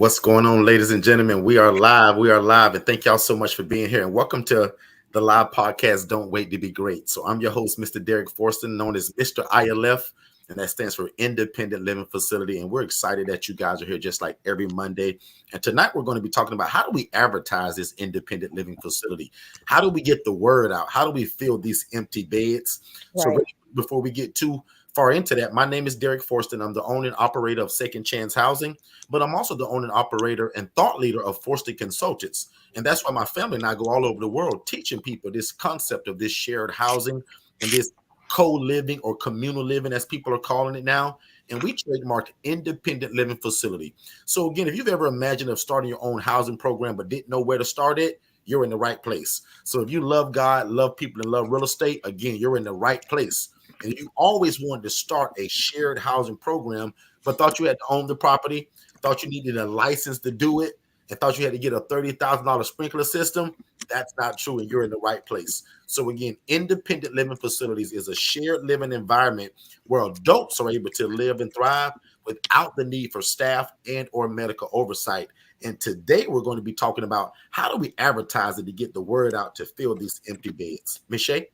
What's going on, ladies and gentlemen? We are live. We are live. And thank y'all so much for being here. And welcome to the live podcast, Don't Wait to Be Great. So I'm your host, Mr. Derek Forston, known as Mr. ILF, and that stands for Independent Living Facility. And we're excited that you guys are here just like every Monday. And tonight we're going to be talking about how do we advertise this independent living facility? How do we get the word out? How do we fill these empty beds? So Right. before we get too far into that, my name is Derek Forston. I'm the owner and operator of Second Chance Housing, but I'm also the owner and operator and thought leader of Forston Consultants. And that's why my family and I go all over the world teaching people this concept of this shared housing and this co-living or communal living, as people are calling it now. And we trademarked independent living facility. So again, if you've ever imagined of starting your own housing program but didn't know where to start it, you're in the right place. So if you love God, love people, and love real estate, again, you're in the right place. And you always wanted to start a shared housing program, but thought you had to own the property, thought you needed a license to do it, and thought you had to get a $30,000 sprinkler system, that's not true, and you're in the right place. So again, independent living facilities is a shared living environment where adults are able to live and thrive without the need for staff and or medical oversight. And today we're going to be talking about how do we advertise it to get the word out to fill these empty beds. Ms. Shay?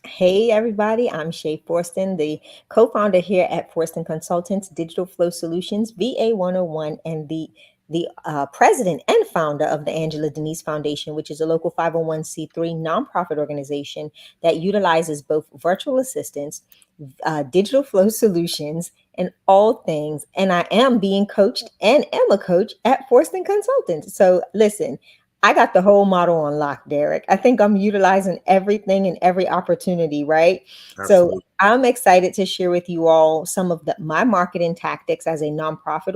Hey, everybody. I'm Shay Forston, the co founder here at Forston Consultants, Digital Flow Solutions, VA 101, and the president and founder of the Angela Denise Foundation, which is a local 501c3 nonprofit organization that utilizes both virtual assistants, digital flow solutions, and all things. And I am being coached and am a coach at Forston Consultants. So listen, I got the whole model on lock, Derek. I think I'm utilizing everything and every opportunity, right? So Absolutely. I'm excited to share with you all some of my marketing tactics as a nonprofit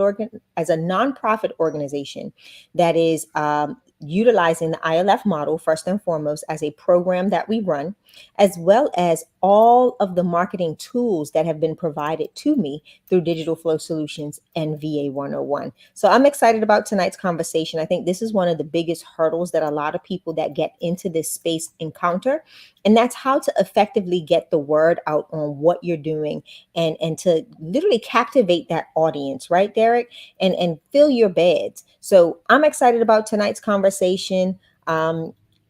organization that is utilizing the ILF model first and foremost as a program that we run, as well as all of the marketing tools that have been provided to me through Digital Flow Solutions and VA 101. So I'm excited about tonight's conversation. I think this is one of the biggest hurdles that a lot of people that get into this space encounter. And that's how to effectively get the word out on what you're doing and to literally captivate that audience, right, Derek? And fill your beds. So I'm excited about tonight's conversation.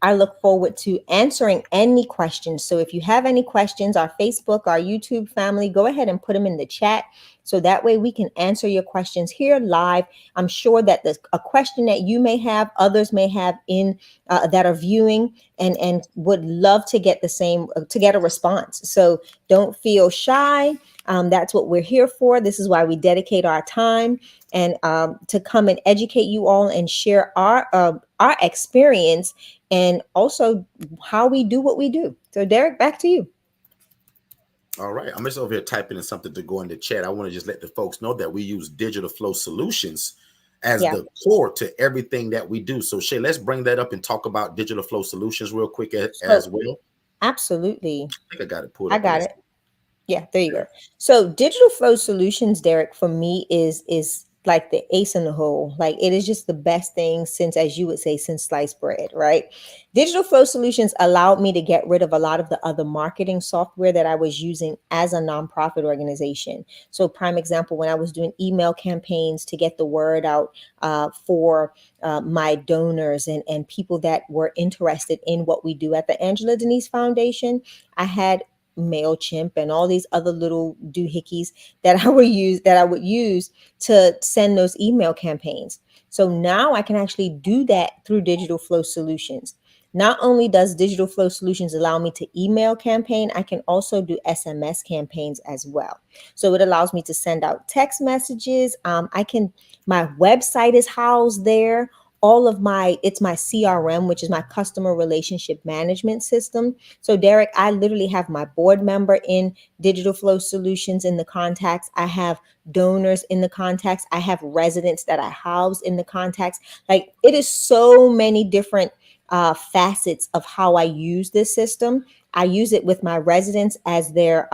I look forward to answering any questions. So if you have any questions, our Facebook, our YouTube family, go ahead and put them in the chat. So that way we can answer your questions here live. I'm sure that there's a question that you may have, others may have in that are viewing and would love to get the same, to get a response. So don't feel shy. That's what we're here for. This is why we dedicate our time and to come and educate you all and share our experience and also how we do what we do. So Derek, back to you. All right. I'm just over here typing in something to go in the chat. I want to just let the folks know that we use Digital Flow Solutions as Yeah. the core to everything that we do. So Shay, let's bring that up and talk about Digital Flow Solutions real quick So as well. absolutely. I think I got it pulled I up. got it. Yeah, there you go. So digital flow solutions, Derek, for me is like the ace in the hole. Like it is just the best thing since, as you would say, since sliced bread, right? Digital flow solutions allowed me to get rid of a lot of the other marketing software that I was using as a nonprofit organization. So prime example, when I was doing email campaigns to get the word out for my donors and people that were interested in what we do at the Angela Denise Foundation, I had MailChimp and all these other little doohickeys that I would use to send those email campaigns. So now I can actually do that through Digital Flow Solutions. Not only does Digital Flow Solutions allow me to email campaign, I can also do SMS campaigns as well. So it allows me to send out text messages. My website is housed there. It's my CRM, which is my customer relationship management system. So Derek, I literally have my board member in Digital Flow Solutions in the contacts. I have donors in the contacts. I have residents that I house in the contacts. Like it is so many different facets of how I use this system. I use it with my residents as their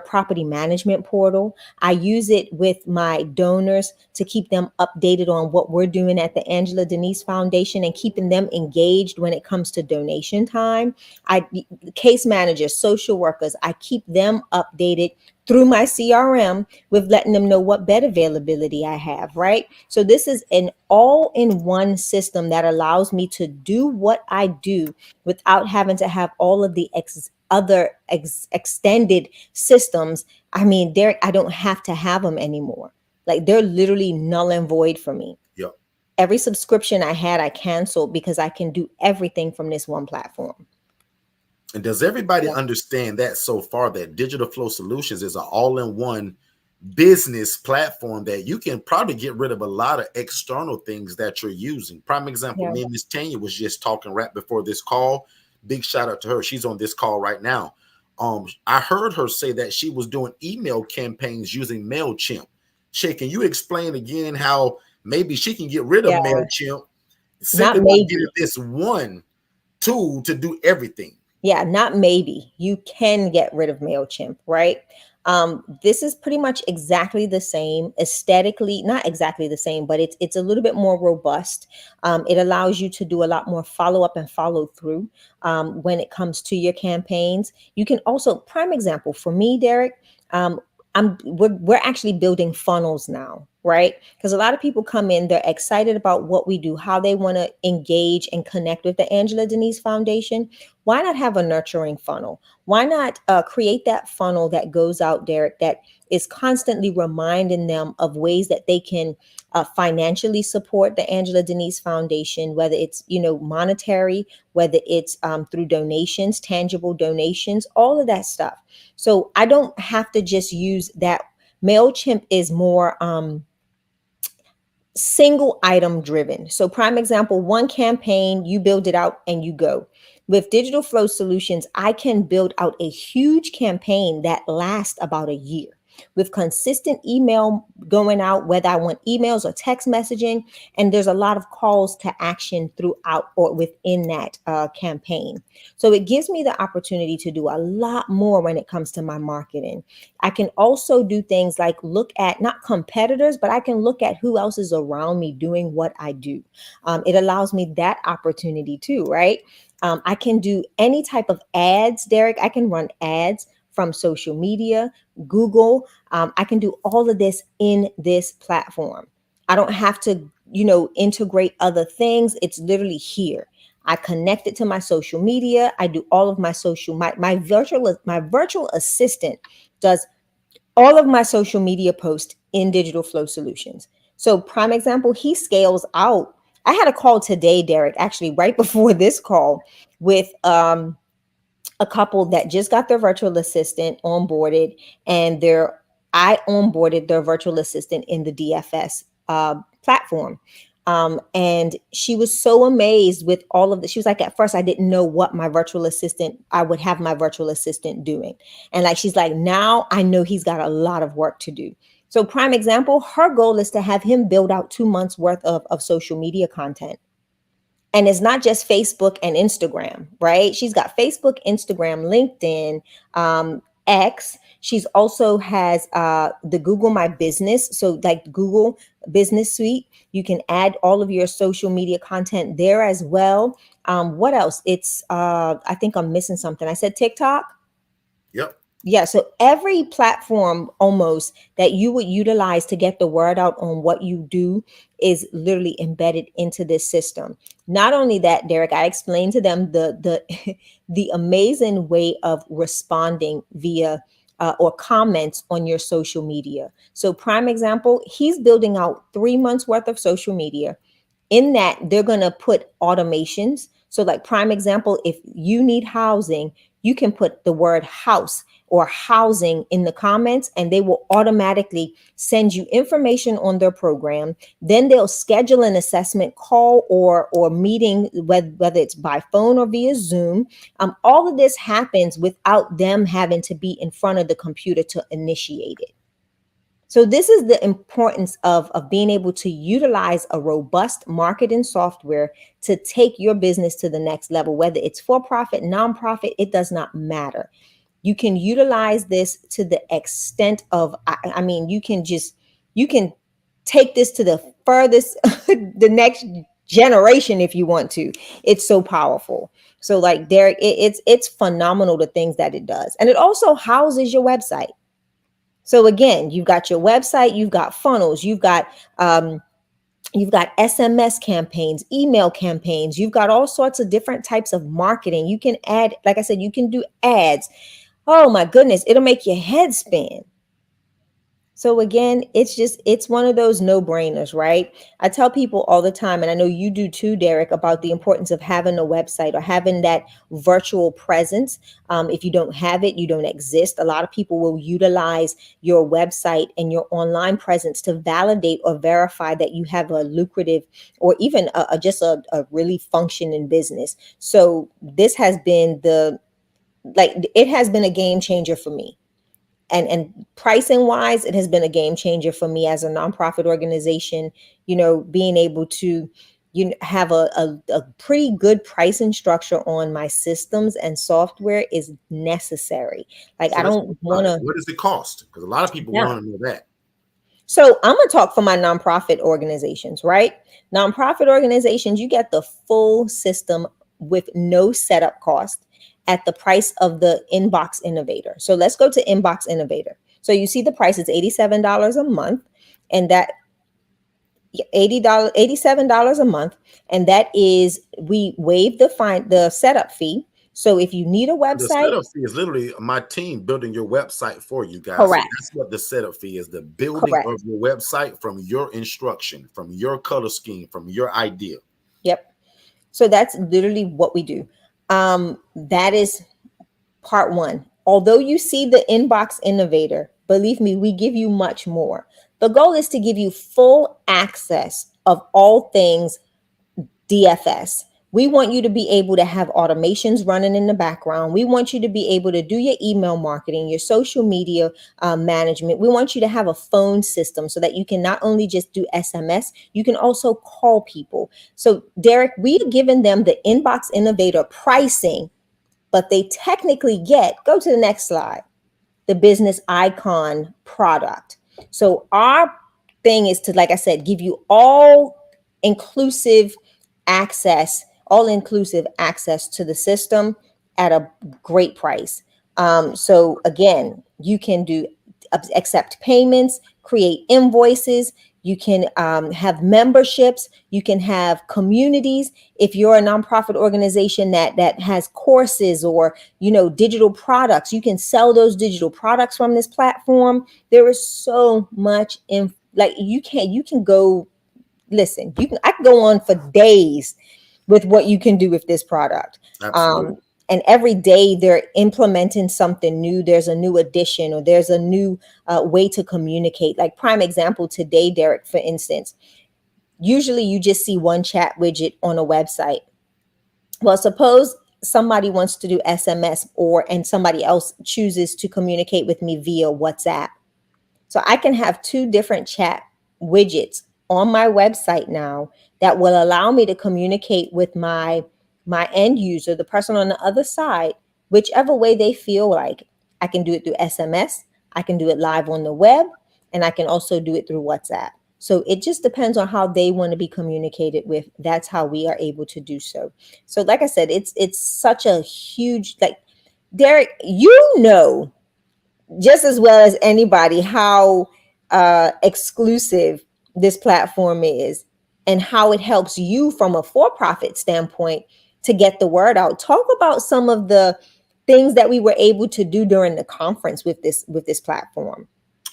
property management portal. I use it with my donors to keep them updated on what we're doing at the Angela Denise Foundation and keeping them engaged when it comes to donation time. Case managers, social workers, I keep them updated through my CRM with letting them know what bed availability I have, right? So this is an all in one system that allows me to do what I do without having to have all of the extended systems. I mean, Derek, I don't have to have them anymore. Like they're literally null and void for me. Yep. Every subscription I had, I canceled because I can do everything from this one platform. And does everybody Yeah. understand that so far that Digital Flow Solutions is an all-in-one business platform that you can probably get rid of a lot of external things that you're using? Prime example, Yeah. me and Miss Tanya was just talking right before this call. Big shout out to her. She's on this call right now. I heard her say that she was doing email campaigns using MailChimp. Shay, can you explain again how maybe she can get rid of Yeah. MailChimp Not simply by getting maybe. this one tool to do everything? Yeah, not maybe. You can get rid of MailChimp, right? This is pretty much exactly the same aesthetically, not exactly the same, but it's a little bit more robust. It allows you to do a lot more follow up and follow through when it comes to your campaigns. You can also, prime example for me, Derek. Um, we're actually building funnels now, right? Because a lot of people come in, they're excited about what we do, how they want to engage and connect with the Angela Denise Foundation. Why not have a nurturing funnel? Why not create that funnel that goes out, Derek, that is constantly reminding them of ways that they can financially support the Angela Denise Foundation, whether it's, monetary, whether it's through donations, tangible donations, all of that stuff. So I don't have to just use that. MailChimp is more single item driven. So, prime example, one campaign, you build it out and you go. With Digital Flow Solutions, I can build out a huge campaign that lasts about a year with consistent email going out, whether I want emails or text messaging. And there's a lot of calls to action throughout or within that campaign. So it gives me the opportunity to do a lot more when it comes to my marketing. I can also do things like look at not competitors, but I can look at who else is around me doing what I do. It allows me that opportunity too, right? I can do any type of ads, Derek. I can run ads from social media, Google. I can do all of this in this platform. I don't have to, integrate other things. It's literally here. I connect it to my social media. I do all of my social, my virtual assistant does all of my social media posts in Digital Flow Solutions. So, prime example, he scales out. I had a call today, Derek, actually, right before this call with a couple that just got their virtual assistant onboarded, and I onboarded their virtual assistant in the DFS platform. And she was so amazed with all of the, she was like, at first I didn't know what I would have my virtual assistant doing. And like, she's like, now I know he's got a lot of work to do. So, prime example, her goal is to have him build out 2 months worth of social media content. And it's not just Facebook and Instagram, right? She's got Facebook, Instagram, LinkedIn, X. She's also has the Google My Business. So like Google Business Suite, you can add all of your social media content there as well. What else? It's I think I'm missing something. I said TikTok. Yep. Yeah, so every platform almost that you would utilize to get the word out on what you do is literally embedded into this system. Not only that, Derek, I explained to them the the amazing way of responding via or comments on your social media. So, prime example, he's building out 3 months worth of social media. In that, they're going to put automations. So, like, prime example, if you need housing, you can put the word house or housing in the comments, and they will automatically send you information on their program. Then they'll schedule an assessment call or meeting, whether it's by phone or via Zoom. All of this happens without them having to be in front of the computer to initiate it. So this is the importance of being able to utilize a robust marketing software to take your business to the next level, whether it's for profit, nonprofit, it does not matter. You can utilize this to the extent of, I mean, you can take this to the furthest, the next generation if you want to. It's so powerful. So like Derek, it's phenomenal the things that it does. And it also houses your website. So again, you've got your website, you've got funnels, um, you've got SMS campaigns, email campaigns, you've got all sorts of different types of marketing. You can add, like I said, you can do ads. Oh my goodness, it'll make your head spin. So again, it's one of those no-brainers, right? I tell people all the time, and I know you do too, Derek, about the importance of having a website or having that virtual presence. If you don't have it, you don't exist. A lot of people will utilize your website and your online presence to validate or verify that you have a lucrative or even just a really functioning business. So this has been it has been a game changer for me, and pricing wise, it has been a game changer for me as a nonprofit organization. Being able to have a pretty good pricing structure on my systems and software is necessary. Like, So I let's talk don't want about it. to. What does it cost? Because a lot of people Yeah. want to know that. So I'm going to talk for my nonprofit organizations, right? Nonprofit organizations, you get the full system with no setup cost at the price of the Inbox Innovator. So let's go to Inbox Innovator. So you see the price is $87 a month, and that $87 a month, and that is, we waive the setup fee. So if you need a The website, setup fee is literally my team building your website for you guys. So correct, that's what the setup fee is, the building correct, of your website from your instruction, from your color scheme, from your idea. yep. So that's literally what we do. That is part one. Although you see the Inbox Innovator, believe me, we give you much more. The goal is to give you full access of all things DFS. We want you to be able to have automations running in the background. We want you to be able to do your email marketing, your social media management. We want you to have a phone system so that you can not only just do SMS, you can also call people. So, Derek, we've given them the Inbox Innovator pricing, but they technically get, go to the next slide, the business icon product. So our thing is to, like I said, give you inclusive all inclusive access to the system at a great price. So again, you can do accept payments, create invoices. You can have memberships. You can have communities. If you're a nonprofit organization that has courses or digital products, you can sell those digital products from this platform. There is so much in, like, you can go, listen, I can go on for days with what you can do with this product. Absolutely. um, and every day they're implementing something new. There's a new addition, or there's a new way to communicate. Like, prime example today, Derek, for instance, usually you just see one chat widget on a website. Well, suppose somebody wants to do SMS, and somebody else chooses to communicate with me via WhatsApp. So I can have two different chat widgets on my website now that will allow me to communicate with my end user, the person on the other side, whichever way they feel like. I can do it through SMS, I can do it live on the web, and I can also do it through WhatsApp. So it just depends on how they want to be communicated with. That's how we are able to do so. So like I said, it's such a huge, like, Derek, just as well as anybody how exclusive this platform is, and how it helps you from a for-profit standpoint to get the word out. Talk about some of the things that we were able to do during the conference with this platform.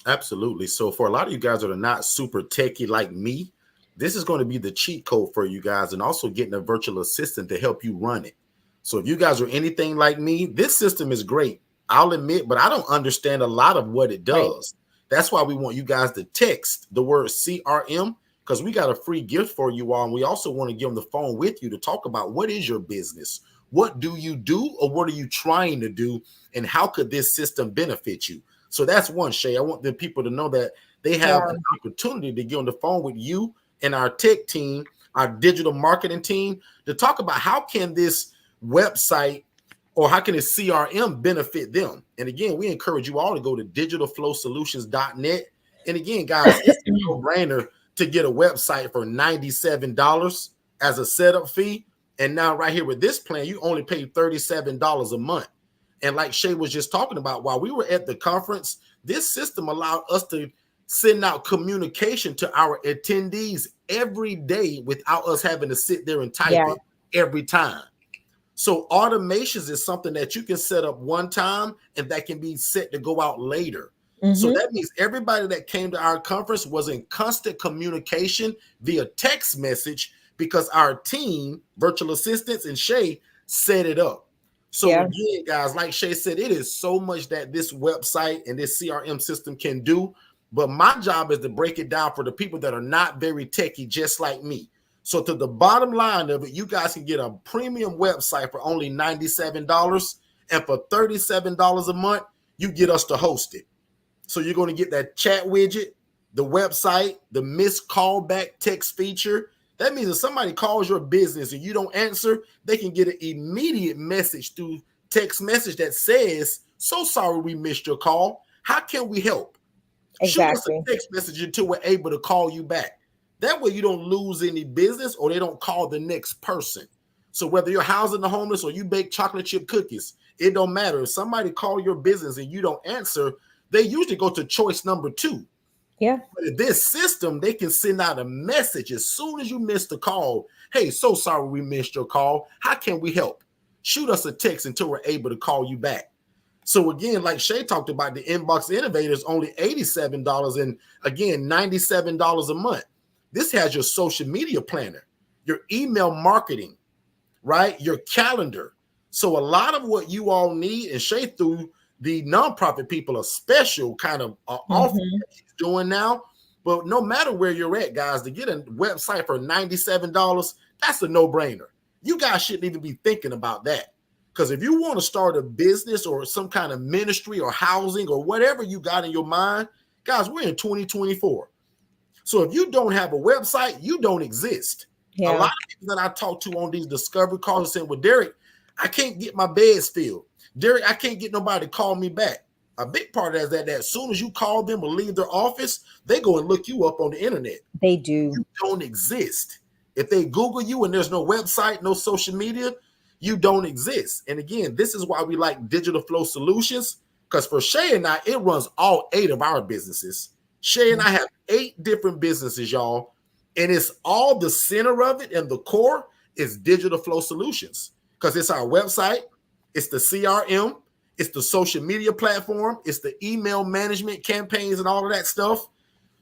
Absolutely. So for a lot of you guys that are not super techie like me, this is going to be the cheat code for you guys, and also getting a virtual assistant to help you run it. So if you guys are anything like me, this system is great. I'll admit, but I don't understand a lot of what it Right. does. That's why we want you guys to text the word CRM, because we got a free gift for you all. And we also want to get on the phone with you to talk about what is your business? What do you do, or what are you trying to do? And how could this system benefit you? So that's one, Shay. I want the people to know that they have Yeah. an opportunity to get on the phone with you and our tech team, our digital marketing team, to talk about how can this website or how can this CRM benefit them. And again, we encourage you all to go to digitalflowsolutions.net. And again, guys, it's a no-brainer to get a website for $97 as a setup fee. And now right here with this plan, you only pay $37 a month. And like Shay was just talking about, while we were at the conference, This system allowed us to send out communication to our attendees every day without us having to sit there and type Yeah. it every time. So automations is something that you can set up one time and that can be set to go out later. So Mm-hmm. that means everybody that came to our conference was in constant communication via text message because our team, virtual assistants and Shay, set it up. So Yeah. again, guys, like Shay said, it is so much that this website and this CRM system can do. But my job is to break it down for the people that are not very techy, just like me. So to the bottom line of it, you guys can get a premium website for only $97. And for $37 a month, you get us to host it. So you're going to get that chat widget, the website, the missed callback text feature. That means if somebody calls your business and you don't answer, they can get an immediate message through text message that says, "So sorry we missed your call. How can we help?" Shoot us a Exactly. text message until we're able to call you back. That way you don't lose any business or they don't call the next person. So whether you're housing the homeless or you bake chocolate chip cookies, it don't matter. If somebody call your business and you don't answer, they usually go to choice number 2. Yeah. But in this system, they can send out a message as soon as you miss the call. "Hey, so sorry we missed your call. How can we help?" Shoot us a text until we're able to call you back. So again, like Shay talked about, the Inbox Innovator is only $87 and again, $97 a month. This has your social media planner, your email marketing, right? Your calendar. So a lot of what you all need, and Shay through the nonprofit people, a special kind of offer Mm-hmm. that he's doing now. But no matter where you're at, guys, to get a website for $97, that's a no-brainer. You guys shouldn't even be thinking about that. Because if you want to start a business or some kind of ministry or housing or whatever you got in your mind, guys, we're in 2024. So if you don't have a website, you don't exist. A Yeah. lot of people that I talk to on these discovery calls are saying, "Well, Derek, I can't get my beds filled. Derek, I can't get nobody to call me back." A big part of that is that as soon as you call them or leave their office, they go and look you up on the internet. They do. You don't exist. If they Google you and there's no website, no social media, you don't exist. And again, this is why we like Digital Flow Solutions, because for Shay and I, it runs all 8 of our businesses. Shay and I have 8 different businesses, y'all. And it's all the center of it and the core is Digital Flow Solutions because it's our website, it's the CRM, it's the social media platform, it's the email management campaigns and all of that stuff.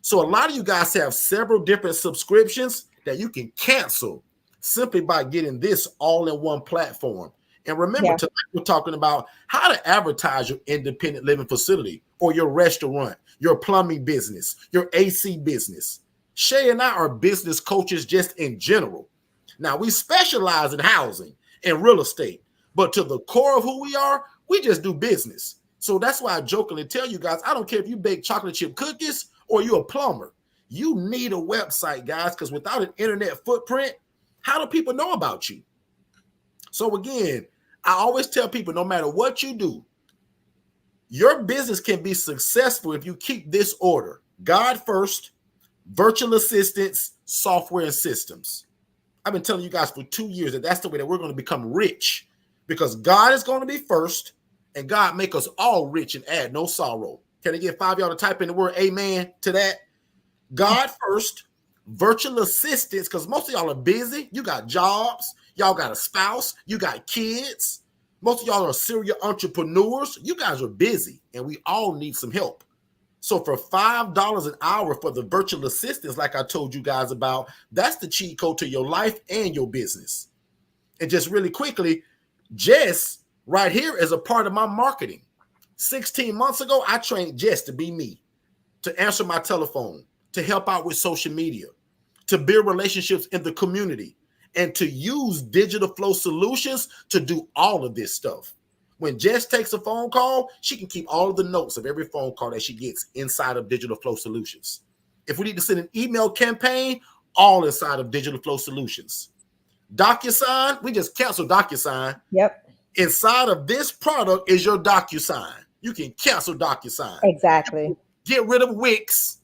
So a lot of you guys have several different subscriptions that you can cancel simply by getting this all in one platform. And remember, Yeah. tonight we're talking about how to advertise your independent living facility or your restaurant, your plumbing business, your AC business. Shay and I are business coaches just in general. Now, we specialize in housing and real estate, but to the core of who we are, we just do business. So that's why I jokingly tell you guys, I don't care if you bake chocolate chip cookies or you're a plumber. You need a website, guys, because without an internet footprint, how do people know about you? So again, I always tell people, no matter what you do, your business can be successful if you keep this order: God first, virtual assistants, software and systems. I've been telling you guys for 2 years that that's the way that we're going to become rich, because God is going to be first and God make us all rich and add no sorrow. Can I get 5 of y'all to type in the word amen to that? God first, virtual assistants, because most of y'all are busy. You got jobs, y'all got a spouse, you got kids. Most of y'all are serial entrepreneurs. You guys are busy and we all need some help. So for $5 an hour for the virtual assistants, like I told you guys about, that's the cheat code to your life and your business. And just really quickly, Jess right here is a part of my marketing. 16 months ago, I trained Jess to be me, to answer my telephone, to help out with social media, to build relationships in the community, and to use Digital Flow Solutions to do all of this stuff. When Jess takes a phone call, she can keep all of the notes of every phone call that she gets inside of Digital Flow Solutions. If we need to send an email campaign, all inside of Digital Flow Solutions. DocuSign, we just canceled DocuSign. Yep. Inside of this product is your DocuSign. You can cancel DocuSign. Exactly. Get rid of Wix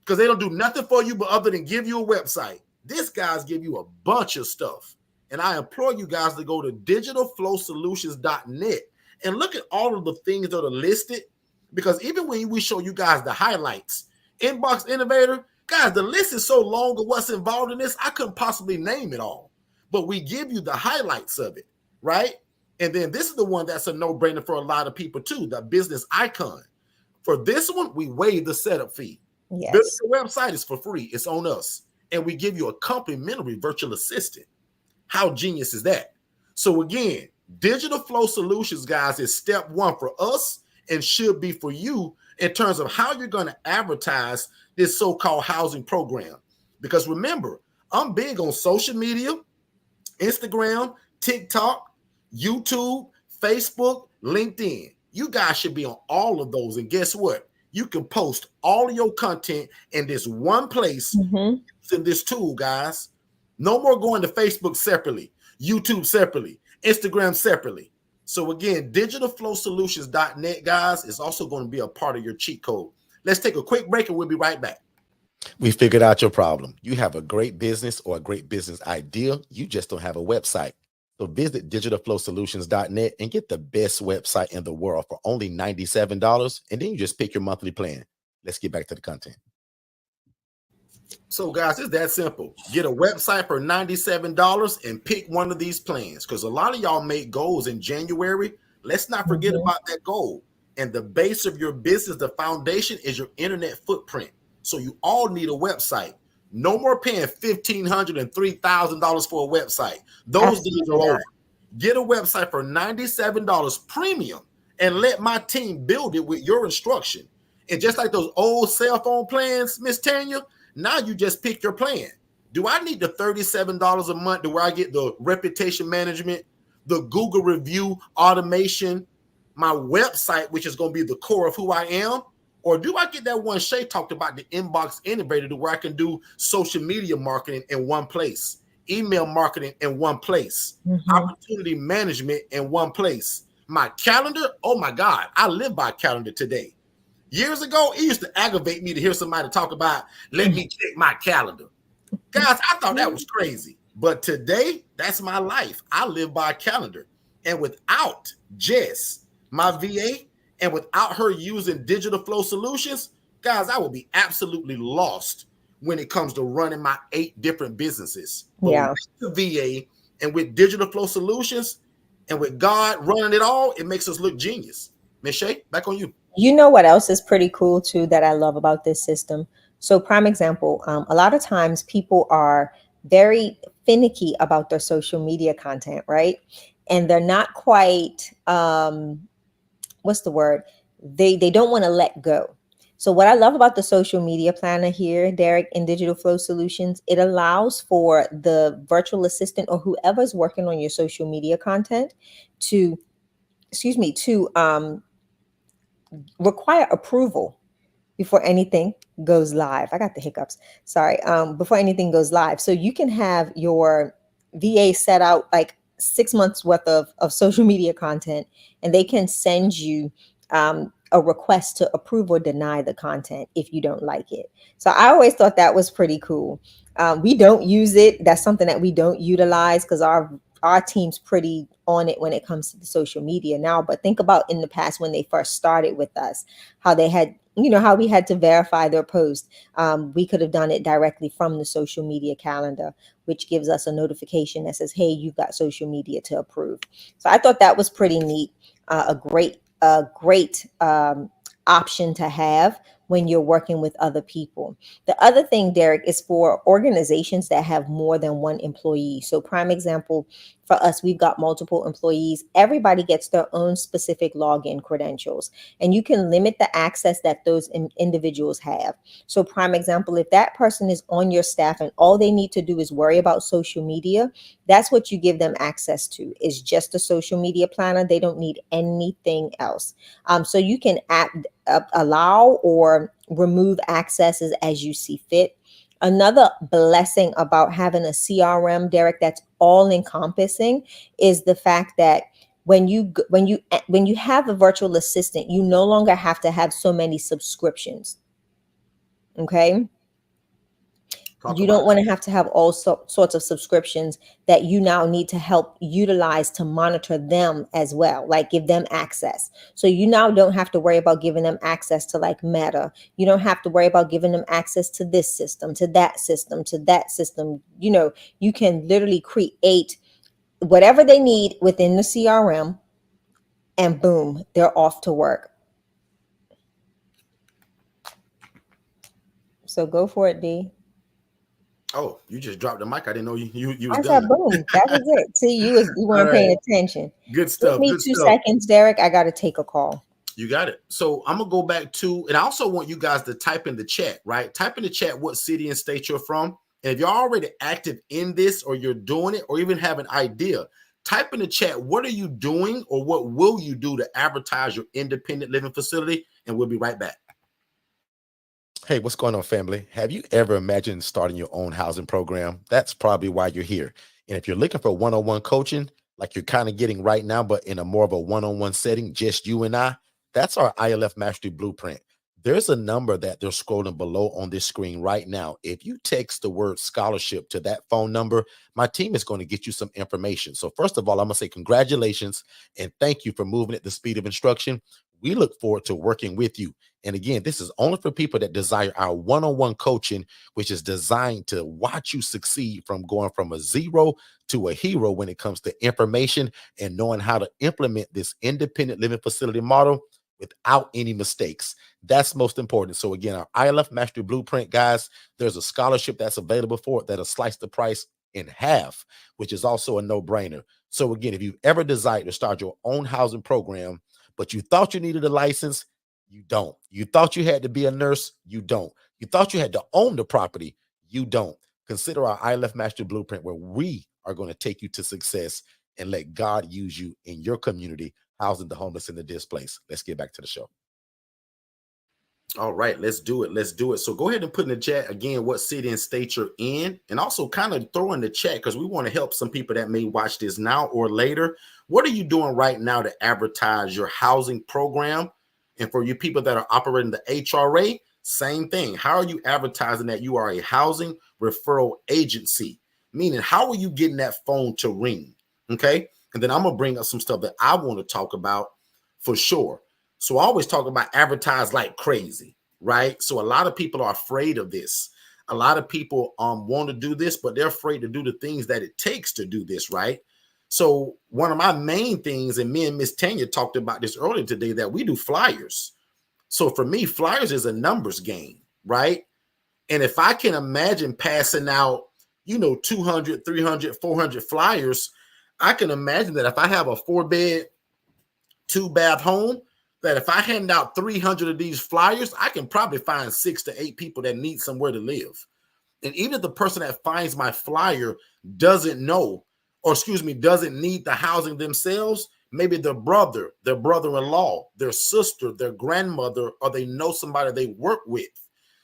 because they don't do nothing for you but other than give you a website. This guys give you a bunch of stuff. And I implore you guys to go to digitalflowsolutions.net and look at all of the things that are listed, Because even when we show you guys the highlights, Inbox Innovator, guys, the list is so long of what's involved in this, I couldn't possibly name it all. But we give you the highlights of it, right? And then this is the one that's a no-brainer for a lot of people too, the business icon. For this one, we waive the setup fee. Building Yes. your website is for free. It's on us. And we give you a complimentary virtual assistant. How genius is that? So again, Digital Flow Solutions, guys, is step one for us and should be for you in terms of how you're going to advertise this so-called housing program. Because remember, I'm big on social media, Instagram, TikTok, YouTube, Facebook, LinkedIn. You guys should be on all of those. And guess what? You can post all of your content in this one place Mm-hmm. in this tool, guys. No more going to Facebook separately, YouTube separately, Instagram separately. So again, digitalflowsolutions.net, guys, is also going to be a part of your cheat code. Let's take a quick break and we'll be right back. We figured out your problem. You have a great business or a great business idea. You just don't have a website. So visit digitalflowsolutions.net and get the best website in the world for only $97. And then you just pick your monthly plan. Let's get back to the content. So, guys, it's that simple. Get a website for $97 and pick one of these plans because a lot of y'all make goals in January. Let's not forget Mm-hmm. about that goal. And the base of your business, the foundation, is your internet footprint. So you all need a website. No more paying $1,500 and $3,000 for a website. Those days are Absolutely over. not. Get a website for $97 premium and let my team build it with your instruction. And just like those old cell phone plans, Miss Tanya, now you just pick your plan. Do I need the $37 a month to where I get the reputation management, the Google review automation, my website, which is going to be the core of who I am? Or do I get that one Shay talked about, the inbox innovator, to where I can do social media marketing in one place, email marketing in one place, Mm-hmm. opportunity management in one place? My calendar, oh my God, I live by calendar today. Years ago, it used to aggravate me to hear somebody talk about, let me check my calendar. Guys, I thought that was crazy. But today, that's my life. I live by a calendar. And without Jess, my VA, and without her using Digital Flow Solutions, guys, I would be absolutely lost when it comes to running my 8 different businesses. But with Yeah. the VA and with Digital Flow Solutions and with God running it all, it makes us look genius. Miss Shay, back on you. You know what else is pretty cool too that I love about this system? So, prime example, a lot of times people are very finicky about their social media content, right? And they're not quite, what's the word? They don't want to let go. So, what I love about the social media planner here, Derek, in Digital Flow Solutions, it allows for the virtual assistant or whoever's working on your social media content to, excuse me, to require approval before anything goes live. I got the hiccups. Sorry. Before anything goes live. So you can have your VA set out like 6 months worth of social media content, and they can send you a request to approve or deny the content if you don't like it. So I always thought that was pretty cool. We don't use it. That's something that we don't utilize because our team's pretty on it when it comes to the social media now. But think about in the past when they first started with us, how they had, how we had to verify their post. We could have done it directly from the social media calendar, which gives us a notification that says, hey, you've got social media to approve. So I thought that was pretty neat. A great option to have when you're working with other people. The other thing, Derek, is for organizations that have more than one employee. So prime example, for us, we've got multiple employees. Everybody gets their own specific login credentials, and you can limit the access that those individuals have. So prime example, if that person is on your staff and all they need to do is worry about social media, that's what you give them access to, is just a social media planner. They don't need anything else. So you can allow or remove accesses as you see fit. Another blessing about having a CRM, Derek, that's all encompassing is the fact that when you have a virtual assistant, you no longer have to have so many subscriptions. Okay. Talk You about don't it. want to have all sorts of subscriptions that you now need to help utilize to monitor them as well, like give them access. So you now don't have to worry about giving them access to like Meta. You don't have to worry about giving them access to this system, to that system, to that system. You can literally create whatever they need within the CRM, and boom, they're off to work. So go for it, D. Oh, you just dropped the mic. I didn't know you was I said, done. boom, that was it. See, you All weren't right. paying attention. Good Give stuff. me Good two stuff. seconds, Derek. I got to take a call. You got it. So I'm gonna go back to, and I also want you guys to type in the chat, right? Type in the chat what city and state you're from. And if you're already active in this, or you're doing it, or even have an idea, type in the chat what are you doing, or what will you do to advertise your independent living facility, and we'll be right back. Hey, what's going on, family? Have you ever imagined starting your own housing program? That's probably why you're here. And if you're looking for one-on-one coaching, like you're kind of getting right now, but in a more of a one-on-one setting, just you and I, that's our ILF Mastery Blueprint. There's a number that they're scrolling below on this screen right now. If you text the word scholarship to that phone number, my team is going to get you some information. So first of all, I'm going to say congratulations and thank you for moving at the speed of instruction. We look forward to working with you. And again, this is only for people that desire our one-on-one coaching, which is designed to watch you succeed from going from a zero to a hero when it comes to information and knowing how to implement this independent living facility model without any mistakes. That's most important. So again, our ILF Mastery Blueprint, guys, there's a scholarship that's available for it that'll slice the price in half, which is also a no-brainer. So again, if you've ever desired to start your own housing program, but you thought you needed a license, you don't. You thought you had to be a nurse, you don't. You thought you had to own the property, you don't. Consider our ILF Mastery Blueprint, where we are going to take you to success and let God use you in your community, housing the homeless and the displaced. Let's get back to the show. All right, let's do it. Let's do it. So go ahead and put in the chat again what city and state you're in, and also kind of throw in the chat because we want to help some people that may watch this now or later. What are you doing right now to advertise your housing program? And for you people that are operating the HRA, same thing. How are you advertising that you are a housing referral agency? Meaning, how are you getting that phone to ring? Okay. And then I'm going to bring up some stuff that I want to talk about for sure. So I always talk about advertise like crazy, right? So a lot of people are afraid of this. A lot of people want to do this, but they're afraid to do the things that it takes to do this, right? So one of my main things, and me and Miss Tanya talked about this earlier today, that we do flyers. So for me, flyers is a numbers game, right? And if I can imagine passing out, 200, 300, 400 flyers, I can imagine that if I have a 4-bed, 2-bath home, that if I hand out 300 of these flyers, I can probably find 6 to 8 people that need somewhere to live. And even if the person that finds my flyer doesn't know, or excuse me, doesn't need the housing themselves, maybe their brother, their brother-in-law, their sister, their grandmother, or they know somebody they work with.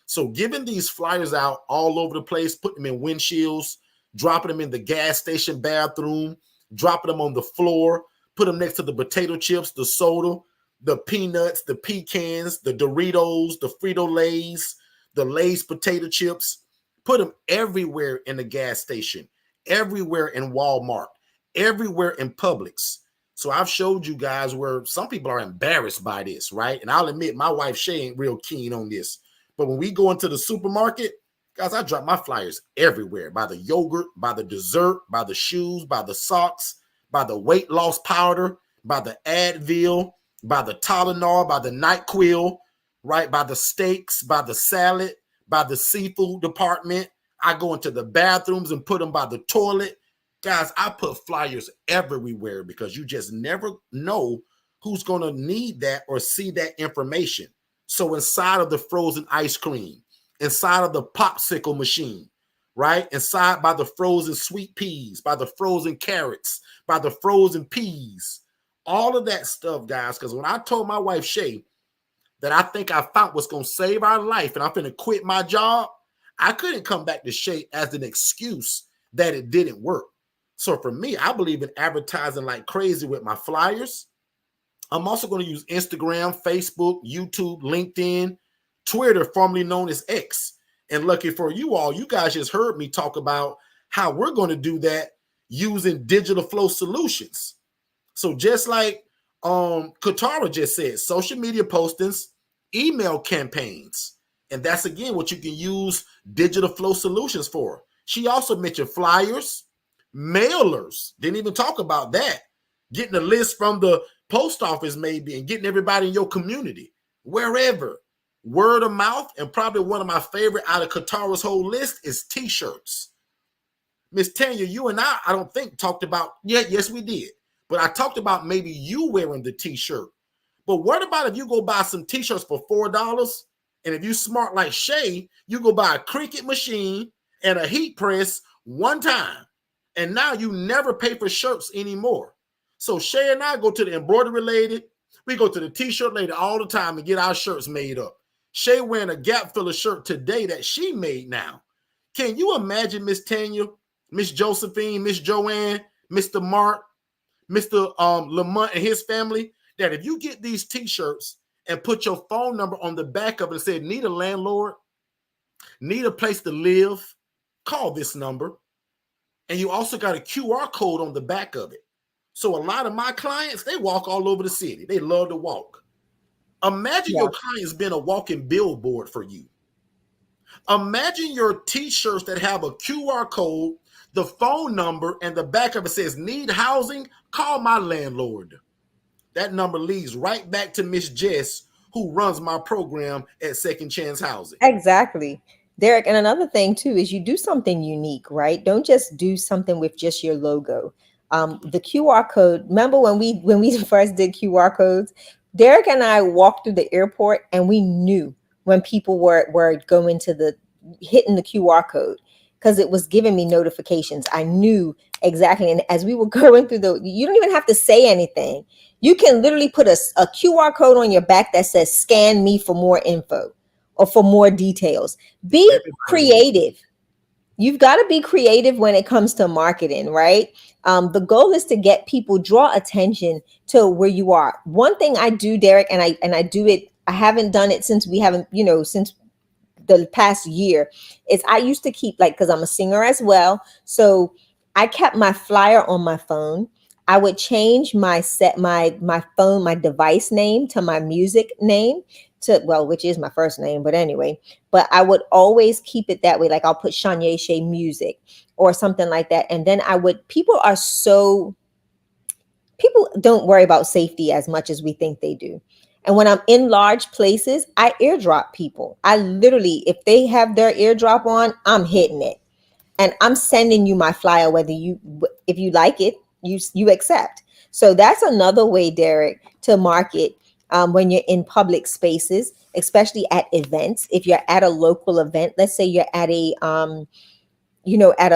So giving these flyers out all over the place, putting them in windshields, dropping them in the gas station bathroom, dropping them on the floor, put them next to the potato chips, the soda, the peanuts, the pecans, the Doritos, the Frito-Lays, the Lay's potato chips. Put them everywhere in the gas station, everywhere in Walmart, everywhere in Publix. So I've showed you guys where some people are embarrassed by this, right? And I'll admit my wife Shay ain't real keen on this. But when we go into the supermarket, guys, I drop my flyers everywhere, by the yogurt, by the dessert, by the shoes, by the socks, by the weight loss powder, by the Advil, by the Tylenol, by the NyQuil, right? By the steaks, by the salad, by the seafood department. I go into the bathrooms and put them by the toilet. Guys, I put flyers everywhere because you just never know who's going to need that or see that information. So inside of the frozen ice cream, inside of the popsicle machine, right? Inside by the frozen sweet peas, by the frozen carrots, by the frozen peas, all of that stuff, guys. Because when I told my wife, Shay, that I think I found what's going to save our life and I'm going to quit my job, I couldn't come back to Shay as an excuse that it didn't work. So for me, I believe in advertising like crazy with my flyers. I'm also going to use Instagram, Facebook, YouTube, LinkedIn, Twitter, formerly known as X. And lucky for you all, you guys just heard me talk about how we're going to do that using digital flow solutions. So just like Katara just said, social media postings, email campaigns. And that's again what you can use digital flow solutions for. She also mentioned flyers, mailers. Didn't even talk about that. Getting a list from the post office, maybe, and getting everybody in your community, wherever. Word of mouth, and probably one of my favorite out of Katara's whole list is t-shirts. Miss Tanya, you and I don't think talked about, yeah, yes, we did. But I talked about maybe you wearing the t-shirt. But what about if you go buy some t-shirts for $4? And if you smart like Shay, you go buy a Cricut machine and a heat press one time. And now you never pay for shirts anymore. So Shay and I go to the embroidery lady. We go to the t-shirt lady all the time and get our shirts made up. Shay wearing a Gap filler shirt today that she made now. Can you imagine, Miss Tanya, Miss Josephine, Miss Joanne, Mr. Mark, Mr. Lamont and his family, that if you get these t-shirts and put your phone number on the back of it and say, need a landlord, need a place to live, call this number. And you also got a QR code on the back of it. So a lot of my clients, they walk all over the city. They love to walk. Imagine Yeah. your clients being a walking billboard for you. Imagine your t-shirts that have a QR code, the phone number, and the back of it says, need housing, call my landlord. That number leads right back to Miss Jess, who runs my program at Second Chance Housing. Exactly. Derek, and another thing too is you do something unique, right? Don't just do something with just your logo. The QR code. Remember when we first did QR codes? Derek and I walked through the airport and we knew when people were going to the hitting the QR code because it was giving me notifications. I knew exactly. And as we were going through you don't even have to say anything. You can literally put a QR code on your back that says scan me for more info or for more details. Be Everybody knows. creative. You've got to be creative when it comes to marketing, right? The goal is to get people draw attention to where you are. One thing I do, Derek, and I do it. I haven't done it since we haven't, since the past year is I used to keep like because I'm a singer as well. So I kept my flyer on my phone. I would change my phone, my device name to my music name to well, which is my first name, but anyway. But I would always keep it that way. Like I'll put Shanya Shea Music or something like that. And then people don't worry about safety as much as we think they do. And when I'm in large places, I airdrop people. I literally, if they have their airdrop on, I'm hitting it. And I'm sending you my flyer, if you like it, you accept. So that's another way, Derek, to market when you're in public spaces, especially at events. If you're at a local event, let's say you're at you know, at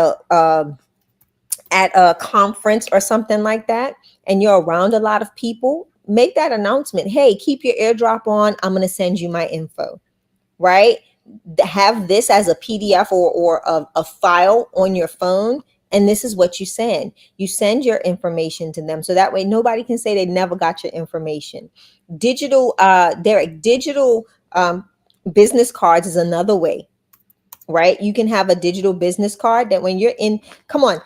a conference or something like that, and you're around a lot of people, make that announcement. Hey, keep your airdrop on. I'm going to send you my info, right? Have this as a PDF or a file on your phone. And this is what you send. You send your information to them. So that way nobody can say they never got your information. Derek, digital business cards is another way, right? You can have a digital business card that when you're in, come on,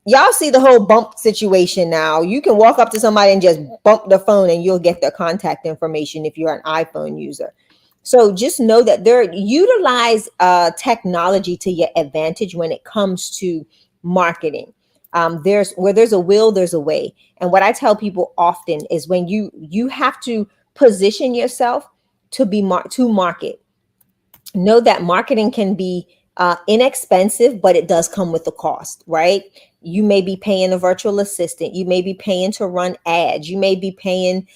y'all see the whole bump situation now. You can walk up to somebody and just bump the phone and you'll get their contact information if you're an iPhone user. So just know that utilize technology to your advantage when it comes to marketing. There's a will, there's a way. And what I tell people often is when you have to position yourself to market. Know that marketing can be inexpensive, but it does come with a cost, right? You may be paying a virtual assistant. You may be paying to run ads. You may be paying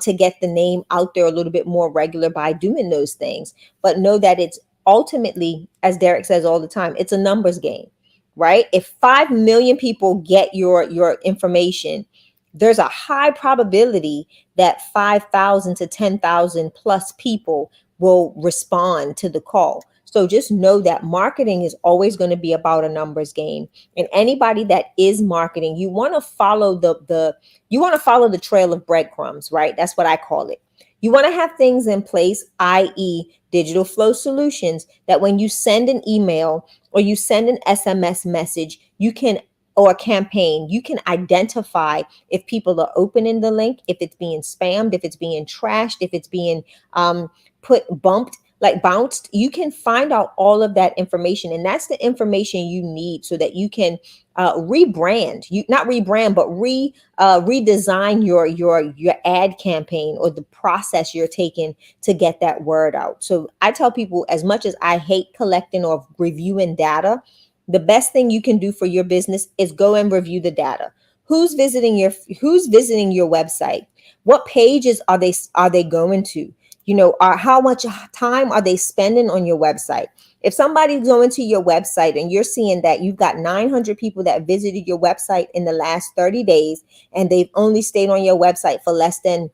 to get the name out there a little bit more regular by doing those things. But know that it's ultimately, as Derek says all the time, it's a numbers game, right? If 5 million people get your information, there's a high probability that 5,000 to 10,000 plus people will respond to the call. So just know that marketing is always going to be about a numbers game. And anybody that is marketing, you want to follow the trail of breadcrumbs, right? That's what I call it. You want to have things in place, i.e., digital flow solutions, that when you send an email or you send an SMS message, you can, or a campaign, you can identify if people are opening the link, if it's being spammed, if it's being trashed, if it's being put bumped, like bounced. You can find out all of that information, and that's the information you need so that you can rebrand, you not rebrand, but redesign your ad campaign or the process you're taking to get that word out. So I tell people, as much as I hate collecting or reviewing data, the best thing you can do for your business is go and review the data. Who's visiting your website? What pages are they going to? How much time are they spending on your website? If somebody's going to your website and you're seeing that you've got 900 people that visited your website in the last 30 days and they've only stayed on your website for less than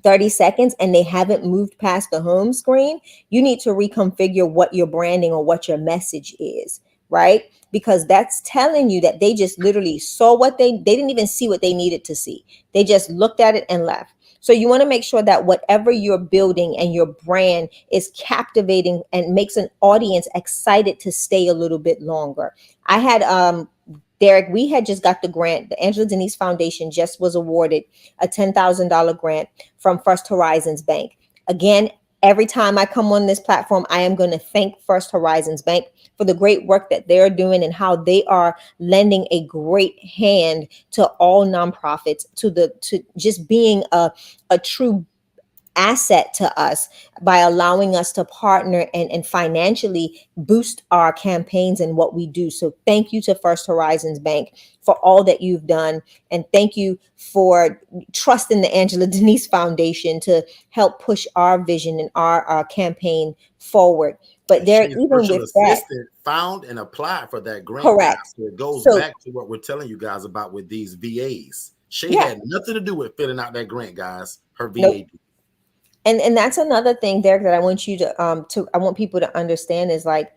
30 seconds and they haven't moved past the home screen, you need to reconfigure what your branding or what your message is, right? Because that's telling you that they just literally saw what they didn't even see what they needed to see. They just looked at it and left. So you want to make sure that whatever you're building and your brand is captivating and makes an audience excited to stay a little bit longer. I had Derek, we had just got the grant. The Angela Denise Foundation just was awarded a $10,000 grant from First Horizons Bank. Again, every time I come on this platform, I am going to thank First Horizons Bank for the great work that they're doing and how they are lending a great hand to all nonprofits, to just being a true asset to us by allowing us to partner and financially boost our campaigns and what we do. So thank you to First Horizons Bank for all that you've done. And thank you for trusting the Angela Denise Foundation to help push our vision and our campaign forward. But And there, Shay's even virtual with that, assistant found and applied for that grant, guys. correct. So it goes So back to what we're telling you guys about with these VAs. Shay yeah, had nothing to do with filling out that grant, guys. Her VA nope. did. And that's another thing, Derek, that I want you to I want people to understand is like,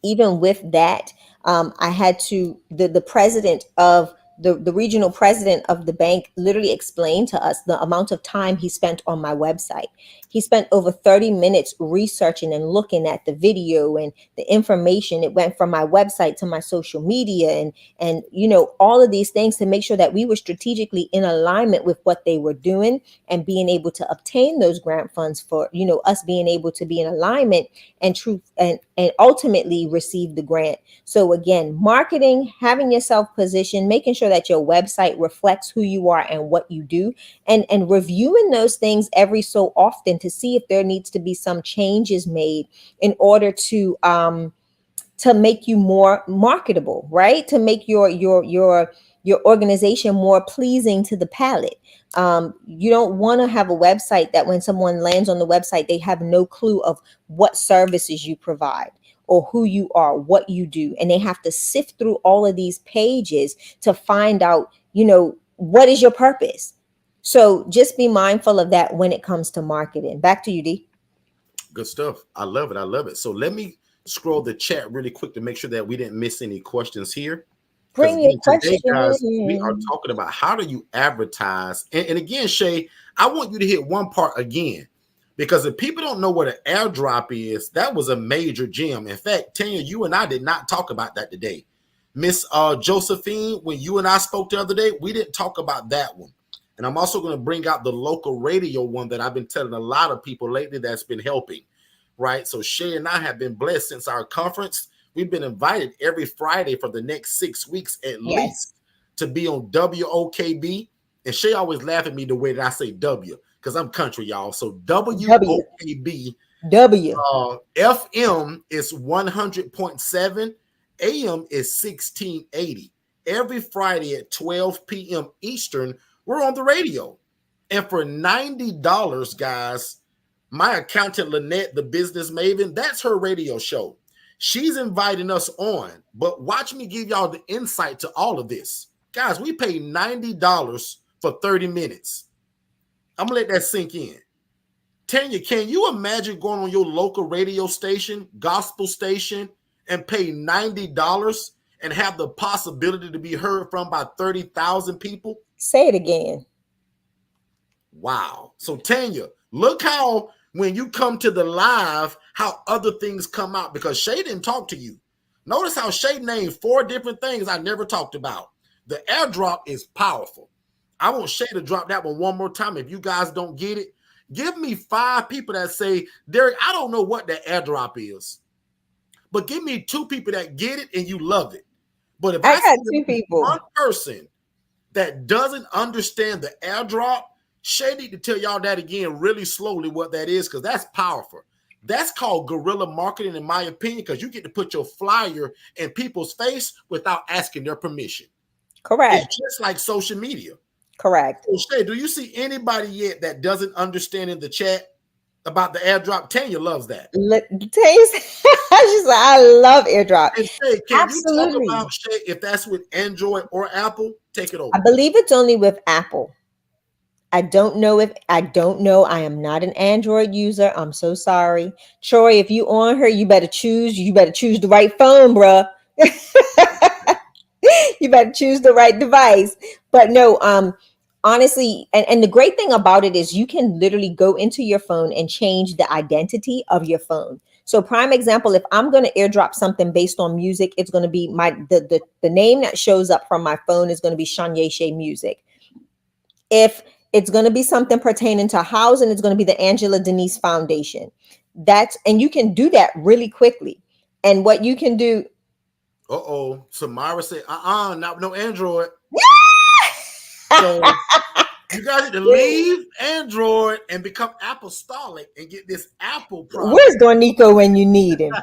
even with that, I had to the president of the regional president of the bank literally explained to us the amount of time he spent on my website. He spent over 30 minutes researching and looking at the video and the information. It went from my website to my social media and all of these things to make sure that we were strategically in alignment with what they were doing and being able to obtain those grant funds for us being able to be in alignment and truth and ultimately receive the grant. So again, marketing, having yourself positioned, making sure that your website reflects who you are and what you do, and reviewing those things every so often to see if there needs to be some changes made in order to make you more marketable, right? To make your organization more pleasing to the palate. You don't want to have a website that when someone lands on the website, they have no clue of what services you provide or who you are, what you do, and they have to sift through all of these pages to find out, what is your purpose. So just be mindful of that when it comes to marketing. Back to you, D. Good stuff. I love it. I love it. So let me scroll the chat really quick to make sure that we didn't miss any questions here. Because Bring your again, today, guys, we are question. talking about how do you advertise. And again, Shay, I want you to hit one part again. Because if people don't know what an airdrop is, that was a major gem. In fact, Tanya, you and I did not talk about that today. Miss Josephine, when you and I spoke the other day, we didn't talk about that one. And I'm also going to bring out the local radio one that I've been telling a lot of people lately that's been helping, right? So Shay and I have been blessed since our conference. We've been invited every Friday for the next 6 weeks at Yes. least to be on WOKB. And Shay always laugh at me the way that I say W because I'm country, y'all. So W. WOKB, W. FM is 100.7, AM is 1680. Every Friday at 12 p.m. Eastern, we're on the radio. And for $90, guys, my accountant Lynette, the business maven, that's her radio show. She's inviting us on, but watch me give y'all the insight to all of this. Guys, we pay $90 for 30 minutes. I'm gonna let that sink in. Tanya, can you imagine going on your local radio station, gospel station, and pay $90 and have the possibility to be heard from by 30,000 people? Say it again. Wow. So Tanya, look how when you come to the live, how other things come out because Shay didn't talk to you. Notice how Shay named 4 different things I never talked about. The airdrop is powerful. I want Shay to drop that one more time. If you guys don't get it, give me 5 people that say, Derek, I don't know what the airdrop is, but give me 2 people that get it and you love it. But if I I got see two one people. person that doesn't understand the airdrop, Shay need to tell y'all that again really slowly what that is because that's powerful. That's called guerrilla marketing, in my opinion, because you get to put your flyer in people's face without asking their permission. It's Correct. just like social media. Correct. So Shay, do you see anybody yet that doesn't understand in the chat about the airdrop? Tanya loves that. Taste. She's like, I love airdrop. And Shay, can you talk Absolutely. about Shay if that's with Android or Apple? Take it I over. believe it's only with Apple. I don't know. I am not an Android user. I'm so sorry. Troy, if you on her, you better choose the right phone, bruh. You better choose the right device. But no, honestly, and the great thing about it is you can literally go into your phone and change the identity of your phone. So prime example, if I'm going to airdrop something based on music, it's going to be the name that shows up from my phone is going to be Shanye Shea Music. If it's going to be something pertaining to housing, it's going to be the Angela Denise Foundation. That's and you can do that really quickly. And what you can do, Uh-oh. Samara said, not no Android. So you guys need to leave Android and become apostolic and get this Apple product. where's Dornico when you need him?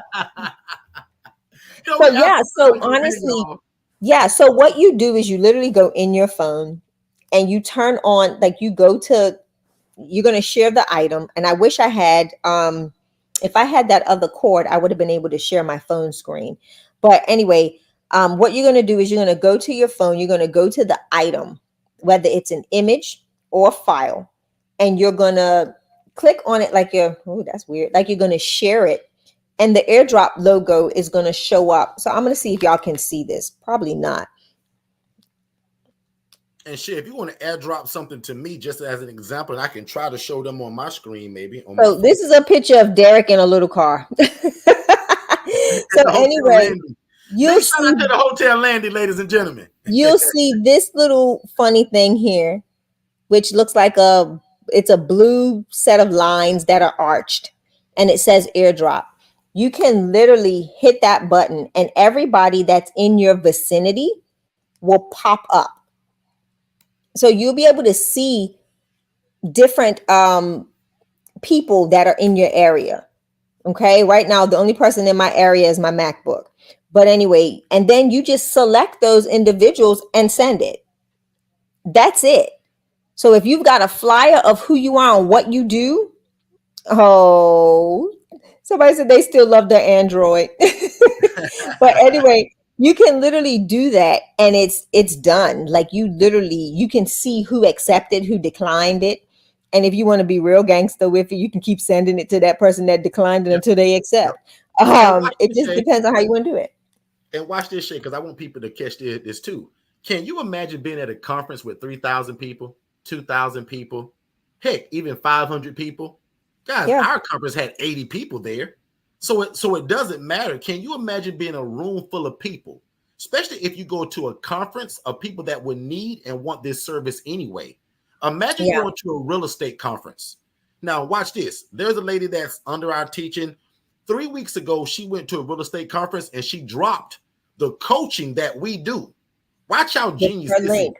So We yeah, apostolic so over here, honestly, y'all. yeah, so what you do is you literally go in your phone and you turn on, like you go to, you're going to share the item. And I wish I had, if I had that other cord, I would have been able to share my phone screen. But anyway, what you're going to do is you're going to go to your phone, you're going to go to the item, whether it's an image or file, and you're going to click on it like you're, oh, that's weird, like you're going to share it. And the airdrop logo is going to show up. So I'm going to see if y'all can see this. Probably not. And shit, if you want to airdrop something to me, just as an example, and I can try to show them on my screen, maybe on my So phone. this is a picture of Derek in a little car. At So the Hotel anyway, Landy. you'll Big shout see out to the Hotel Landy, ladies and gentlemen. you'll see this little funny thing here, which looks like it's a blue set of lines that are arched, and it says airdrop. You can literally hit that button, and everybody that's in your vicinity will pop up. So you'll be able to see different people that are in your area. Okay. Right now, the only person in my area is my MacBook. But anyway, and then you just select those individuals and send it. That's it. So if you've got a flyer of who you are and what you do, oh, somebody said they still love their Android. But anyway, you can literally do that and it's done. Like you can see who accepted, who declined it. And if you want to be real gangster with it, you can keep sending it to that person that declined it Yep, until they yep. accept. And watch It this, just Shay. depends on how you want to do it. And watch this shit because I want people to catch this too. Can you imagine being at a conference with 3,000 people, 2,000 people, heck, even 500 people? Guys, Yeah. our conference had 80 people there. So it doesn't matter. Can you imagine being a room full of people, especially if you go to a conference of people that would need and want this service anyway? Imagine Yeah. going to a real estate conference. Now, watch this. There's a lady that's under our teaching. 3 weeks ago, she went to a real estate conference and she dropped the coaching that we do. Watch how Get genius her this is. link.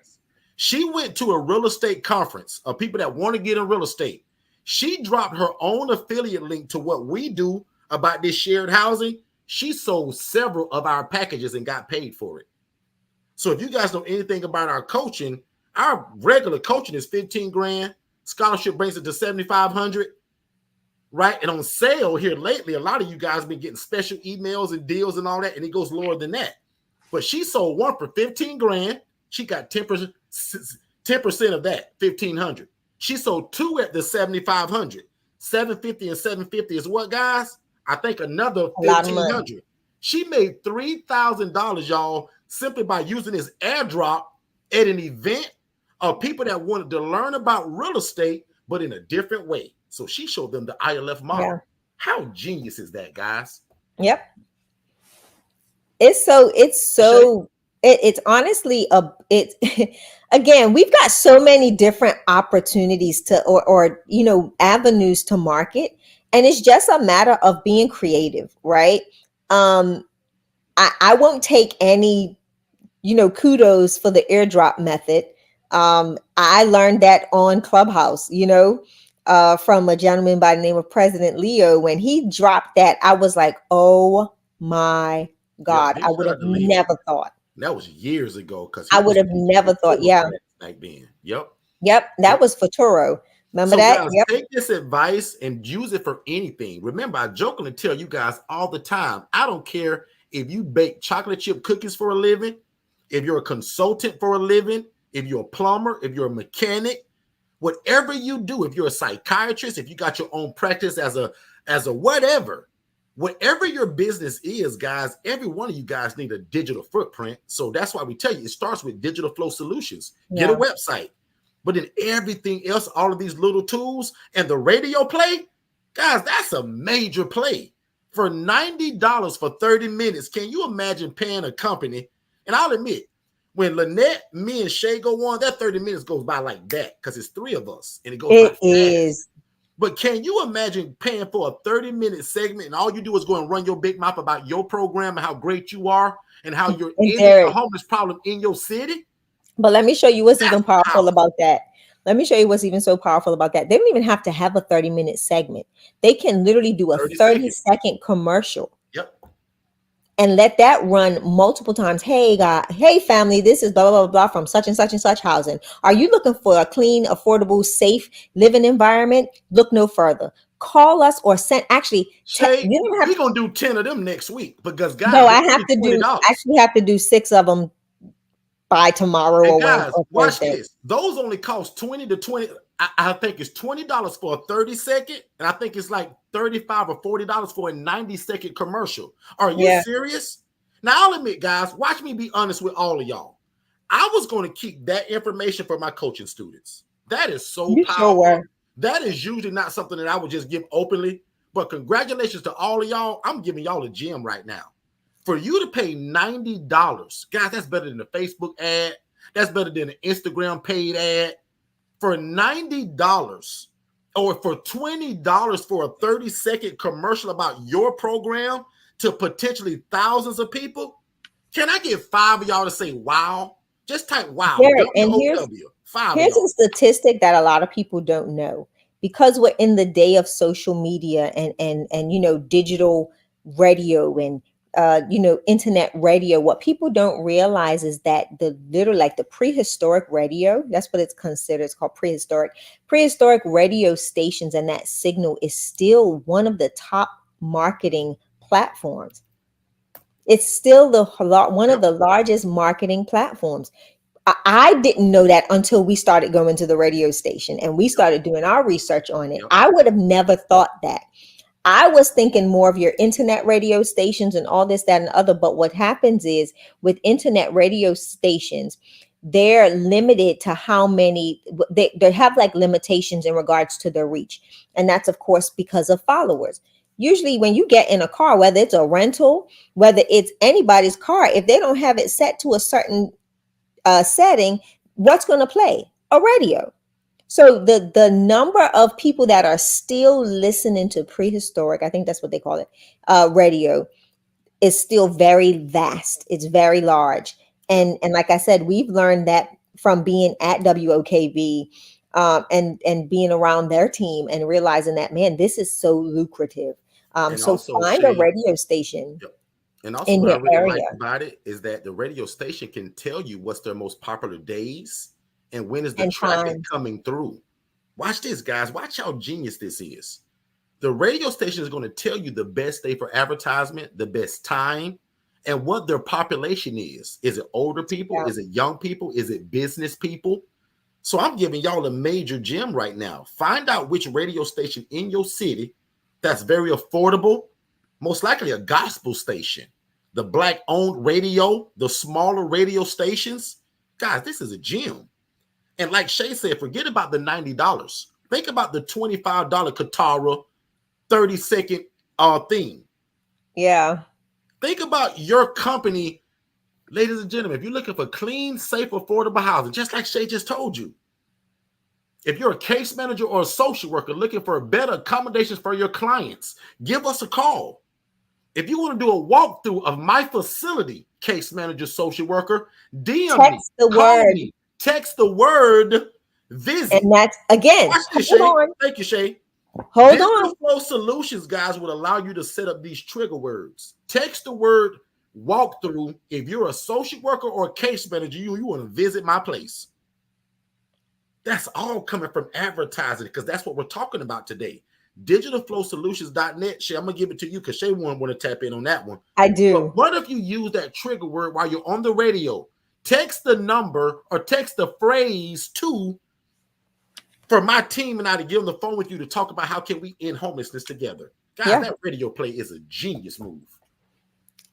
She went to a real estate conference of people that want to get in real estate. She dropped her own affiliate link to what we do about this shared housing. She sold several of our packages and got paid for it. So if you guys know anything about our regular coaching is 15 grand. Scholarship brings it to 7,500, right? And on sale here lately, a lot of you guys have been getting special emails and deals and all that, and it goes lower than that. But she sold one for 15 grand. She got 10% of that, 1,500. She sold two at the 7,500. 750 and 750 is what, guys? I think another A lot of money. 1,500. She made $3,000, y'all, simply by using this airdrop at an event of people that wanted to learn about real estate, but in a different way. So she showed them the ILF Yeah. model. How genius is that, guys? Yep. It's Shay? so it's honestly a it again, we've got so many different opportunities to or avenues to market, and it's just a matter of being creative, right? um I won't take any kudos for the airdrop method. I learned that on Clubhouse, from a gentleman by the name of President Leo. When he dropped that, I was like, oh my Yep. God, Big I would shout have out to Leo. never thought. That was years ago because I he would was have teaching the never thought. Toro Yeah. class back then. Yep. Yep. That Yep. was for Turo. Remember So, that? guys, Yep. take this advice and use it for anything. Remember, I jokingly tell you guys all the time, I don't care if you bake chocolate chip cookies for a living, if you're a consultant for a living, if you're a plumber, if you're a mechanic, whatever you do, if you're a psychiatrist, if you got your own practice as a whatever your business is, guys, every one of you guys need a digital footprint. So that's why we tell you it starts with Digital Flow Solutions. Get a Yeah. website. But then everything else, all of these little tools and the radio play, guys, that's a major play. For $90 for 30 minutes, can you imagine paying a company? And I'll admit, when Lynette, me, and Shay go on, that 30 minutes goes by like that because it's three of us and it goes by It fast. is. But can you imagine paying for a 30-minute segment and all you do is go and run your big mouth about your program and how great you are and how you're And ending the Derek, homeless problem in your city? but let me show you what's That's even powerful powerful. about that. Let me show you what's even so powerful about that. They don't even have to have a 30-minute segment. They can literally do a 30 seconds. 30-second commercial Yep. and let that run multiple times. Hey, God, hey, family, this is blah, blah, blah, blah from such and such housing. Are you looking for a clean, affordable, safe living environment? Look no further. Call us or send, actually, Shay, you don't have we're gonna do 10 of them next week because no, guys, they're only $20. actually have to do six of them by tomorrow And or Wednesday guys, or watch Thursday. this. Those only cost 20 to 20. I think it's $20 for a 30-second, and I think it's like 35 or $40 for a 90-second commercial. Are you Yeah, serious? Now I'll admit, guys, watch me be honest with all of y'all. I was going to keep that information for my coaching students. That is so you sure powerful. were. That is usually not something that I would just give openly. But congratulations to all of y'all. I'm giving y'all a gem right now. For you to pay $90, guys, that's better than a Facebook ad. That's better than an Instagram paid ad. For $90 or for $20 for a 30-second commercial about your program to potentially thousands of people, can I get five of y'all to say wow? Just type wow, Derek, and W-O-W. Five of here's y'all. a statistic that a lot of people don't know. Because we're in the day of social media and digital radio and internet radio, what people don't realize is that the literal, like the prehistoric radio, that's what it's considered. It's called prehistoric radio stations, and that signal is still one of the top marketing platforms. It's still one of Yep, the largest marketing platforms. I didn't know that until we started going to the radio station and we yep, started doing our research on it. yep. I would have never thought that. I was thinking more of your internet radio stations and all this, that, and the other. But what happens is with internet radio stations, they're limited to how many, they have like limitations in regards to their reach. And that's, of course, because of followers. Usually, when you get in a car, whether it's a rental, whether it's anybody's car, if they don't have it set to a certain setting, what's going to play? A radio. So the number of people that are still listening to prehistoric, I think that's what they call it, radio, is still very vast. It's very large, Yep. and like I said, we've learned that from being at WOKV, and being around their team and realizing that, man, this is so lucrative. And So also, find a Shay, radio station yep. And also, in what I your really like area about it is that the radio station can tell you what's their most popular days and when is the and traffic time. coming through. Watch this, guys. Watch how genius this is. The radio station is going to tell you the best day for advertisement, the best time, and what their population is. Is it older people? Yeah. Is it young people? Is it business people? So I'm giving y'all a major gem right now. Find out which radio station in your city that's very affordable, most likely a gospel station, the black owned radio, the smaller radio stations. Guys, this is a gem. And like Shay said, forget about the $90. Think about the $25 Katara 30-second theme. Yeah. Think about your company, ladies and gentlemen. If you're looking for clean, safe, affordable housing, just like Shay just told you, if you're a case manager or a social worker looking for better accommodations for your clients, give us a call. If you want to do a walkthrough of my facility, case manager, social worker, DM me, Text the call word. me, text the word visit. And that's again, Watch this, hold Shay. on. Thank you, Shay. Hold Digital on. Flow Solutions, guys, would allow you to set up these trigger words. Text the word walkthrough if you're a social worker or a case manager, you want to visit my place. That's all coming from advertising because that's what we're talking about today. Digitalflowsolutions.net. Shay, I'm going to give it to you because Shay won't want to tap in on that one. I But do. what if you use that trigger word while you're on the radio? Text the number or text the phrase to for my team and I to get on the phone with you to talk about how can we end homelessness together. Guys, Yeah. that radio play is a genius move.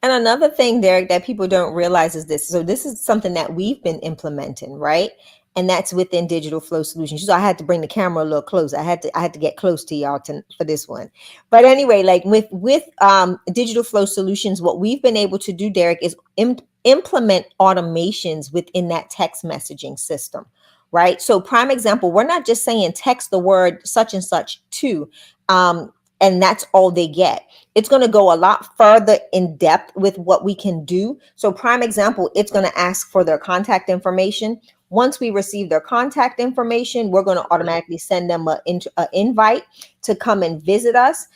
And another thing, Derek, that people don't realize is this. So this is something that we've been implementing, right? And that's within Digital Flow Solutions. So I had to bring the camera a little closer. I had to get close to y'all for this one. But anyway, like with Digital Flow Solutions, what we've been able to do, Derek, is implement automations within that text messaging system, right? So prime example, we're not just saying text the word such and such to, and that's all they get. It's going to go a lot further in depth with what we can do. So prime example, it's going to ask for their contact information. Once we receive their contact information, we're going to automatically send them an invite to come and visit us,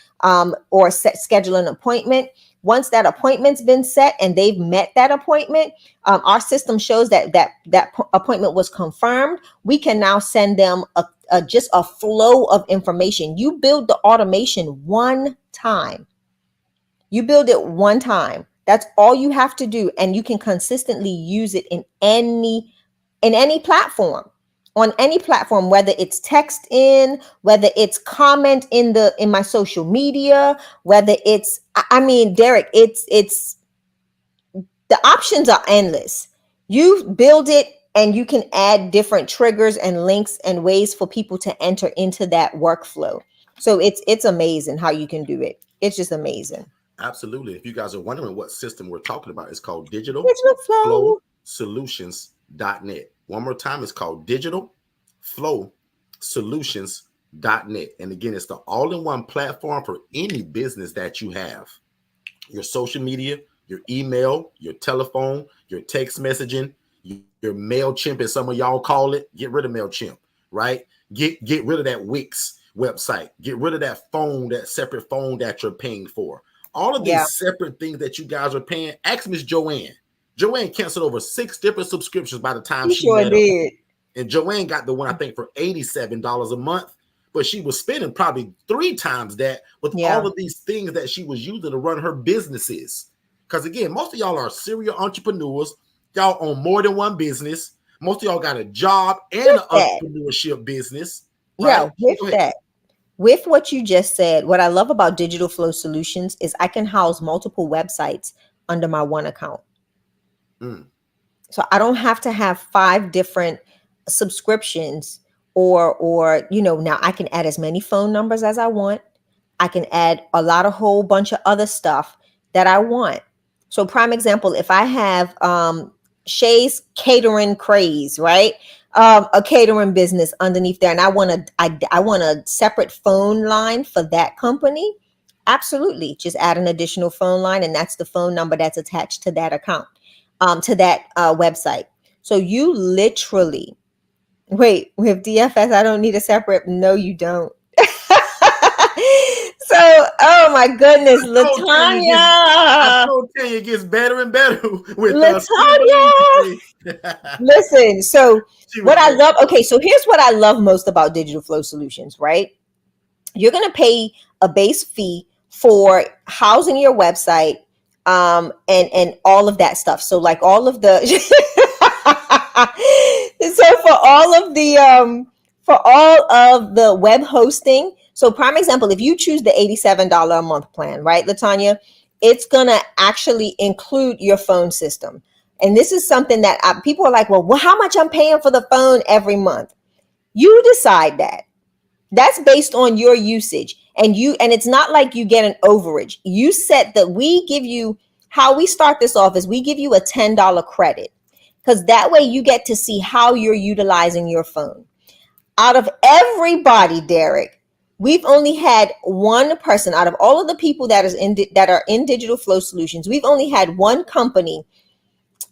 or schedule an appointment. Once that appointment's been set and they've met that appointment, our system shows that appointment was confirmed. We can now send them just a flow of information. You build the automation one time. You build it one time. That's all you have to do, and you can consistently use it in any platform, on any platform, whether it's text in, whether it's comment in my social media, whether it's, I mean, Derek, it's the options are endless. You build it and you can add different triggers and links and ways for people to enter into that workflow. So it's amazing how you can do it. It's just amazing. Absolutely. If you guys are wondering what system we're talking about, it's called Digital Digital Flow flow. Solutions.net. One more time, it's called Digital Flow Solutions.net. And again, it's the all-in-one platform for any business that you have. Your social media, your email, your telephone, your text messaging, your MailChimp, as some of y'all call it. Get rid of MailChimp, right? Get rid of that Wix website. Get rid of that phone, that separate phone that you're paying for. All of Yeah, these separate things that you guys are paying. Ask Miss Joanne. Joanne canceled over 6 different subscriptions by the time you she sure met us. did. And Joanne got the one, I think, for $87 a month. But she was spending probably 3 times that with all Yeah. of these things that she was using to run her businesses. Because again, most of y'all are serial entrepreneurs. Y'all own more than one business. Most of y'all got a job and With an that. entrepreneurship business, Yeah, right? with Go ahead. that. With what you just said, what I love about Digital Flow Solutions is I can house multiple websites under my one account. Mm. So I don't have to have 5 different subscriptions, or now I can add as many phone numbers as I want. I can add a lot of whole bunch of other stuff that I want. So prime example, if I have Shay's catering craze, right? A catering business underneath there, and I want a separate phone line for that company. Absolutely. Just add an additional phone line, and that's the phone number that's attached to that account, to that website. So you literally, wait, with DFS, I don't need a separate. No, you don't. So, oh my goodness, I Latanya, told Tanya it gets better and better with see what Latanya. did you say? Listen, so She was what I very love, quick. okay, so here's what I love most about Digital Flow Solutions, right? You're going to pay a base fee for housing your website, and all of that stuff. So like all of the so for all of the web hosting. So prime example, if you choose the $87 a month plan, right, Latanya, it's going to actually include your phone system. And this is something that people are like, well, how much I'm paying for the phone every month? You decide that. That's based on your usage. And it's not like you get an overage. You set that we give you, how we start this off is we give you a $10 credit, because that way you get to see how you're utilizing your phone. Out of everybody, Derek, we've only had one person out of all of the people that are in Digital Flow Solutions. We've only had one company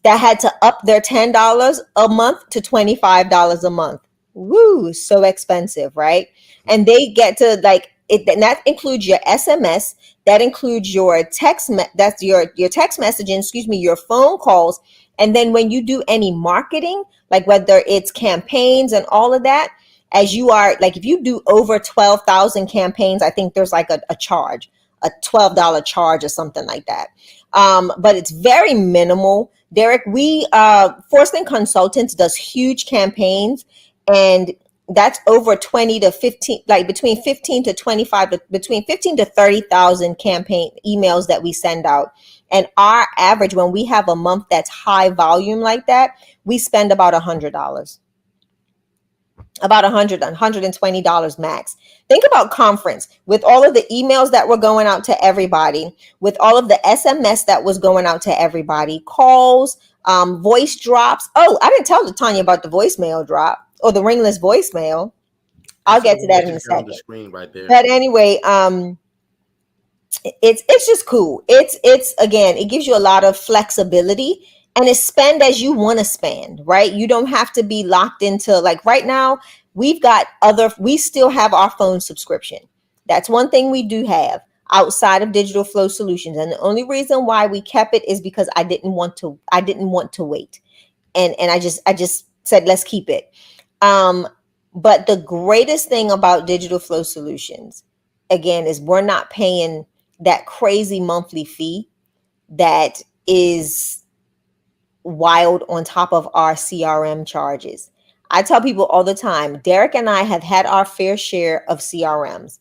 that had to up their $10 a month to $25 a month. Woo, so expensive, right? And they get to like it, and that includes your SMS, that includes your that's your text messaging, excuse me, your phone calls. And then when you do any marketing, like whether it's campaigns and all of that, as you are like, if you do over 12,000 campaigns, I think there's like a charge, a $12 charge or something like that. But it's very minimal. Derek, we Forston Consultants does huge campaigns, and that's over 20 to 15, like between 15 to 25, between 15 to 30,000 campaign emails that we send out. And our average, when we have a month that's high volume like that, we spend about $100, about $120 max. Think about conference with all of the emails that were going out to everybody, with all of the SMS that was going out to everybody, calls, voice drops. Oh, I didn't tell Tanya about the voicemail drop or the ringless voicemail. I I'll see get the to one that that in you a got on the second. screen right there. But anyway, it's just cool. It's again, it gives you a lot of flexibility, and it's spend as you want to spend, right? You don't have to be locked into, like right now, we still have our phone subscription. That's one thing we do have outside of Digital Flow Solutions. And the only reason why we kept it is because I didn't want to wait. And I just said let's keep it. Um, but the greatest thing about Digital Flow Solutions, again, is we're not paying that crazy monthly fee that is wild on top of our CRM charges. I tell people all the time, Derek and I have had our fair share of CRMs.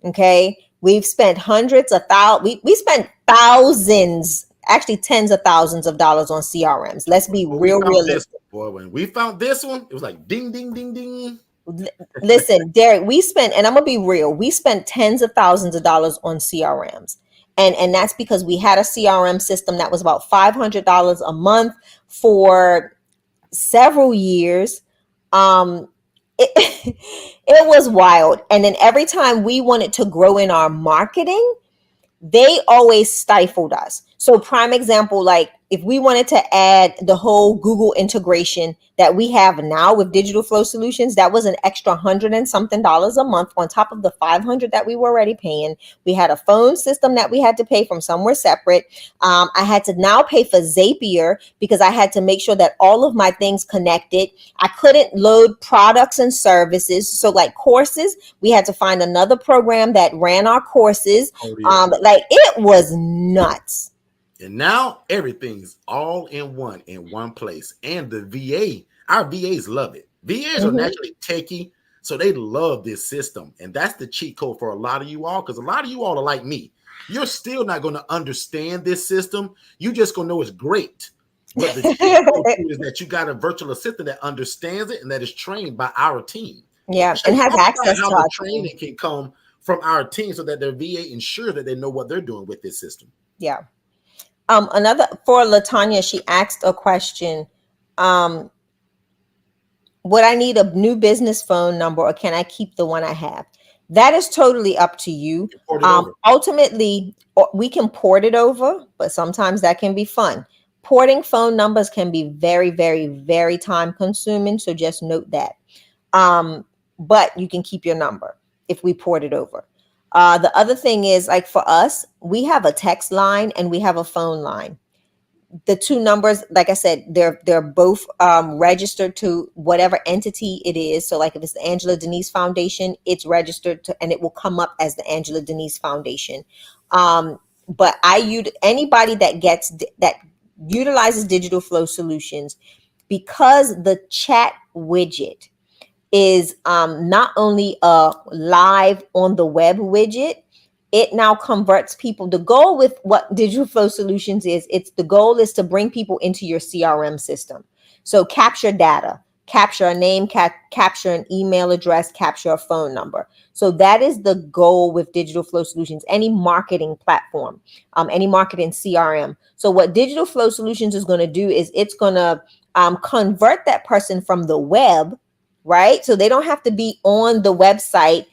Okay. We've spent hundreds of thousands, we spent thousands, actually tens of thousands of dollars on CRMs. Let's be But we real found this realistic. one, boy. When we found this one, it was like ding, ding, ding, ding. Listen, Derek, and I'm gonna be real, we spent tens of thousands of dollars on CRMs. And that's because we had a CRM system that was about $500 a month for several years. It, it was wild. And then every time we wanted to grow in our marketing, they always stifled us. So prime example, like if we wanted to add the whole Google integration that we have now with Digital Flow Solutions, that was an extra hundred and something dollars a month on top of the 500 that we were already paying. We had a phone system that we had to pay from somewhere separate. I had to now pay for Zapier because I had to make sure that all of my things connected. I couldn't load products and services. So like courses, we had to find another program that ran our courses. Oh yeah. Like it was nuts. And now everything's all in one place. And the VA, our VAs love it. VAs are Mhm. naturally techie, so they love this system. And that's the cheat code for a lot of you all, because a lot of you all are like me. You're still not going to understand this system. You just going to know it's great. But the cheat code too is that you got a virtual assistant that understands it and that is trained by our team. Yeah, Shay, and has talk about access how to the our team. training can come from our team so that their VA ensures that they know what they're doing with this system. Yeah. Another for Latanya, she asked a question. Um, would I need a new business phone number or can I keep the one I have? That is totally up to you. Port it over. Ultimately, we can port it over, but sometimes that can be fun. Porting phone numbers can be very, very, very time consuming. So just note that. Um, but you can keep your number if we port it over. The other thing is, like for us, we have a text line and we have a phone line. The two numbers, like I said, they're both registered to whatever entity it is. So like if it's the Angela Denise Foundation, it's registered to, and it will come up as the Angela Denise Foundation. But anybody that utilizes Digital Flow Solutions, because the chat widget is not only a live on the web widget, it now converts people. The goal with what Digital Flow Solutions is, it's the goal is to bring people into your CRM system. So capture data, capture a name, capture an email address, capture a phone number. So that is the goal with Digital Flow Solutions, any marketing platform, any marketing CRM. So what Digital Flow Solutions is going to do is it's going to convert that person from the web, right? So they don't have to be on the website,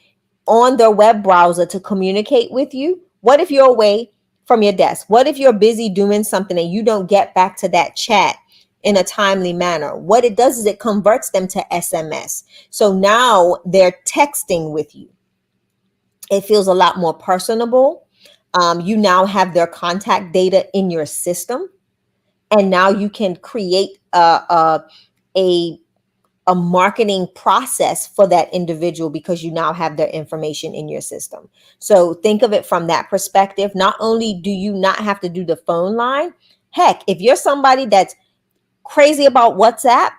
on their web browser to communicate with you. What if you're away from your desk? What if you're busy doing something and you don't get back to that chat in a timely manner? What it does is it converts them to SMS. So now they're texting with you. It feels a lot more personable. You now have their contact data in your system, and now you can create a a marketing process for that individual because you now have their information in your system. So think of it from that perspective. Not only do you not have to do the phone line, heck, if you're somebody that's crazy about WhatsApp,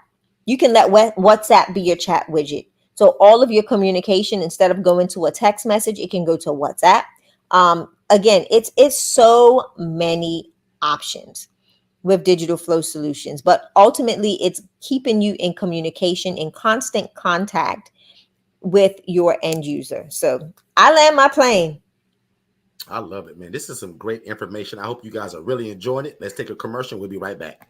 you can let WhatsApp be your chat widget. So all of your communication, instead of going to a text message, it can go to WhatsApp. Again, it's so many options with Digital Flow Solutions, but ultimately it's keeping you in communication, in constant contact with your end user. So I land my plane. I love it, man. This is some great information. I hope you guys are really enjoying it. Let's take a commercial. We'll be right back.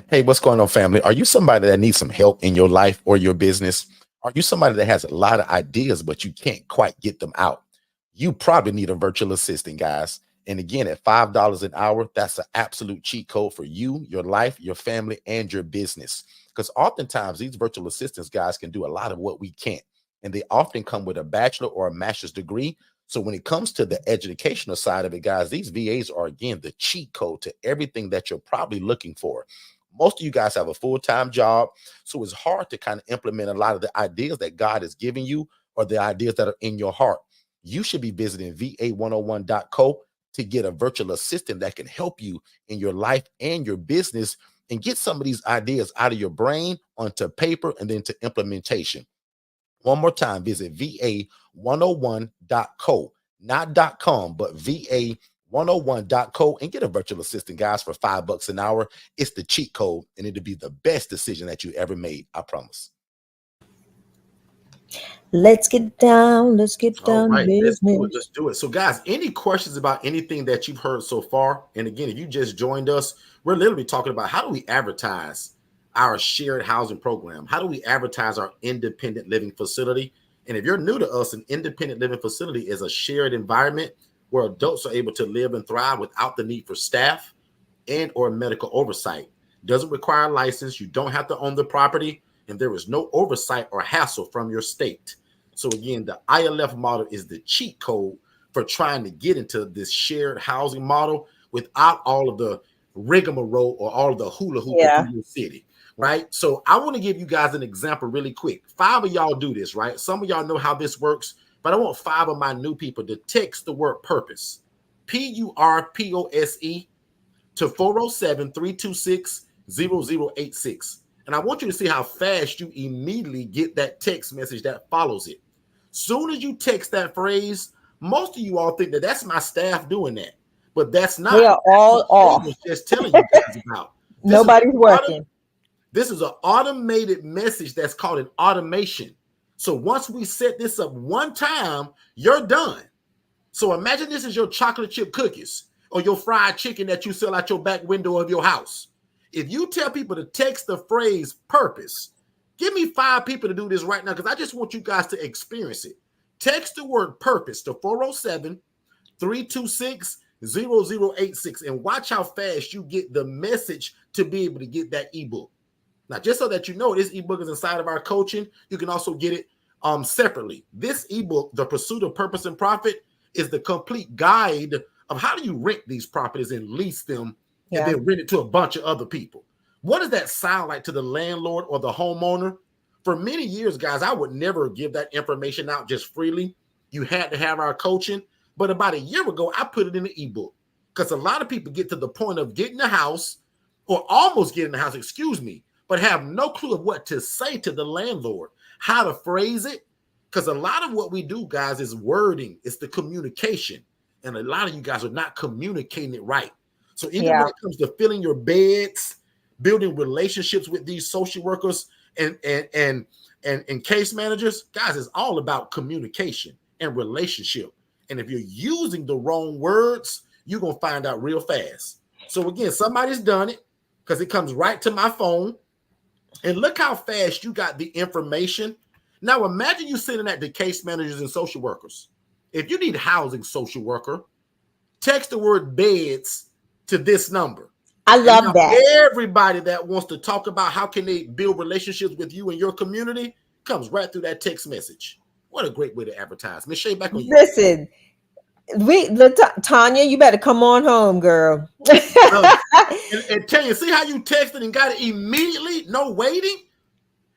Hey, what's going on, family? Are you somebody that needs some help in your life or your business? Are you somebody that has a lot of ideas, but you can't quite get them out? You probably need a virtual assistant, guys. And again, at $5 an hour, that's an absolute cheat code for you, your life, your family, and your business. Because oftentimes these virtual assistants, guys, can do a lot of what we can't. And they often come with a bachelor or a master's degree. So when it comes to the educational side of it, guys, these VAs are, again, the cheat code to everything that you're probably looking for. Most of you guys have a full-time job, so it's hard to kind of implement a lot of the ideas that God is giving you or the ideas that are in your heart. You should be visiting va101.co to get a virtual assistant that can help you in your life and your business and get some of these ideas out of your brain onto paper and then to implementation. One more time, visit va101.co, not .com, but va101.co, and get a virtual assistant, guys, for $5 an hour. It's the cheat code, and it'll be the best decision that you ever made. I promise. Let's get All down to right, let's do it. business. Let's do it. So, guys, any questions about anything that you've heard so far? And again, if you just joined us, we're literally talking about how do we advertise our shared housing program? How do we advertise our independent living facility? And if you're new to us, an independent living facility is a shared environment where adults are able to live and thrive without the need for staff and or medical oversight. Doesn't require a license. You don't have to own the property, and there is no oversight or hassle from your state. So again, the ILF model is the cheat code for trying to get into this shared housing model without all of the rigmarole or all of the hula hooping through Yeah. your city, right? So I want to give you guys an example really quick. 5 of y'all do this, right? Some of y'all know how this works, but I want 5 of my new people to text the word purpose, PURPOSE, to 407-326-0086. And I want you to see how fast you immediately get that text message that follows it. Soon as you text that phrase, most of you all think that that's my staff doing that, but that's They not. are That's what all Dave off. was just telling you guys about. This is Nobody's working. this is an automated message that's called an automation. So once we set this up one time, you're done. So imagine this is your chocolate chip cookies or your fried chicken that you sell out your back window of your house. If you tell people to text the phrase purpose, give me 5 people to do this right now because I just want you guys to experience it. Text the word purpose to 407-326-0086 and watch how fast you get the message to be able to get that ebook. Now, just so that you know, this ebook is inside of our coaching. You can also get it separately. This ebook, The Pursuit of Purpose and Profit, is the complete guide of how do you rent these properties and lease them and Yeah. then rent it to a bunch of other people. What does that sound like to the landlord or the homeowner? For many years, guys, I would never give that information out just freely. You had to have our coaching. But about a year ago, I put it in the ebook because a lot of people get to the point of getting the house or almost getting the house, excuse me, but have no clue of what to say to the landlord, how to phrase it, Because a lot of what we do, guys, is wording. It's the communication. And a lot of you guys are not communicating it right. So even when Yeah. it comes to filling your beds, building relationships with these social workers and case managers, guys, it's all about communication and relationship. And if you're using the wrong words, you're gonna find out real fast. So again, somebody's done it because it comes right to my phone. And look how fast you got the information. Now imagine you sitting at the case managers and social workers. If you need housing social worker, text the word beds to this number. I And now love that. everybody that wants to talk about how can they build relationships with you and your community comes right through that text message. What a great way to advertise. Miss Shay, back on you. Listen, Tanya, you better come on home, girl. And tell you, see how you texted and got it immediately, no waiting?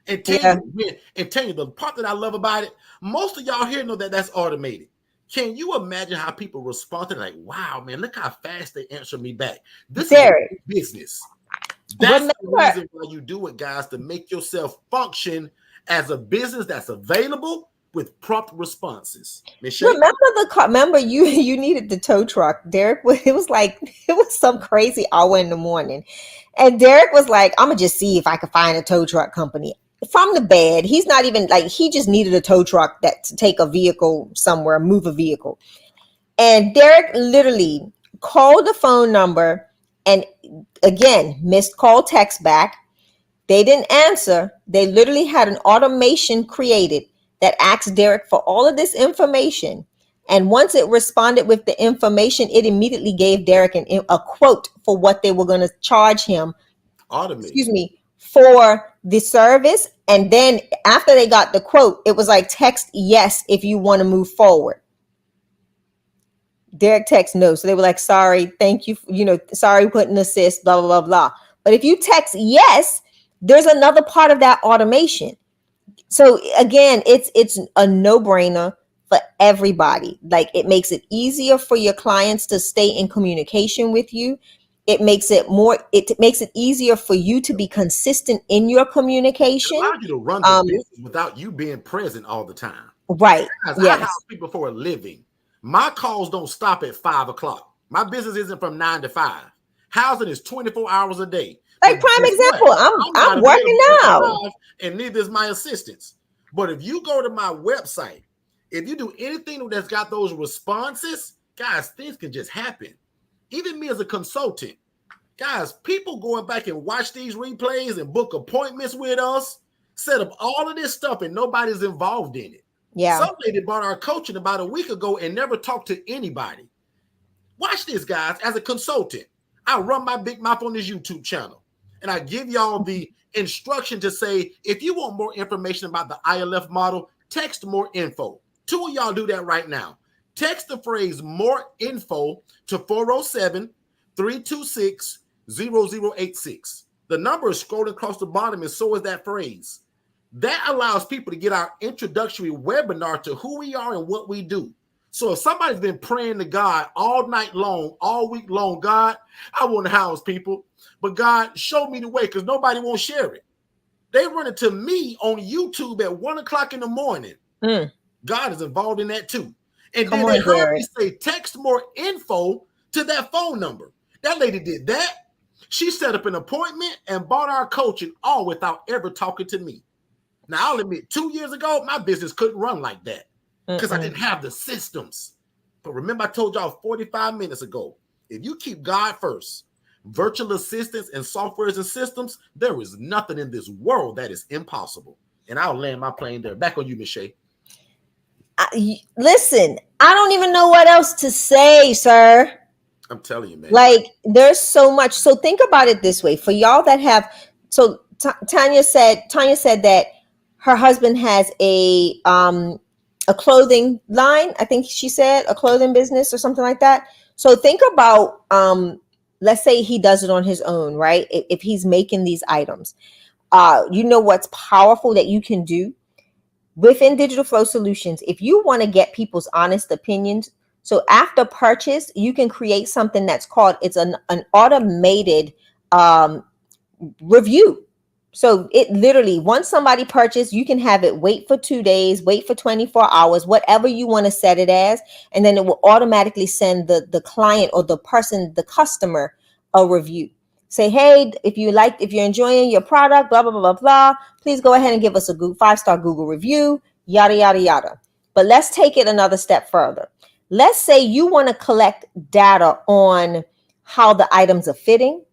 And tell Yeah, you, and tell you the part that I love about it, most of y'all here know that that's automated. Can you imagine how people respond to it? Like, wow, man, look how fast they answer me back. This is a Derek. business. That's the Remember, reason why you do it, guys, to make yourself function as a business that's available with prompt responses. Miss Shay? remember you needed the tow truck. Derek, it was like it was some crazy hour in the morning, and Derek was like, "I'm gonna just see if I can find a tow truck company." From the bed, he's not even like he just needed a tow truck that to take a vehicle somewhere, move a vehicle. And Derek literally called the phone number and again missed call text back. They didn't answer. They literally had an automation created that asked Derek for all of this information. And once it responded with the information, it immediately gave Derek a quote for what they were going to charge him, Automated. excuse me, for the service. And then after they got the quote, it was like text yes if you want to move forward. Derek text no. So they were like, sorry, thank you, sorry, couldn't assist, blah, blah, blah, blah. But if you text yes, there's another part of that automation. So again, it's a no-brainer for everybody. Like it makes it easier for your clients to stay in communication with you. It makes it easier for you to be consistent in your It communication. allows you to run the Um, business without you being present all the time. right. Guys, I house Yes. people for a living. My calls don't stop at 5 o'clock. My business isn't from 9 to 5. Housing is 24 hours a day. Like But prime guess what? example, I'm I'm not I'm working available after now. 5, and neither is my assistants. But if you go to my website, if you do anything that's got those responses, guys, things can just happen. Even me as a consultant, guys, people going back and watch these replays and book appointments with us, set up all of this stuff, and nobody's involved in it. Yeah. Some lady bought our coaching about a week ago and never talked to anybody. Watch this, guys. As a consultant, I run my big mouth on this YouTube channel, and I give y'all the instruction to say, if you want more information about the ILF model, text more info. Two of y'all do that right now. Text the phrase more info to 407 326 0086. The number is scrolling across the bottom, and so is that phrase. That allows people to get our introductory webinar to who we are and what we do. So if somebody's been praying to God all night long, all week long, God, I want to house people, but God, show me the way, because nobody won't share it. They run it to me on YouTube at 1 o'clock in the morning. Mm, God is involved in that too. And come then they on, heard me Derek. say, text more info to that phone number. That lady did that. She set up an appointment and bought our coaching all without ever talking to me. Now, I'll admit, 2 years ago, my business couldn't run like that because I Mm-mm. didn't have the systems. But remember, I told y'all 45 minutes ago, if you keep God first, virtual assistants and softwares and systems, there is nothing in this world that is impossible. And I'll land my plane there. Back on you, Miss Shay. Listen, I don't even know what else to say, sir. I'm telling you, man. Like there's so much. So think about it this way. For y'all that have, so Tanya said that her husband has a clothing line. I think she said a clothing business or something like that. So think about let's say he does it on his own, right? If he's making these items, you know what's powerful that you can do within Digital Flow Solutions. If you want to get people's honest opinions, so after purchase, you can create something that's called, it's an automated review. So it literally, once somebody purchased, you can have it wait for 2 days, wait for 24 hours, whatever you want to set it as. And then it will automatically send the client or the person, the customer, a review. Say, hey, if you're enjoying your product, blah, blah, blah, blah, blah, please go ahead and give us a 5-star Google review, yada, yada, yada. But let's take it another step further. Let's say you want to collect data on how the items are fitting.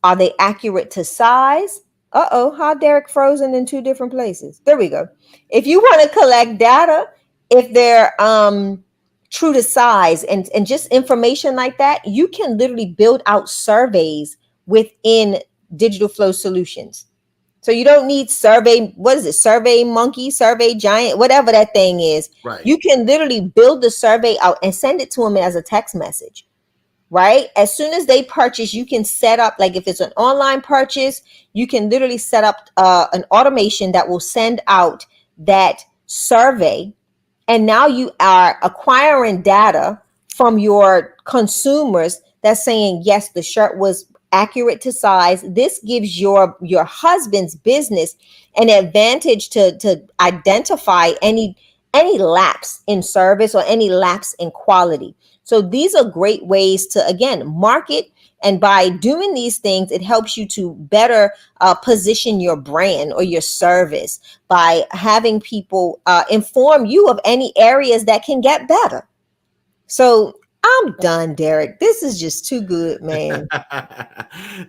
Are they accurate to size? Uh-oh, how Derek frozen in two different places. There we go. If you want to collect data, if they're true to size and just information like that, you can literally build out surveys within Digital Flow Solutions. So you don't need survey, what is it? Survey Monkey, Survey Giant, whatever that thing is. Right. You can literally build the survey out and send it to them as a text message, right? As soon as they purchase, you can set up, like if it's an online purchase, you can literally set up an automation that will send out that survey. And now you are acquiring data from your consumers that's saying, yes, the shirt was accurate to size. This gives your husband's business an advantage to identify any lapse in service or any lapse in quality. So these are great ways to, again, market. And by doing these things, it helps you to better position your brand or your service by having people inform you of any areas that can get better. So I'm done, Derek. This is just too good, man.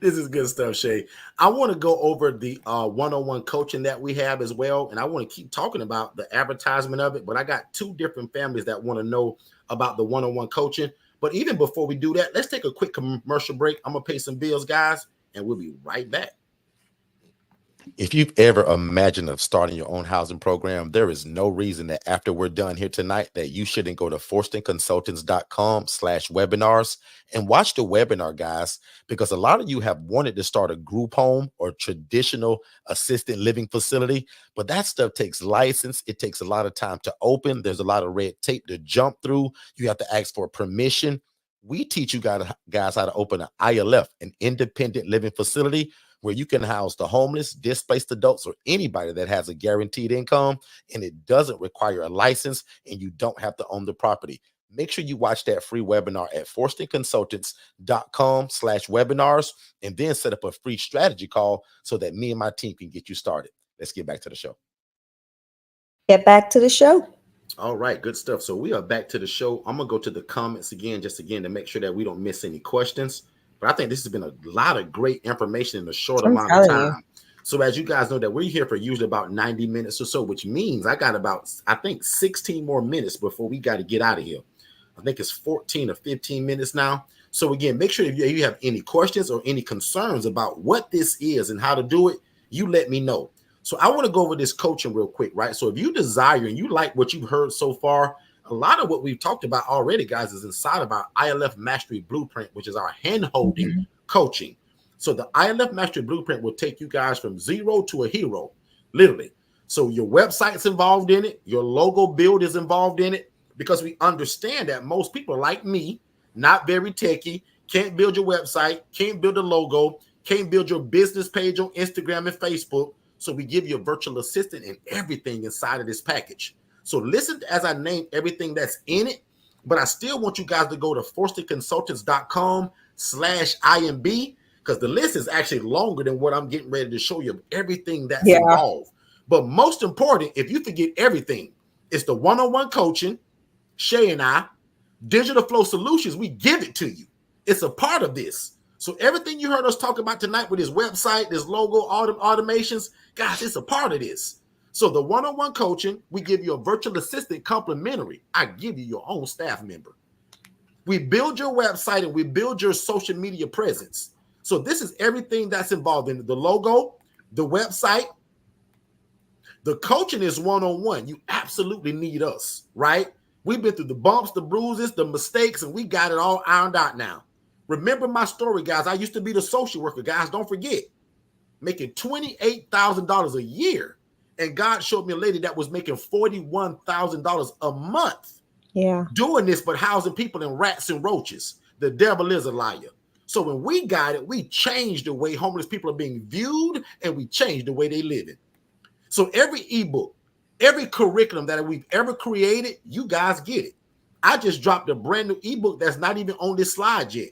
This is good stuff, Shay. I want to go over the one-on-one coaching that we have as well, and I want to keep talking about the advertisement of it. But I got two different families that want to know about the one-on-one coaching. But even before we do that, let's take a quick commercial break. I'm gonna pay some bills, guys, and we'll be right back. If you've ever imagined of starting your own housing program, there is no reason that after we're done here tonight that you shouldn't go to forstonconsultants.com/webinars and watch the webinar, guys, because a lot of you have wanted to start a group home or traditional assisted living facility, but that stuff takes license. It takes a lot of time to open. There's a lot of red tape to jump through. You have to ask for permission. We teach you guys how to open an ILF, an independent living facility, where you can house the homeless, displaced adults, or anybody that has a guaranteed income, and it doesn't require a license, and you don't have to own the property. Make sure you watch that free webinar at forstonconsultants.com/webinars, and then set up a free strategy call so that me and my team can get you started. Let's get back to the show. Get back to the show. All right, good stuff. So we are back to the show. I'm gonna go to the comments again, just again to make sure that we don't miss any questions. But I think this has been a lot of great information in a short I'm amount of telling you. time. So as you guys know that we're here for usually about 90 minutes or so, which means I got about, I think, 16 more minutes before we got to get out of here. I think it's 14 or 15 minutes now. So again, make sure if you have any questions or any concerns about what this is and how to do it, you let me know. So I want to go over this coaching real quick, right? So if you desire and you like what you've heard so far, a lot of what we've talked about already, guys, is inside of our ILF Mastery Blueprint, which is our hand-holding coaching. So the ILF Mastery Blueprint will take you guys from zero to a hero, literally. So your website's involved in it. Your logo build is involved in it, because we understand that most people like me, not very techy, can't build your website, can't build a logo, can't build your business page on Instagram and Facebook. So we give you a virtual assistant and everything inside of this package. So listen as I name everything that's in it, but I still want you guys to go to forstonconsultants.com/IMB, because the list is actually longer than what I'm getting ready to show you, everything that's Yeah. involved. But most important, if you forget everything, it's the one-on-one coaching, Shay and I, Digital Flow Solutions, we give it to you. It's a part of this. So everything you heard us talk about tonight with his website, this logo, all the automations, guys, it's a part of this. So the one-on-one coaching, we give you a virtual assistant complimentary. I give you your own staff member. We build your website and we build your social media presence. So this is everything that's involved in the logo, the website. The coaching is one-on-one. You absolutely need us, right? We've been through the bumps, the bruises, the mistakes, and we got it all ironed out now. Remember my story, guys. I used to be the social worker, guys. Don't forget. Making $28,000 a year. And God showed me a lady that was making $41,000 a month. Yeah. Doing this, but housing people in rats and roaches. The devil is a liar. So when we got it, we changed the way homeless people are being viewed, and we changed the way they live it. So every ebook, every curriculum that we've ever created, you guys get it. I just dropped a brand new ebook that's not even on this slide yet.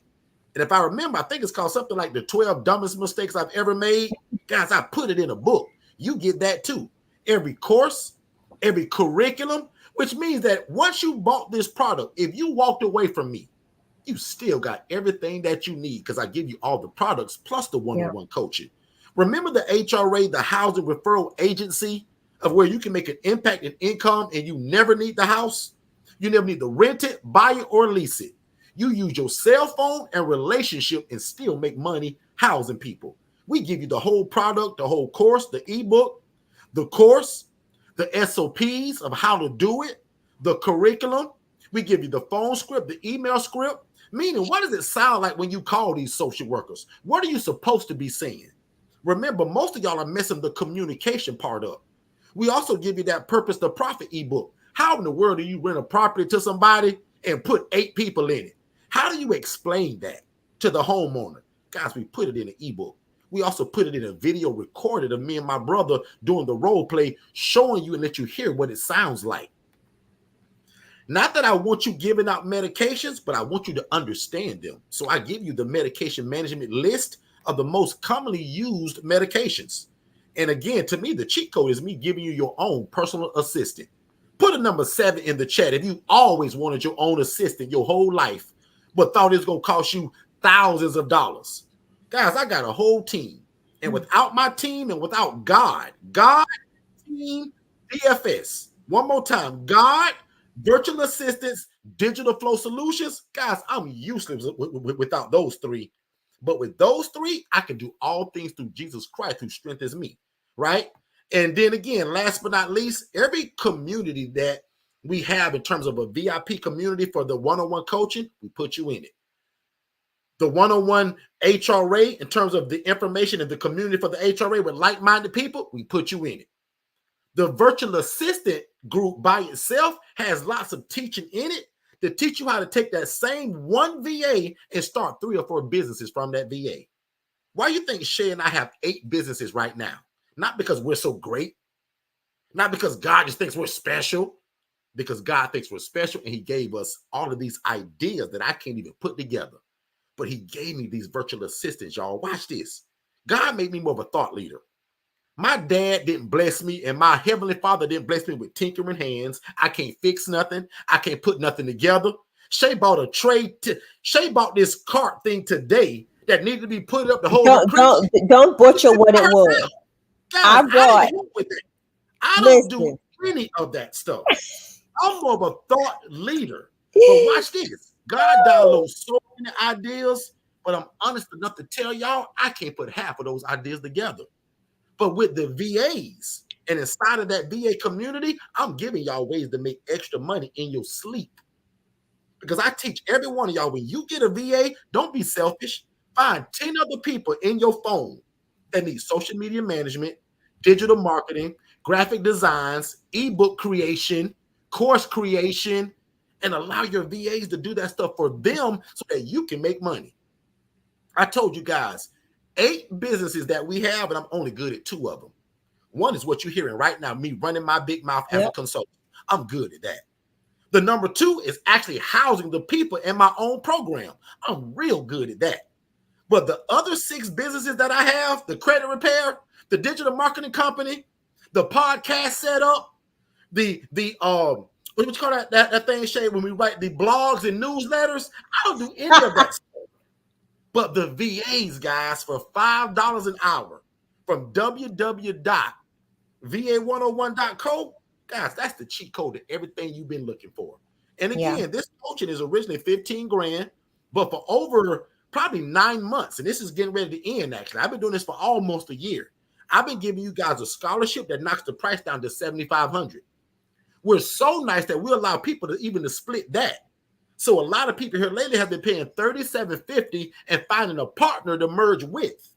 And if I remember, I think it's called something like the 12 dumbest mistakes I've ever made. Guys, I put it in a book. You get that too. Every course, every curriculum, which means that once you bought this product, if you walked away from me, you still got everything that you need because I give you all the products plus the one-on-one coaching. Remember the HRA, the Housing Referral Agency, of where you can make an impact in income and you never need the house? You never need to rent it, buy it, or lease it. You use your cell phone and relationship and still make money housing people. We give you the whole product, the whole course, the ebook, the course, the SOPs of how to do it, the curriculum. We give you the phone script, the email script. Meaning, what does it sound like when you call these social workers? What are you supposed to be saying? Remember, most of y'all are messing the communication part up. We also give you that Purpose to Profit ebook. How in the world do you rent a property to somebody and put 8 people in it? How do you explain that to the homeowner? Guys, we put it in an ebook. We also put it in a video recorded of me and my brother doing the role play, showing you and let you hear what it sounds like. Not that I want you giving out medications, but I want you to understand them. So I give you the medication management list of the most commonly used medications. And again, to me, the cheat code is me giving you your own personal assistant. Put a number 7 in the chat if you always wanted your own assistant your whole life, but thought it was going to cost you thousands of dollars. Guys, I got a whole team. And without my team and without God, team, DFS. One more time, God, virtual assistants, digital flow solutions. Guys, I'm useless without those 3. But with those 3, I can do all things through Jesus Christ who strengthens me, right? And then again, last but not least, every community that we have in terms of a VIP community for the one-on-one coaching, we put you in it. The one-on-one HRA, in terms of the information and the community for the HRA with like-minded people, we put you in it. The virtual assistant group by itself has lots of teaching in it to teach you how to take that same one VA and start 3 or 4 businesses from that VA. Why do you think Shay and I have 8 businesses right now? Not because we're so great, not because God just thinks we're special, because God thinks we're special and he gave us all of these ideas that I can't even put together. But he gave me these virtual assistants, y'all. Watch this. God made me more of a thought leader. My dad didn't bless me, and my heavenly Father didn't bless me with tinkering hands. I can't fix nothing. I can't put nothing together. Shay bought a tray. Shay bought this cart thing today that needed to be put up to hold the preach. Don't butcher what it was. Guys, I bought. I don't do any of that stuff. I'm more of a thought leader. But watch this. God downloads so many ideas, but I'm honest enough to tell y'all, I can't put half of those ideas together. But with the VAs and inside of that VA community, I'm giving y'all ways to make extra money in your sleep. Because I teach every one of y'all, when you get a VA, don't be selfish. Find 10 other people in your phone that need social media management, digital marketing, graphic designs, ebook creation, course creation, and allow your VAs to do that stuff for them so that you can make money. I told you guys, 8 businesses that we have, and I'm only good at 2 of them. One is what you're hearing right now, me running my big mouth as a consultant. I'm good at that. The number 2 is actually housing the people in my own program. I'm real good at that. But the other 6 businesses that I have, the credit repair, the digital marketing company, the podcast setup, what you call that thing, Shay, when we write the blogs and newsletters, I don't do any of that stuff. But the VAs, guys, for $5 an hour from www.va101.co, guys, that's the cheat code to everything you've been looking for. And again, this coaching is originally $15,000, but for over probably 9 months, and this is getting ready to end, actually. I've been doing this for almost a year. I've been giving you guys a scholarship that knocks the price down to $7,500. We're so nice that we allow people to even to split that. So a lot of people here lately have been paying $37.50 and finding a partner to merge with.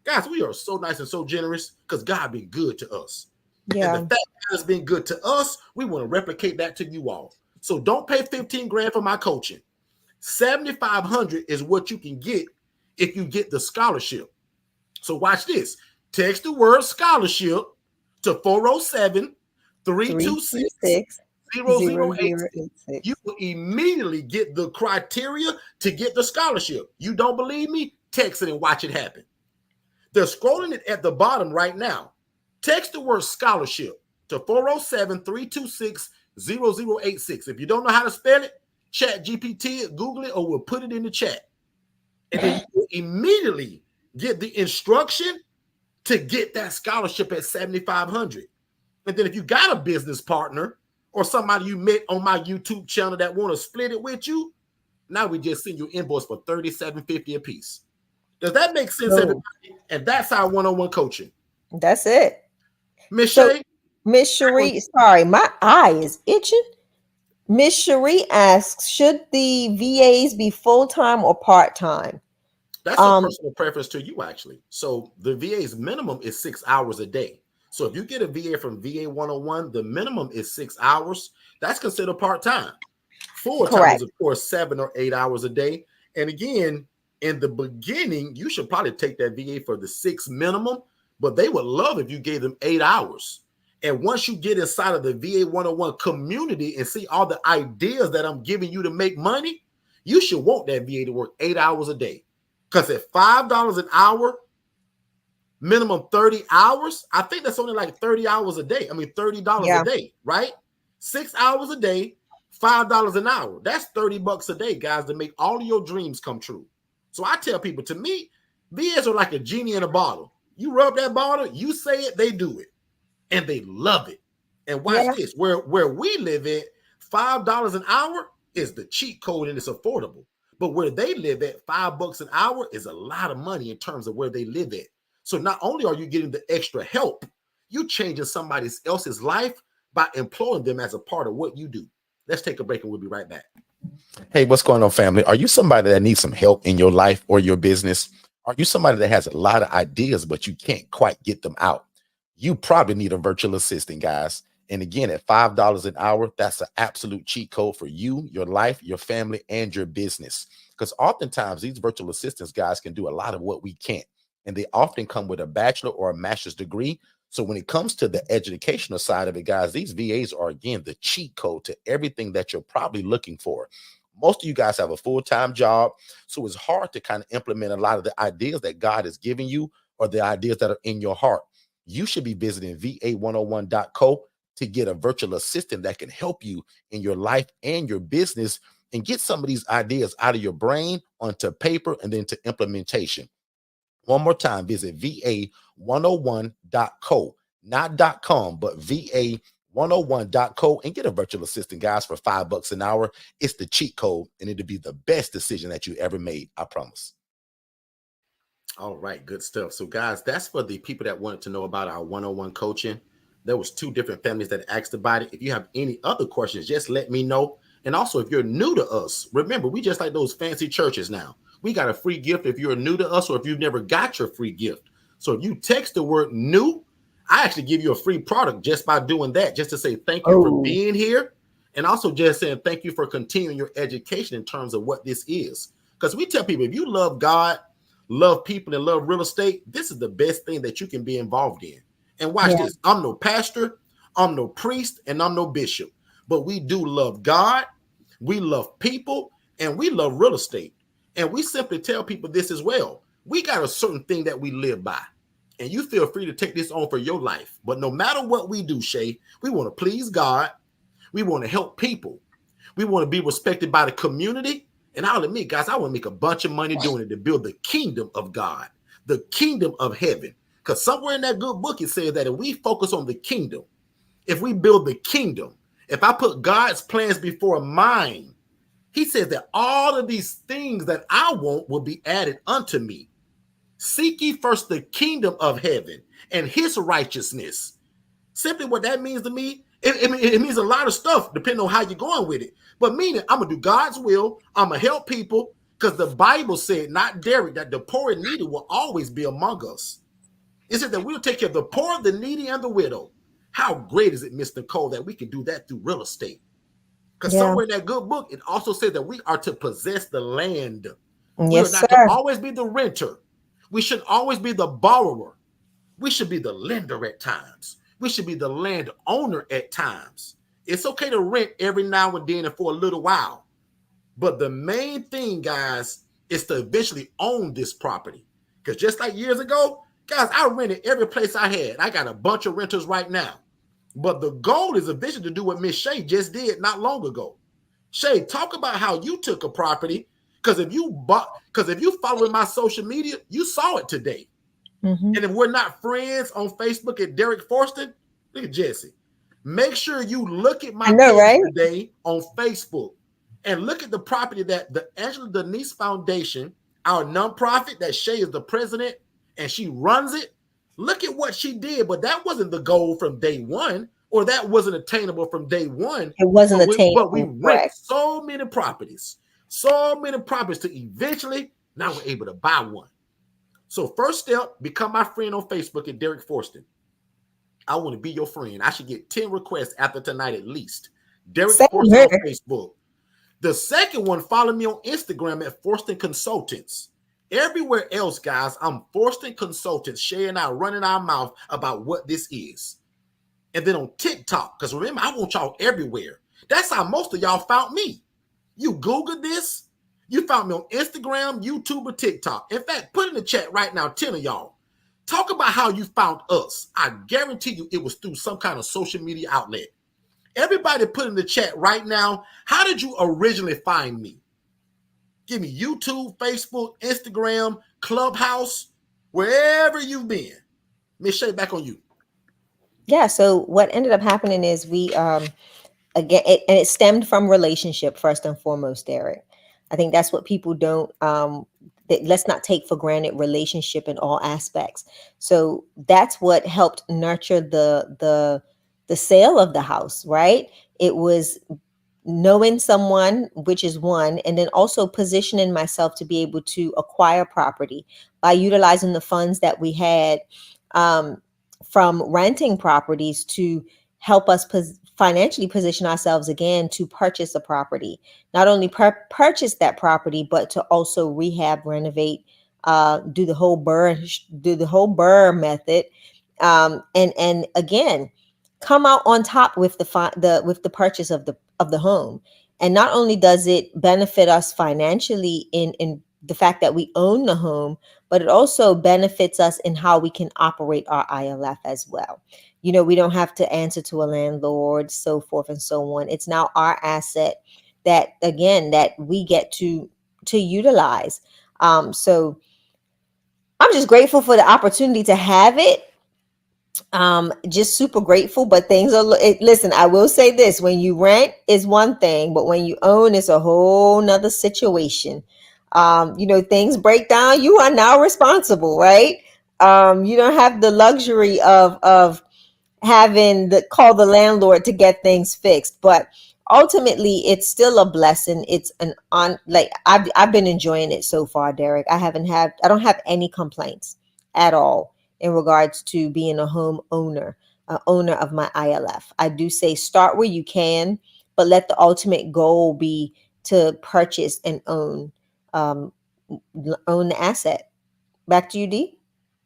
Guys, we are so nice and so generous because God been good to us. Yeah. And the fact God has been good to us, we want to replicate that to you all. So don't pay $15,000 for my coaching. $7,500 is what you can get if you get the scholarship. So watch this. Text the word scholarship to 407 326 326 You 0086. will immediately get the criteria to get the scholarship. You don't believe me? Text it and watch it happen. They're scrolling it at the bottom right now. Text the word scholarship to 407 326 0086. If you don't know how to spell it, chat GPT it, Google it, or we'll put it in the chat. And then you immediately get the instruction to get that scholarship at 7,500. And then if you got a business partner or somebody you met on my YouTube channel that want to split it with you, now we just send you an invoice for $37.50 a piece. Does that make sense, So everybody? And that's our one-on-one coaching. that's it. Miss So Shay, Miss Cherie, sorry, my eye is itching. Miss Cherie asks, should the VAs be full-time or part-time? that's a Um, personal preference to you, actually. So the VA's minimum is 6 hours a day. So if you get a VA from VA 101, the minimum is 6 hours. That's considered part-time. Full time is, correct. of course, 7 or 8 hours a day. And again, in the beginning, you should probably take that VA for the 6 minimum, but they would love if you gave them 8 hours. And once you get inside of the VA 101 community and see all the ideas that I'm giving you to make money, you should want that VA to work 8 hours a day. Because at $5 an hour, minimum 30 hours, I think that's only like 30 hours a day. I mean, $30 a Yeah. day, right? 6 hours a day, $5 an hour. That's $30 a day, guys, to make all of your dreams come true. So I tell people, to me, VAs are like a genie in a bottle. You rub that bottle, you say it, they do it. And they love it. And watch Yeah. this. Where we live at, $5 an hour is the cheat code and it's affordable. But where they live at, $5 an hour is a lot of money in terms of where they live at. So not only are you getting the extra help, you're changing somebody else's life by employing them as a part of what you do. Let's take a break and we'll be right back. Hey, what's going on, family? Are you somebody that needs some help in your life or your business? Are you somebody that has a lot of ideas, but you can't quite get them out? You probably need a virtual assistant, guys. And again, at $5 an hour, that's an absolute cheat code for you, your life, your family, and your business. Because oftentimes these virtual assistants, guys, can do a lot of what we can't. And they often come with a bachelor or a master's degree. So when it comes to the educational side of it, guys, these VAs are, again, the cheat code to everything that you're probably looking for. Most of you guys have a full-time job, so it's hard to kind of implement a lot of the ideas that God has given you or the ideas that are in your heart. You should be visiting va101.co to get a virtual assistant that can help you in your life and your business and get some of these ideas out of your brain onto paper and then to implementation. One more time, visit va101.co, not .com, but va101.co and get a virtual assistant, guys, for $5 an hour. It's the cheat code, and it'll be the best decision that you ever made. I promise. All right, good stuff. So, guys, that's for the people that wanted to know about our one-on-one coaching. There was 2 different families that asked about it. If you have any other questions, just let me know. And also, if you're new to us, remember, we just like those fancy churches now. We got a free gift if you're new to us or if you've never got your free gift. So if you text the word new, I actually give you a free product just by doing that, just to say thank you for Oh, being here. And also just saying thank you for continuing your education in terms of what this is. Because we tell people, if you love God, love people, and love real estate, this is the best thing that you can be involved in. And watch yeah. this. I'm no pastor, I'm no priest, and I'm no bishop. But we do love God, we love people, and we love real estate. And we simply tell people this as well. We got a certain thing that we live by. And you feel free to take this on for your life. But no matter what we do, Shay, we want to please God. We want to help people. We want to be respected by the community. And I'll admit, guys, I want to make a bunch of money doing it to build the kingdom of God, the kingdom of heaven. Because somewhere in that good book, it says that if we focus on the kingdom, if we build the kingdom, if I put God's plans before mine, he says that all of these things that I want will be added unto me. Seek ye first the kingdom of heaven and his righteousness. Simply what that means to me, it means a lot of stuff depending on how you're going with it. But meaning, I'm going to do God's will. I'm going to help people because the Bible said, not Derek, that the poor and needy will always be among us. It said that we'll take care of the poor, the needy, and the widow. How great is it, Mr. Nicole, that we can do that through real estate? Because Yeah. somewhere in that good book, it also says that we are to possess the land. We are Yes, not to sir. always be the renter. We should always be the borrower. We should be the lender at times. We should be the landowner at times. It's okay to rent every now and then and for a little while. But the main thing, guys, is to eventually own this property. Because just like years ago, guys, I rented every place I had. I got a bunch of renters right now. But the goal is eventually to do what Miss Shay just did not long ago. Shay, talk about how you took a property. Because if you following my social media, you saw it today. Hmm. And if we're not friends on Facebook at Derek Forston, look at Jesse. Make sure you look at I my know, page right? today on Facebook and look at the property that the Angela Denise Foundation, our nonprofit that Shay is the president and she runs it. Look at what she did, but that wasn't the goal from day one, or that wasn't attainable from day one. It wasn't But we attainable, rent correct? so many properties to eventually now we're able to buy one. So first step, become my friend on Facebook at Derek Forston. I want to be your friend. I should get 10 requests after tonight at least. Derek Same Forston here. on Facebook. The second one, follow me on Instagram at Forston Consultants. Everywhere else, guys, I'm Forston Consultants, sharing our running our mouth about what this is. And then on TikTok, because remember, I want y'all everywhere. That's how most of y'all found me. You Googled this, you found me on Instagram, YouTube, or TikTok. In fact, put in the chat right now, 10 of y'all. Talk about how you found us. I guarantee you it was through some kind of social media outlet. Everybody put in the chat right now, how did you originally find me? Give me YouTube, Facebook, Instagram, Clubhouse, wherever you've been. Miss Shay, back on you. Yeah. So what ended up happening is we again and it stemmed from relationship first and foremost, Derek. I think that's what people don't let's not take for granted relationship in all aspects. So that's what helped nurture the sale of the house, right? It was knowing someone, which is one, and then also positioning myself to be able to acquire property by utilizing the funds that we had um, from renting properties to help us financially position ourselves again to purchase a property. Not only purchase that property, but to also rehab, renovate, do the whole burr method, and again come out on top with with the purchase of the home. And not only does it benefit us financially in the fact that we own the home, but it also benefits us in how we can operate our ILF as well. You know, we don't have to answer to a landlord, so forth and so on. It's now our asset that again that we get to utilize. So I'm just grateful for the opportunity to have it, just super grateful. But things are listen, I will say this: when you rent is one thing, but when you own is a whole nother situation. You know, things break down, you are now responsible, right? You don't have the luxury of having the call the landlord to get things fixed. But ultimately it's still a blessing. It's an on like I've been enjoying it so far, Derek. I don't have any complaints at all in regards to being a home owner, owner of my ILF. I do say start where you can, but let the ultimate goal be to purchase and um, own the asset. Back to you, D.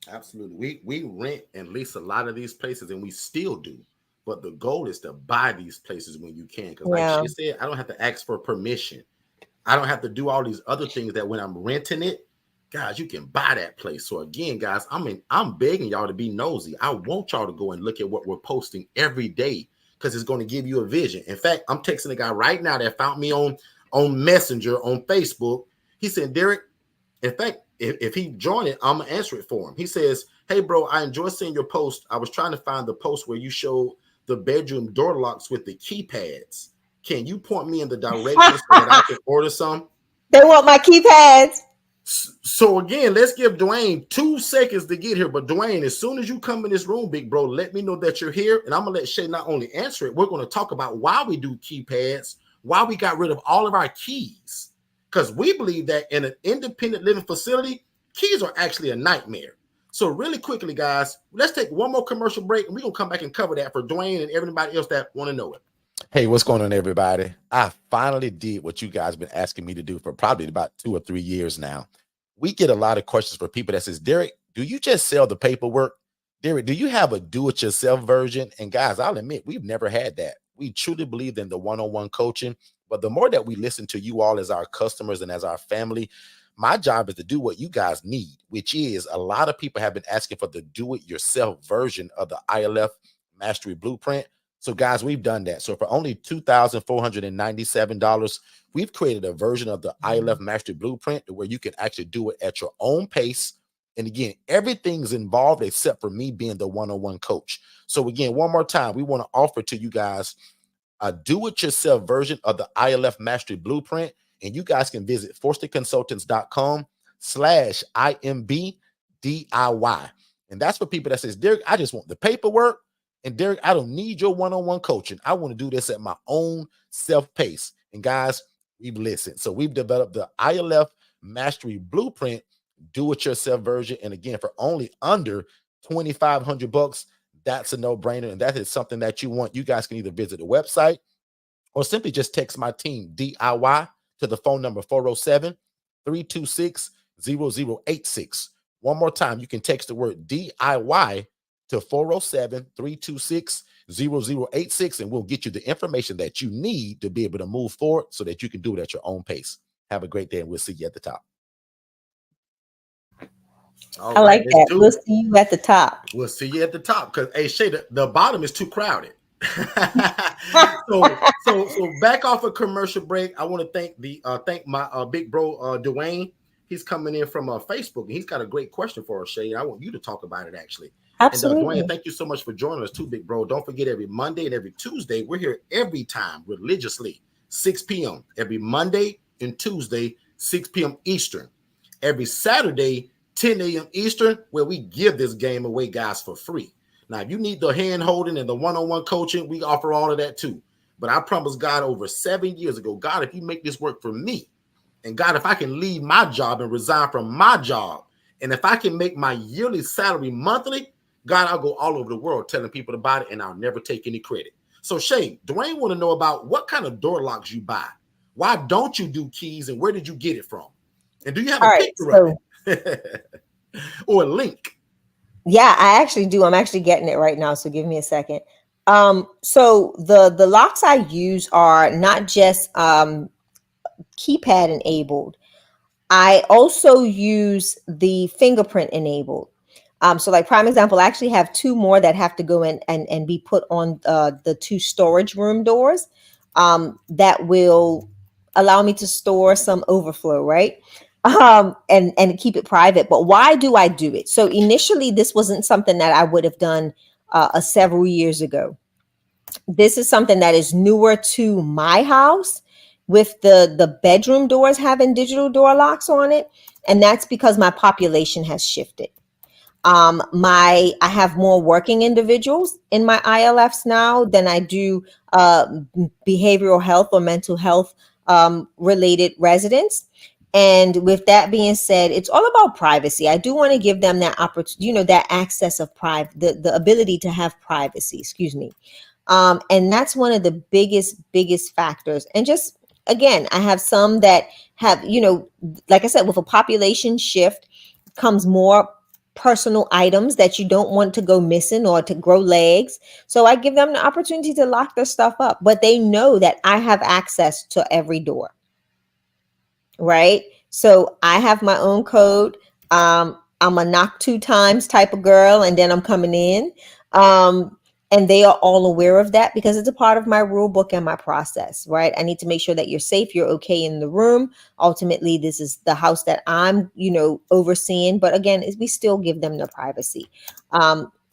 Absolutely. We rent and lease a lot of these places and we still do. But the goal is to buy these places when you can. Because like Yeah. she said, I don't have to ask for permission. I don't have to do all these other things that when I'm renting it, guys, you can buy that place. So again, guys, I'm begging y'all to be nosy. I want y'all to go and look at what we're posting every day because it's going to give you a vision. In fact, I'm texting a guy right now that found me on Messenger on Facebook. He said, Derek, in fact, if he join it, I'm gonna answer it for him. He says, "Hey, bro, I enjoy seeing your post. I was trying to find the post where you show the bedroom door locks with the keypads. Can you point me in the direction so that I can order some?" They want my keypads. So again, let's give Dwayne 2 seconds to get here. But Dwayne, as soon as you come in this room, big bro, let me know that you're here, and I'm gonna let Shay not only answer it. We're gonna talk about why we do keypads, why we got rid of all of our keys, because we believe that in an independent living facility, keys are actually a nightmare. So really quickly, guys, let's take one more commercial break, and we're gonna come back and cover that for Dwayne and everybody else that want to know it. Hey, what's going on, everybody? I finally did what you guys been asking me to do for probably about 2 or 3 years now. We get a lot of questions for people that says, Derek, do you just sell the paperwork? Derek, do you have a do-it-yourself version? And guys, I'll admit, we've never had that. We truly believe in the one-on-one coaching, but the more that we listen to you all as our customers and as our family, my job is to do what you guys need, which is a lot of people have been asking for the do-it-yourself version of the ILF Mastery Blueprint. So, guys, we've done that. So, for only $2,497, we've created a version of the ILF Mastery Blueprint where you can actually do it at your own pace. And again, everything's involved except for me being the one on one coach. So, again, one more time, we want to offer to you guys a do-it-yourself version of the ILF Mastery Blueprint. And you guys can visit forsterconsultants.com/IMB-DIY. And that's for people that says, Derek, I just want the paperwork. And Derek, I don't need your one-on-one coaching. I want to do this at my own self-pace. And guys, we've listened. So we've developed the ILF Mastery Blueprint do-it-yourself version. And again, for only under 2,500 bucks, that's a no-brainer. And that is something that you want. You guys can either visit the website or simply just text my team DIY to the phone number 407-326-0086. One more time, you can text the word DIY to 407-326-0086, and we'll get you the information that you need to be able to move forward so that you can do it at your own pace. Have a great day, and we'll see you at the top. I like that. We'll see you at the top. We'll see you at the top because, hey, Shay, the bottom is too crowded. so back off a commercial break. I want to thank my big bro Dwayne. He's coming in from Facebook, and he's got a great question for us, Shay. I want you to talk about it actually. Absolutely. And Dwayne, thank you so much for joining us too, big bro. Don't forget, every Monday and every Tuesday, we're here every time religiously, 6 p.m. Every Monday and Tuesday, 6 p.m. Eastern. Every Saturday, 10 a.m. Eastern, where we give this game away, guys, for free. Now, if you need the hand holding and the one-on-one coaching, we offer all of that too. But I promised God over 7 years ago, God, if you make this work for me, and God, if I can leave my job and resign from my job, and if I can make my yearly salary monthly, God, I'll go all over the world telling people about it, and I'll never take any credit. So, Shay, Dwayne want to know about what kind of door locks you buy. Why don't you do keys, and where did you get it from? And do you have a picture of it? Or a link? Yeah, I actually do. I'm actually getting it right now, so give me a second. So the locks I use are not just keypad enabled. I also use the fingerprint enabled. So like prime example, I actually have two more that have to go in and be put on the two storage room doors that will allow me to store some overflow, right? And keep it private. But why do I do it? So initially, this wasn't something that I would have done several years ago. This is something that is newer to my house, with the bedroom doors having digital door locks on it, and that's because my population has shifted. I have more working individuals in my ILFs now than I do behavioral health or mental health related residents. And with that being said, it's all about privacy. I do want to give them that opportunity, that access of private, the ability to have privacy, excuse me. And that's one of the biggest factors. And just again, I have some that have, like I said, with a population shift comes more personal items that you don't want to go missing or to grow legs. So I give them the opportunity to lock their stuff up, but they know that I have access to every door. Right? So I have my own code. I'm a knock 2 times type of girl, and then I'm coming in. And they are all aware of that because it's a part of my rule book and my process, right? I need to make sure that you're safe, you're okay in the room. Ultimately, this is the house that I'm, overseeing. But again, we still give them the privacy.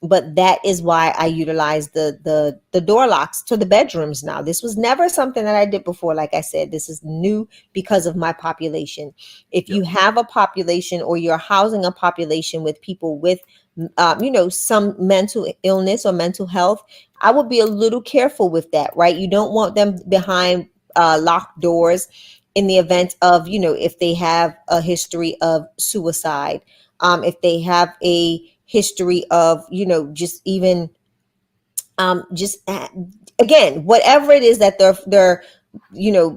But that is why I utilize the door locks to the bedrooms now. This was never something that I did before. Like I said, this is new because of my population. If you have a population or you're housing a population with people with some mental illness or mental health, I would be a little careful with that, right? You don't want them behind locked doors in the event of, if they have a history of suicide, if they have a history of, just even Just again, whatever it is that they're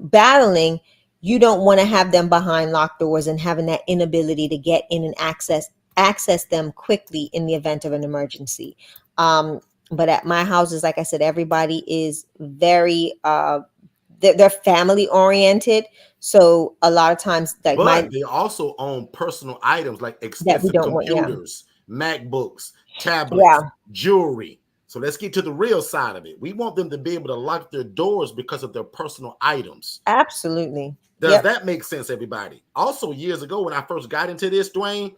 battling, you don't want to have them behind locked doors and having that inability to get in and access them quickly in the event of an emergency. But at my houses, like I said, everybody is very they're family oriented. So a lot of times, like But they also own personal items like that we expensive don't want. Yeah, computers, MacBooks, tablets, yeah, jewelry. So let's get to the real side of it. We want them to be able to lock their doors because of their personal items. absolutely. Does Yep. that make sense, everybody? Also, years ago when I first got into this, Dwayne,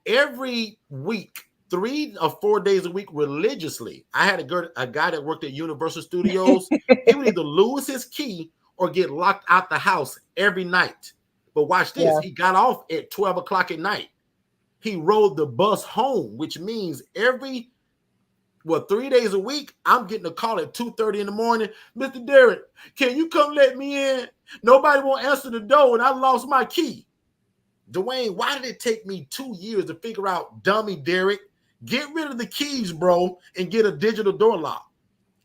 every week, 3 or 4 days a week, religiously, I had a guy that worked at Universal Studios. He would either lose his key or get locked out the house every night. But watch this. Yeah. He got off at 12 o'clock at night. He rode the bus home, which means 3 days a week, I'm getting a call at 2:30 in the morning. Mr. Derek, can you come let me in? Nobody won't answer the door and I lost my key. Dwayne, why did it take me 2 years to figure out, dummy Derek, get rid of the keys, bro, and get a digital door lock?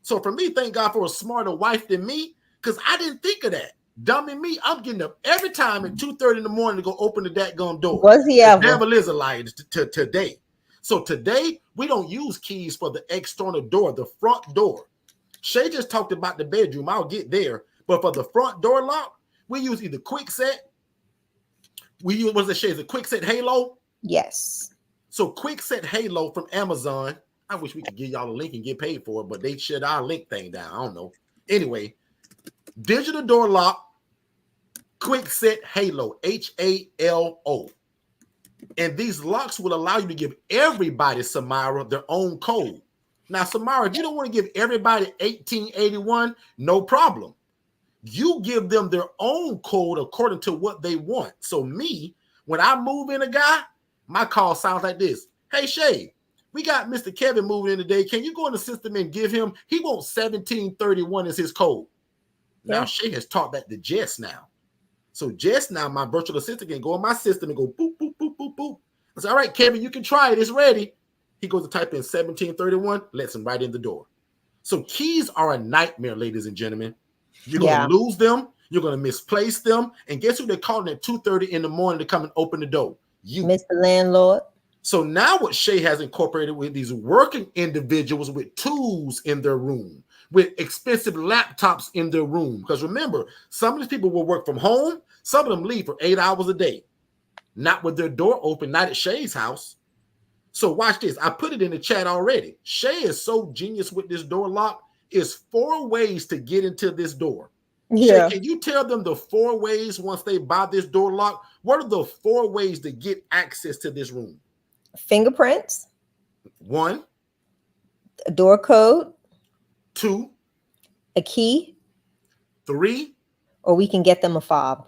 So for me, thank God for a smarter wife than me, because I didn't think of that. Dummy me, I'm getting up every time at 2:30 in the morning to go open the dadgum door. Was he The ever? devil is a liar today. So today, we don't use keys for the external door, the front door. Shay just talked about the bedroom. I'll get there. But for the front door lock, we use either quick set. We use, what's the Shay? Is it quick set halo? Yes. So quick set halo from Amazon. I wish we could give y'all a link and get paid for it, but they shut our link thing down. I don't know. Anyway, digital door lock, quick set halo, HALO. And these locks will allow you to give everybody, Samara, their own code. Now, Samara, if you don't want to give everybody 1881, no problem. You give them their own code according to what they want. So me, when I move in a guy, my call sounds like this. Hey, Shay, we got Mr. Kevin moving in today. Can you go in the system and give him, he wants 1731 as his code. Now, Yeah. Shay has taught that to Jess now. So Jess now, my virtual assistant, can go in my system and go boop, boop, boop, boop, boop. I say, all right, Kevin, you can try it. It's ready. He goes to type in 1731, lets him right in the door. So keys are a nightmare, ladies and gentlemen. You're going to lose them. You're going to misplace them. And guess who they're calling at 2:30 in the morning to come and open the door? You. Mr. Landlord. So now what Shay has incorporated with these working individuals with tools in their room, with expensive laptops in their room. Because remember, some of these people will work from home. Some of them leave for 8 hours a day. Not with their door open, not at Shay's house. So watch this. I put it in the chat already. Shay is so genius with this door lock. It's 4 ways to get into this door. Yeah. Shay, can you tell them the 4 ways once they buy this door lock? What are the 4 ways to get access to this room? Fingerprints, 1, a door code, 2, a key, 3. or we can get them a fob.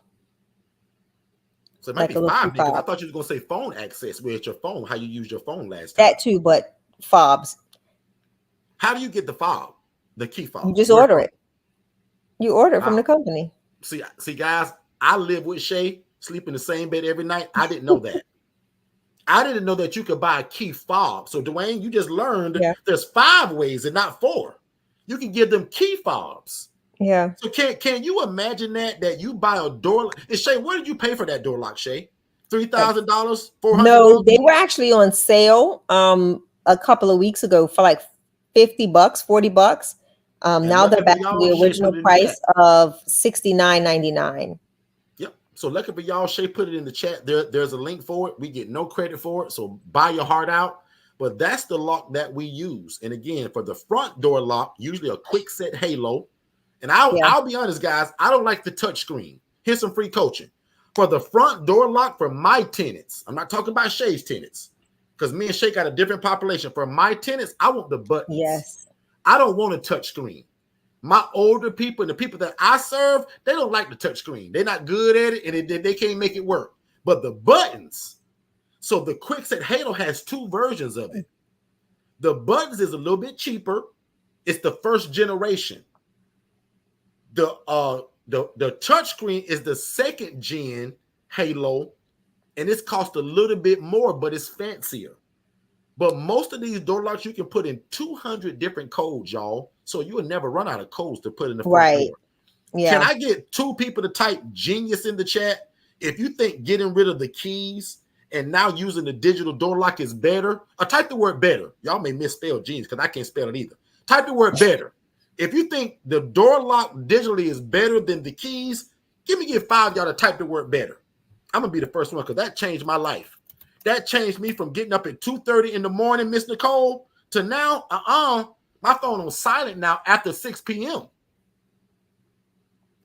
So it might Like be a little 5 because I fob. thought you were going to say phone access. Where it's your phone, how you use your phone last time. That too, but fobs. How do you get the fob? The key fob? You just Where order from? it. You order it from Wow. the company. See, guys, I live with Shay, sleep in the same bed every night. I didn't know that. I didn't know that you could buy a key fob. So, Dwayne, you just learned there's 5 ways and not 4. You can give them key fobs. Yeah. So can you imagine that you buy a door? And Shay, what did you pay for that door lock, Shay? $3,000, $400? No, they were actually on sale a couple of weeks ago for like $50, $40. Now they're back to the Shay original put it in the price chat. of $69.99. Yep. So lucky for y'all, Shay put it in the chat. There's a link for it. We get no credit for it. So buy your heart out. But that's the lock that we use. And again, for the front door lock, usually a quick set halo. And I'll be honest, guys, I don't like the touch screen. Here's some free coaching. For the front door lock for my tenants, I'm not talking about Shay's tenants, because me and Shay got a different population. For my tenants, I want the buttons. Yes. I don't want a touch screen. My older people and the people that I serve, they don't like the touch screen. They're not good at it, and they can't make it work. But the buttons, so the Quickset Halo has 2 versions of it. The buttons is a little bit cheaper. It's the first generation. The touch screen is the 2nd gen Halo, and it's cost a little bit more, but it's fancier. But most of these door locks, you can put in 200 different codes, y'all. So you will never run out of codes to put in the front Right. door. Can Yeah. I get two people to type genius in the chat? If you think getting rid of the keys and now using the digital door lock is better, or type the word better. Y'all may misspell genius because I can't spell it either. Type the word better. If you think the door lock digitally is better than the keys, get 5 y'all to type the word better. I'm gonna be the first one because that changed my life. That changed me from getting up at 2:30 in the morning, Miss Nicole, to now, my phone on silent now after 6 p.m.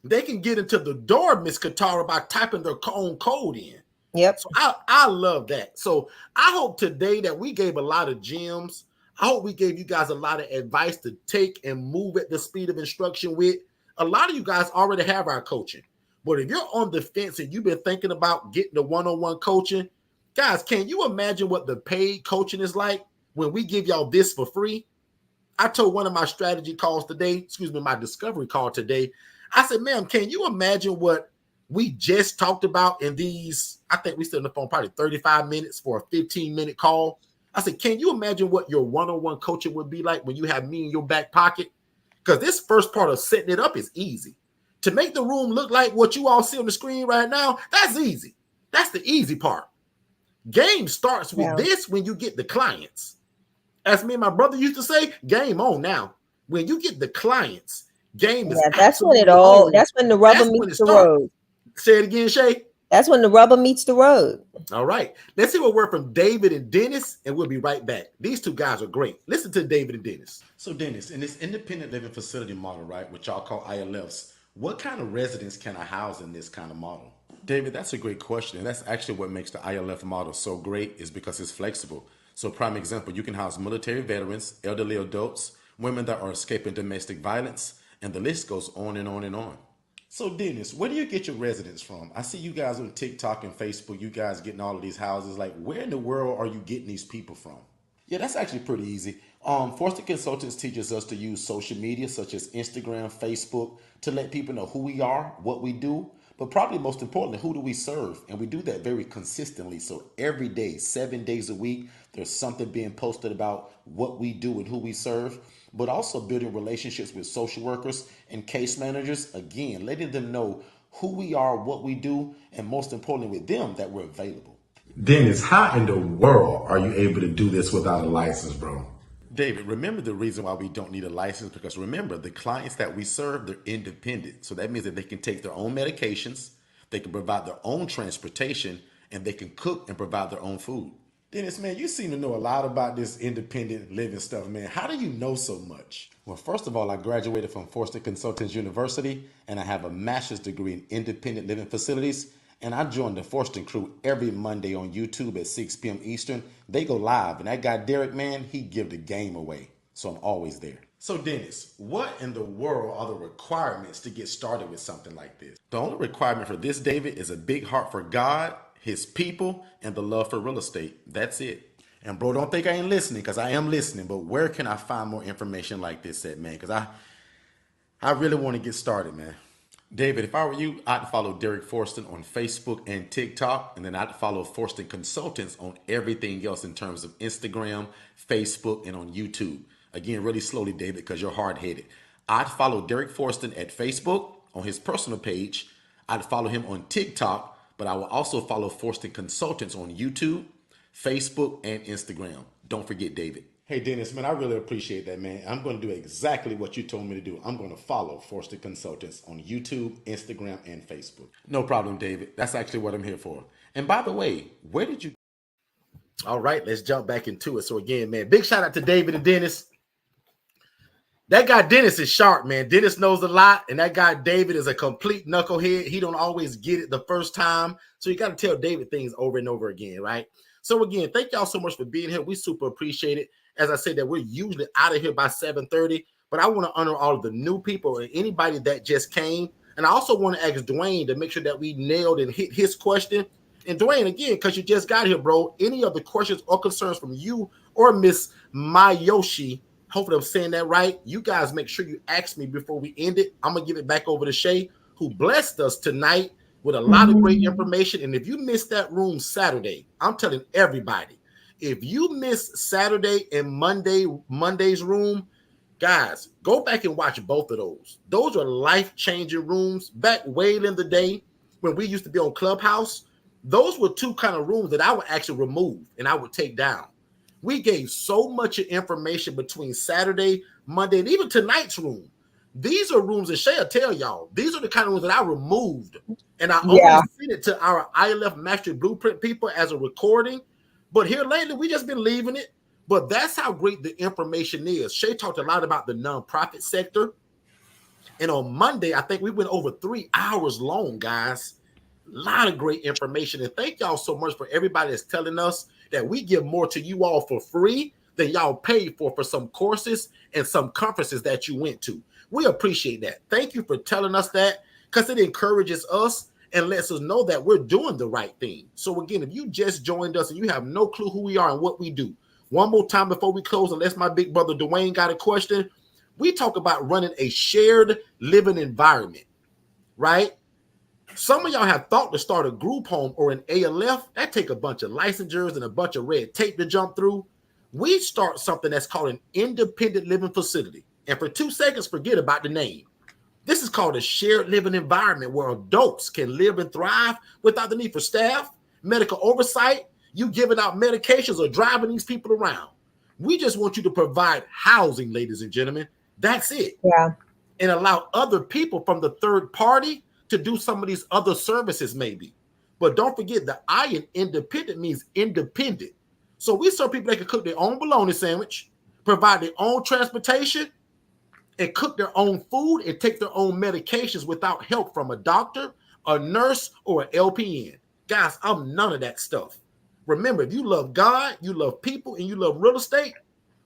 They can get into the door, Miss Katara, by typing their own code in. Yep. So I love that. So I hope today that we gave a lot of gems. I hope we gave you guys a lot of advice to take and move at the speed of instruction with. A lot of you guys already have our coaching. But if you're on the fence and you've been thinking about getting the one-on-one coaching, guys, can you imagine what the paid coaching is like when we give y'all this for free? I told one of my strategy calls today, my discovery call today. I said, ma'am, can you imagine what we just talked about in these? I think we stood on the phone probably 35 minutes for a 15-minute call. I said, can you imagine what your one-on-one coaching would be like when you have me in your back pocket? Because this first part of setting it up is easy. To make the room look like what you all see on the screen right now, that's easy. That's the easy part. Game starts with Yeah. this when you get the clients. As me and my brother used to say, game on now. When you get the clients, game is Yeah. absolutely on. That's when the rubber That's when meets it the starts. road. Say it again, Shay. That's when the rubber meets the road. All right. Let's hear a word from David and Dennis, and we'll be right back. These two guys are great. Listen to David and Dennis. So, Dennis, in this independent living facility model, right, which y'all call ILFs, what kind of residents can I house in this kind of model? David, that's a great question. And that's actually what makes the ILF model so great is because it's flexible. So prime example, you can house military veterans, elderly adults, women that are escaping domestic violence, and the list goes on and on and on. So Dennis, where do you get your residents from? I see you guys on TikTok and Facebook, you guys getting all of these houses. Like, where in the world are you getting these people from? Yeah, that's actually pretty easy. Forster Consultants teaches us to use social media such as Instagram, Facebook to let people know who we are, what we do, but probably most importantly, who do we serve? And we do that very consistently. So every day, 7 days a week, there's something being posted about what we do and who we serve, but also building relationships with social workers and case managers. Again, letting them know who we are, what we do, and most importantly with them that we're available. Dennis, how in the world are you able to do this without a license, bro? David, remember the reason why we don't need a license because remember the clients that we serve, they're independent. So that means that they can take their own medications, they can provide their own transportation, and they can cook and provide their own food. Dennis, man, you seem to know a lot about this independent living stuff, man. How do you know so much? Well, first of all, I graduated from Forster Consultants University, and I have a master's degree in independent living facilities. And I join the Forster crew every Monday on YouTube at 6 p.m. Eastern. They go live, and that guy Derek, man, he give the game away. So I'm always there. So Dennis, what in the world are the requirements to get started with something like this? The only requirement for this, David, is a big heart for God, his people, and the love for real estate. That's it. And bro, don't think I ain't listening because I am listening, but where can I find more information like this at, man? Because I really want to get started, man. David, if I were you, I'd follow Derek Forston on Facebook and TikTok, and then I'd follow Forston Consultants on everything else in terms of Instagram, Facebook, and on YouTube. Again, really slowly, David, because you're hard-headed. I'd follow Derek Forston at Facebook on his personal page. I'd follow him on TikTok, but I will also follow Forston Consultants on YouTube, Facebook, and Instagram. Don't forget, David. Hey, Dennis, man, I really appreciate that, man. I'm going to do exactly what you told me to do. I'm going to follow Forster Consultants on YouTube, Instagram, and Facebook. No problem, David. That's actually what I'm here for. And by the way, where did you? All right, let's jump back into it. So again, man, big shout out to David and Dennis. That guy Dennis is sharp, man. Dennis knows a lot, and that guy David is a complete knucklehead. He don't always get it the first time, so you got to tell David things over and over again, right? So again, thank y'all so much for being here. We super appreciate it. As I said, that we're usually out of here by 7:30, but I want to honor all of the new people and anybody that just came. And I also want to ask Dwayne to make sure that we nailed and hit his question. And Dwayne, again, because you just got here, bro, any other questions or concerns from you or Miss Mayoshi, hopefully I'm saying that right. You guys make sure you ask me before we end it. I'm going to give it back over to Shay, who blessed us tonight with a lot of great information. And if you missed that room Saturday, I'm telling everybody, If you miss Saturday and Monday's room, guys, go back and watch both of those. Those are life-changing rooms. Back way in the day when we used to be on Clubhouse, those were two kind of rooms that I would actually remove and I would take down. We gave so much information between Saturday, Monday, and even tonight's room. These are rooms that Shay will tell y'all. These are the kind of rooms that I removed. And I only Yeah. sent it to our ILF Mastery Blueprint people as a recording. But here lately, we just been leaving it. But that's how great the information is. Shay talked a lot about the nonprofit sector. And on Monday, I think we went over 3 hours long, guys. A lot of great information. And thank y'all so much for everybody that's telling us that we give more to you all for free than y'all paid for some courses and some conferences that you went to. We appreciate that. Thank you for telling us that, because it encourages us and lets us know that we're doing the right thing. So again, if you just joined us and you have no clue who we are and what we do, one more time before we close, unless my big brother Dwayne got a question, we talk about running a shared living environment, right? Some of y'all have thought to start a group home or an ALF. That take a bunch of licensures and a bunch of red tape to jump through. We start something that's called an independent living facility. And for 2 seconds, forget about the name. This is called a shared living environment where adults can live and thrive without the need for staff, medical oversight, you giving out medications or driving these people around. We just want you to provide housing, ladies and gentlemen. That's it. Yeah. And allow other people from the third party to do some of these other services, maybe. But don't forget, the I in independent means independent. So we serve people that can cook their own bologna sandwich, provide their own transportation, and cook their own food and take their own medications without help from a doctor, a nurse, or an LPN. Guys, I'm none of that stuff. Remember, if you love God, you love people, and you love real estate,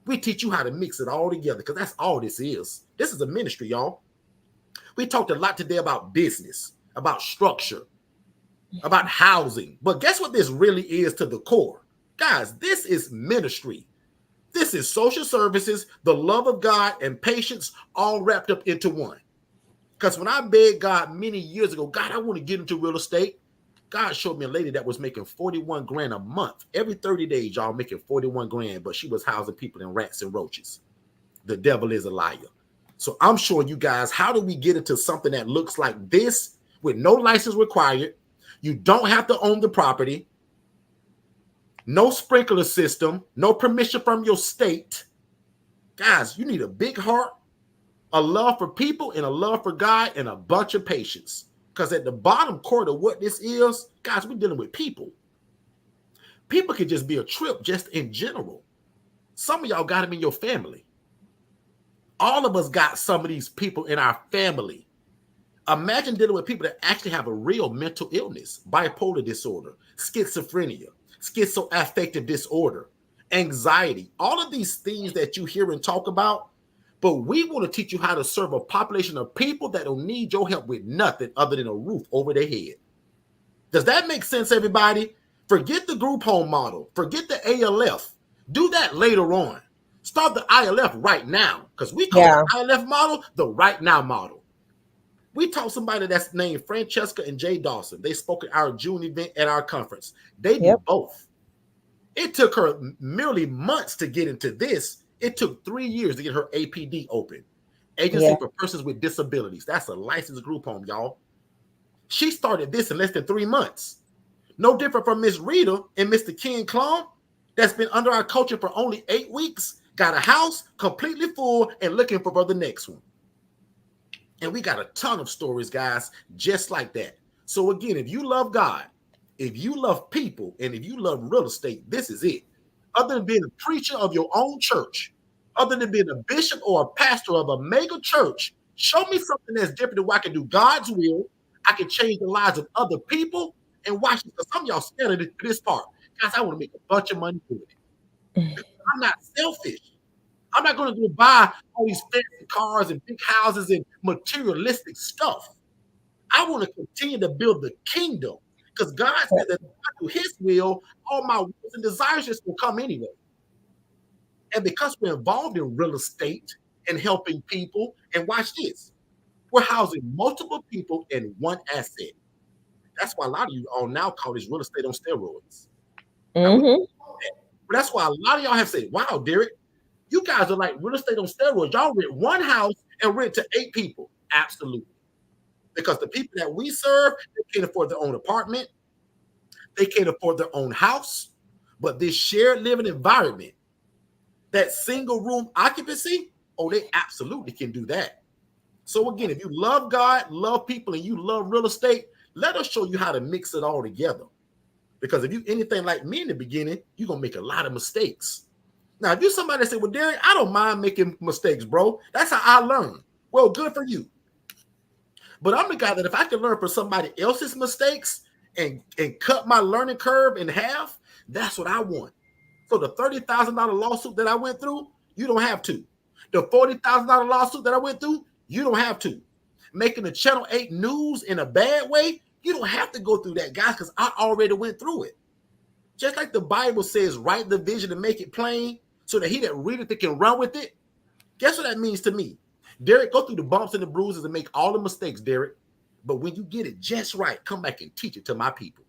we teach you how to mix it all together, because that's all this is. This is a ministry, y'all. We talked a lot today about business, about structure, about housing. But guess what this really is to the core? Guys, this is ministry. This is social services, the love of God, and patience all wrapped up into one. Because when I begged God many years ago, God, I want to get into real estate, God showed me a lady that was making 41 grand a month. Every 30 days, y'all making 41 grand, but she was housing people in rats and roaches. The devil is a liar. So I'm showing you guys, how do we get into something that looks like this with no license required? You don't have to own the property. No sprinkler system, no permission from your state. Guys, you need a big heart, a love for people, and a love for God, and a bunch of patience. Because at the bottom core of what this is, guys, we're dealing with people. People can just be a trip just in general. Some of y'all got them in your family. All of us got some of these people in our family. Imagine dealing with people that actually have a real mental illness, bipolar disorder, schizophrenia, schizoaffective disorder, anxiety, all of these things that you hear and talk about. But we want to teach you how to serve a population of people that don't need your help with nothing other than a roof over their head. Does that make sense, everybody? Forget the group home model. Forget the ALF. Do that later on. Start the ILF right now, because we call Yeah. the ILF model the right now model. We taught somebody that's named Francesca and Jay Dawson. They spoke at our June event at our conference. They do Yep. both. It took her merely months to get into this. It took 3 years to get her APD open. Yeah. Agency for Persons with Disabilities. That's a licensed group home, y'all. She started this in less than 3 months. No different from Miss Rita and Mr. Ken Klum, that's been under our coaching for only 8 weeks, got a house completely full and looking for the next one. And we got a ton of stories, guys, just like that. So again, if you love God, if you love people, and if you love real estate, this is it. Other than being a preacher of your own church, other than being a bishop or a pastor of a mega church, show me something that's different where I can do God's will. I can change the lives of other people. And watch this, because some of y'all scared of this part. Guys, I want to make a bunch of money doing it. I'm not selfish. I'm not going to go buy all these fancy cars and big houses and materialistic stuff. I want to continue to build the kingdom, because God said that if I do his will, all my wills and desires just will come anyway. And because we're involved in real estate and helping people, and watch this, we're housing multiple people in one asset. That's why a lot of you all now call this real estate on steroids. Now, we Mm-hmm. call that. But that's why a lot of y'all have said, wow, Derek, you guys are like real estate on steroids. Y'all rent one house and rent to 8 people. Absolutely. Because the people that we serve, they can't afford their own apartment, they can't afford their own house. But this shared living environment, that single room occupancy, oh, they absolutely can do that. So again, if you love God, love people, and you love real estate, let us show you how to mix it all together. Because if you anything like me in the beginning, you're gonna make a lot of mistakes. Now, if you're somebody that say, well, Derek, I don't mind making mistakes, bro. That's how I learn. Well, good for you. But I'm the guy that if I can learn from somebody else's mistakes and cut my learning curve in half, that's what I want. So the $30,000 lawsuit that I went through, you don't have to. The $40,000 lawsuit that I went through, you don't have to. Making the Channel 8 news in a bad way, you don't have to go through that, guys, because I already went through it. Just like the Bible says, write the vision and make it plain so that he that readeth it can run with it. Guess what that means to me? Derek, go through the bumps and the bruises and make all the mistakes, Derek. But when you get it just right, come back and teach it to my people.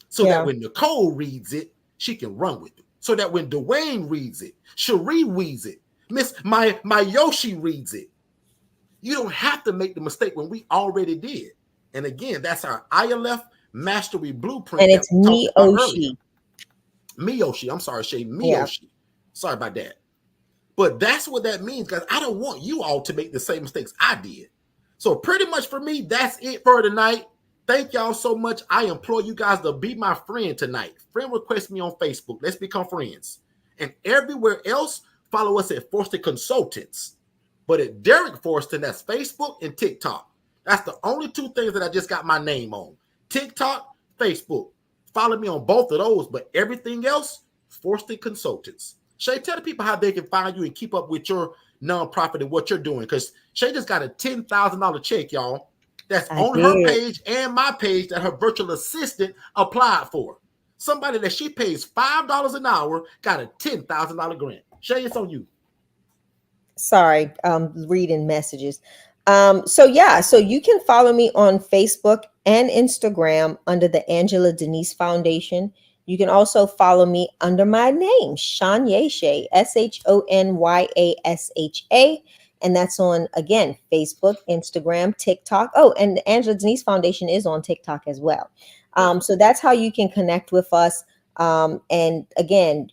So that when Nicole reads it, she can run with it. So that when Dwayne reads it, Cherie reads it, my Yoshi reads it. You don't have to make the mistake when we already did. And again, that's our ILF Mastery Blueprint And that it's we talked about earlier. Miyoshi. Miyoshi, I'm sorry, Shay, Yeah. Miyoshi. Sorry about that. But that's what that means, guys. I don't want you all to make the same mistakes I did. So pretty much for me, that's it for tonight. Thank y'all so much. I implore you guys to be my friend tonight. Friend request me on Facebook. Let's become friends. And everywhere else, follow us at Forston Consultants. But at Derek Forston, that's Facebook and TikTok. That's the only 2 things that I just got my name on. TikTok, Facebook. Follow me on both of those. But everything else, Forston Consultants. Shay, tell the people how they can find you and keep up with your nonprofit and what you're doing. Because Shay just got a $10,000 check, y'all. That's I on her did. page and my page that her virtual assistant applied for. Somebody that she pays $5 an hour got a $10,000 grant. Shay, it's on you. Sorry, reading messages. So yeah, so you can follow me on Facebook and Instagram under the Angela Denise Foundation. You can also follow me under my name, Shanyasha, Shonyasha. And that's on, again, Facebook, Instagram, TikTok. Oh, and the Angela Denise Foundation is on TikTok as well. So that's how you can connect with us. And again,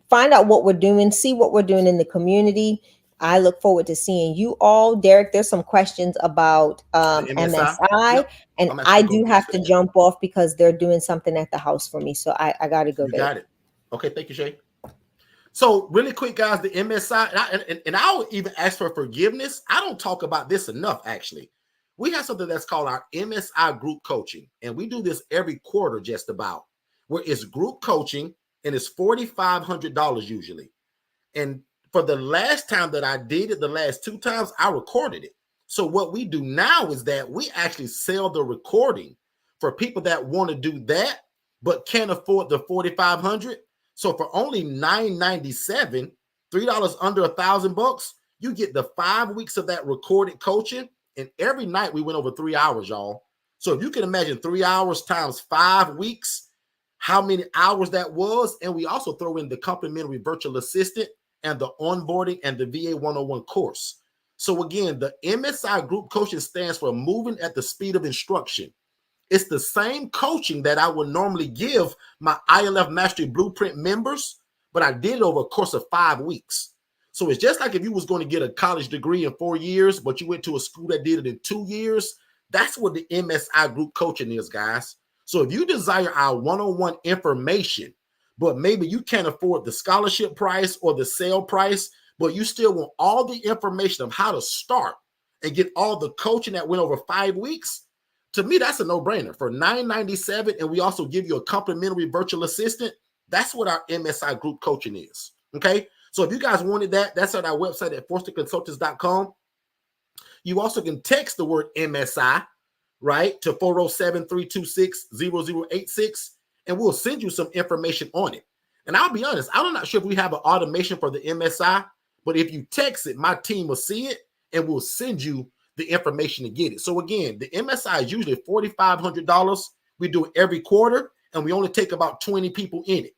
find out what we're doing, see what we're doing in the community. I look forward to seeing you all. Derek, there's some questions about The MSI? MSI, Yep. and I'm I actually going do to get have to to that. jump off because they're doing something at the house for me. So I got to go, You babe. got it. Okay, thank you, Shay. So really quick, guys, the MSI, and I'll even ask for forgiveness. I don't talk about this enough, actually. We have something that's called our MSI group coaching, and we do this every quarter just about, where it's group coaching, and it's $4,500 usually. And for the last time that I did it, the last 2 times, I recorded it. So what we do now is that we actually sell the recording for people that want to do that, but can't afford the 4,500. So for only $997, $3 under $1,000, you get the 5 weeks of that recorded coaching. And every night we went over 3 hours, y'all. So if you can imagine 3 hours times 5 weeks, how many hours that was. And we also throw in the complimentary virtual assistant and the onboarding and the VA 101 course. So again, the MSI group coaching stands for moving at the speed of instruction. It's the same coaching that I would normally give my ILF Mastery Blueprint members, but I did it over a course of 5 weeks. So it's just like if you was going to get a college degree in 4 years, but you went to a school that did it in 2 years. That's what the MSI group coaching is, guys. So if you desire our one-on-one information, but maybe you can't afford the scholarship price or the sale price, but you still want all the information of how to start and get all the coaching that went over 5 weeks, to me, that's a no-brainer. For $997, and we also give you a complimentary virtual assistant, that's what our MSI group coaching is, okay? So if you guys wanted that, that's at our website at forstonconsultants.com. You also can text the word MSI, right, to 407-326-0086, and we'll send you some information on it. And I'll be honest, I'm not sure if we have an automation for the MSI, but if you text it, my team will see it, and we'll send you the information to get it. So again, the MSI is usually $4,500. We do it every quarter, and we only take about 20 people in it.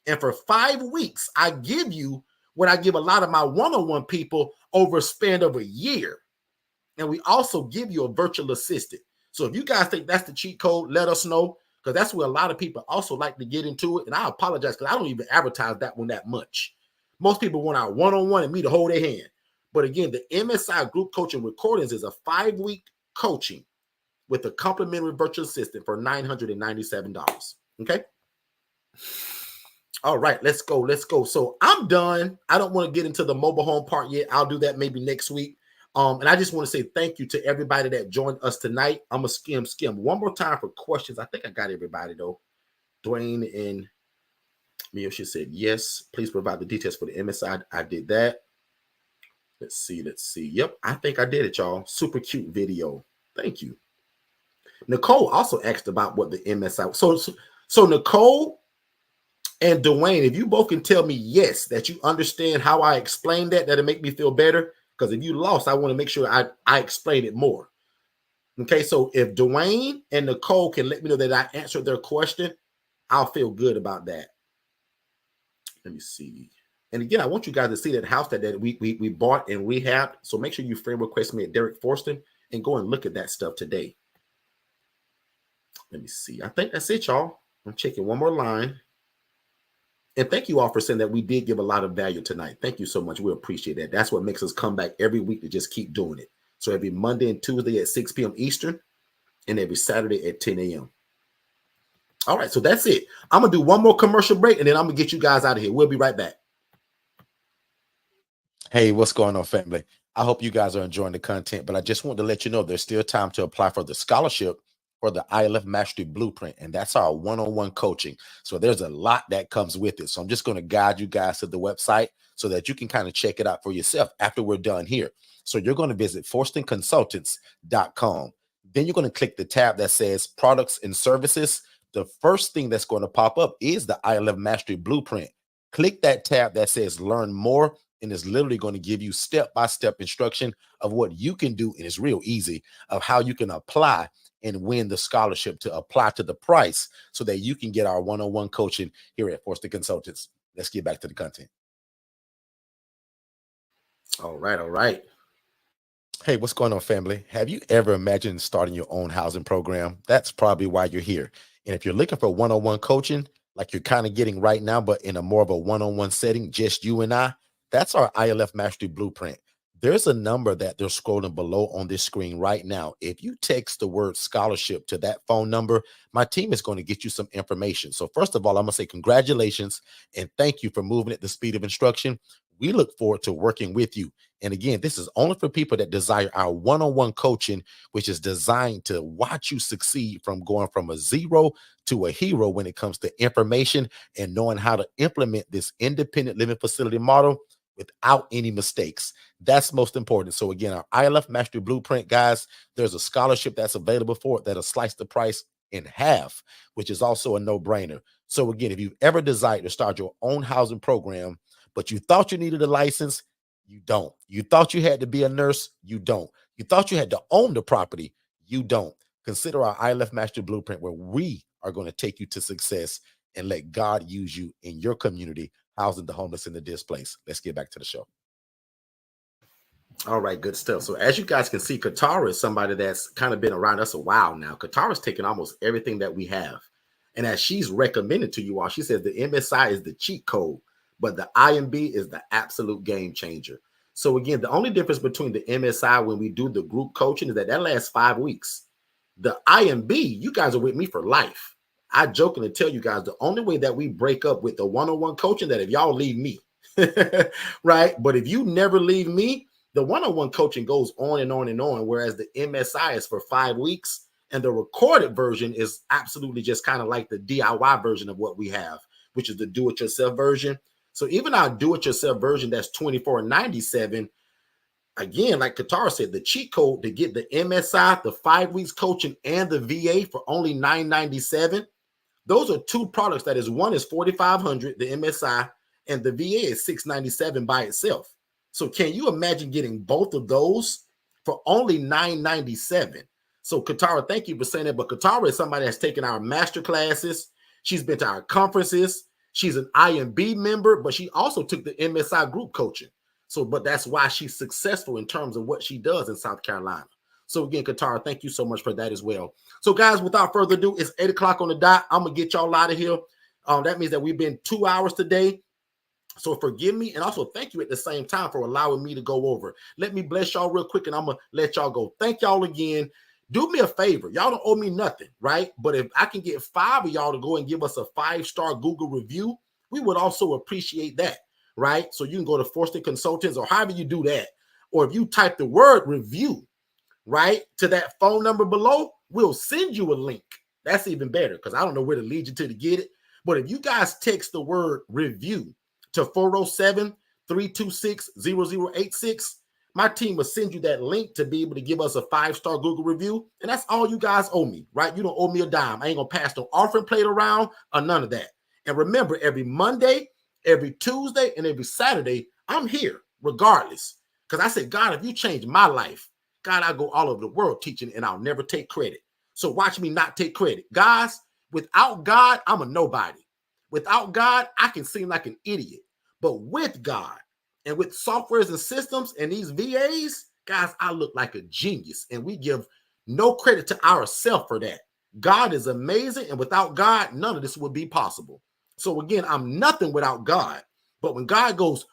And for 5 weeks, I give you what I give a lot of my one-on-one people over a span of a year. And we also give you a virtual assistant. So if you guys think that's the cheat code, let us know, because that's where a lot of people also like to get into it. And I apologize because I don't even advertise that one that much. Most people want our one-on-one and me to hold their hand. But again, the MSI group coaching recordings is a 5-week coaching with a complimentary virtual assistant for $997. Okay. All right, let's go. Let's go. So I'm done. I don't want to get into the mobile home part yet. I'll do that maybe next week. And I just want to say thank you to everybody that joined us tonight. I'm gonna skim one more time for questions. I think I got everybody though. Dwayne and Miyoshi said yes. Please provide the details for the MSI. I did that. Let's see. Let's see. Yep, I think I did it, y'all. Super cute video. Thank you. Nicole also asked about what the MSI. So Nicole and Dwayne, if you both can tell me yes, that you understand how I explained that, that'll make me feel better. Because if you lost, I want to make sure I explain it more. Okay, so if Dwayne and Nicole can let me know that I answered their question, I'll feel good about that. Let me see. And again, I want you guys to see that house that we bought and rehabbed. So make sure you friend request me at Derek Forston and go and look at that stuff today. Let me see. I think that's it, y'all. I'm checking one more line. And thank you all for saying that we did give a lot of value tonight. Thank you so much. We appreciate that. That's what makes us come back every week to just keep doing it. So every Monday and Tuesday at 6 p.m. Eastern and every Saturday at 10 a.m. All right, so that's it. I'm going to do one more commercial break and then I'm going to get you guys out of here. We'll be right back. Hey, what's going on, family? I hope you guys are enjoying the content, but I just want to let you know there's still time to apply for the scholarship for the ILF Mastery Blueprint, and that's our one-on-one coaching. So there's a lot that comes with it. So I'm just going to guide you guys to the website so that you can kind of check it out for yourself after we're done here. So you're going to visit forstonconsultants.com. Then you're going to click the tab that says products and services. The first thing that's going to pop up is the ILF Mastery Blueprint. Click that tab that says learn more, and it's literally going to give you step-by-step instruction of what you can do, and it's real easy, of how you can apply and win the scholarship to apply to the price so that you can get our one-on-one coaching here at Forston Consultants. Let's get back to the content. All right, all right. Hey, what's going on, family? Have you ever imagined starting your own housing program? That's probably why you're here. And if you're looking for one-on-one coaching, like you're kind of getting right now, but in a more of a one-on-one setting, just you and I, that's our ILF Mastery Blueprint. There's a number that they're scrolling below on this screen right now. If you text the word scholarship to that phone number, my team is going to get you some information. So first of all, I'm going to say congratulations and thank you for moving at the speed of instruction. We look forward to working with you. And again, this is only for people that desire our one-on-one coaching, which is designed to watch you succeed from going from a zero to a hero when it comes to information and knowing how to implement this independent living facility model without any mistakes. That's most important. So again, our ILF Mastery Blueprint, guys, there's a scholarship that's available for it that'll slice the price in half, which is also a no-brainer. So again, if you've ever desired to start your own housing program, but you thought you needed a license, you don't. You thought you had to be a nurse, you don't. You thought you had to own the property, you don't. Consider our ILF Mastery Blueprint, where we are going to take you to success and let God use you in your community, housing the homeless and the displaced. Let's get back to the show. All right, good stuff. So as you guys can see, Katara is somebody that's kind of been around us a while now. Katara's taken almost everything that we have. And as she's recommended to you all, she says the MSI is the cheat code, but the IMB is the absolute game changer. So again, the only difference between the MSI when we do the group coaching is that lasts 5 weeks. The IMB, you guys are with me for life. I jokingly tell you guys the only way that we break up with the one-on-one coaching that if y'all leave me, right? But if you never leave me, the one-on-one coaching goes on and on and on, whereas the MSI is for 5 weeks, and the recorded version is absolutely just kind of like the DIY version of what we have, which is the do-it-yourself version. So even our do-it-yourself version that's $24.97, again, like Katara said, the cheat code to get the MSI, the 5 weeks coaching, and the VA for only $997. Those are two products. That is, one is $4,500, the MSI, and the VA is $697 by itself. So can you imagine getting both of those for only $997? So Katara, thank you for saying that. But Katara is somebody that's taken our master classes. She's been to our conferences. She's an IMB member, but she also took the MSI group coaching. So, but that's why she's successful in terms of what she does in South Carolina. So again, Katara, thank you so much for that as well. So guys, without further ado, it's 8 o'clock on the dot. I'm going to get y'all out of here. That means that we've been 2 hours today. So forgive me, and also thank you at the same time for allowing me to go over. Let me bless y'all real quick, and I'm going to let y'all go. Thank y'all again. Do me a favor. Y'all don't owe me nothing, right? But if I can get 5 of y'all to go and give us a 5-star Google review, we would also appreciate that, right? So you can go to Forston Consultants or however you do that. Or if you type the word review, right, to that phone number below, we'll send you a link. That's even better because I don't know where to lead you to get it. But if you guys text the word review to 407-326-0086, my team will send you that link to be able to give us a 5-star Google review. And that's all you guys owe me, right? You don't owe me a dime. I ain't going to pass no offering plate around or none of that. And remember, every Monday, every Tuesday, and every Saturday, I'm here regardless. Because I said, God, if you change my life, God, I go all over the world teaching and I'll never take credit. So watch me not take credit. Guys, without God, I'm a nobody. Without God, I can seem like an idiot. But with God and with softwares and systems and these VAs, guys, I look like a genius. And we give no credit to ourselves for that. God is amazing. And without God, none of this would be possible. So again, I'm nothing without God. But when God goes,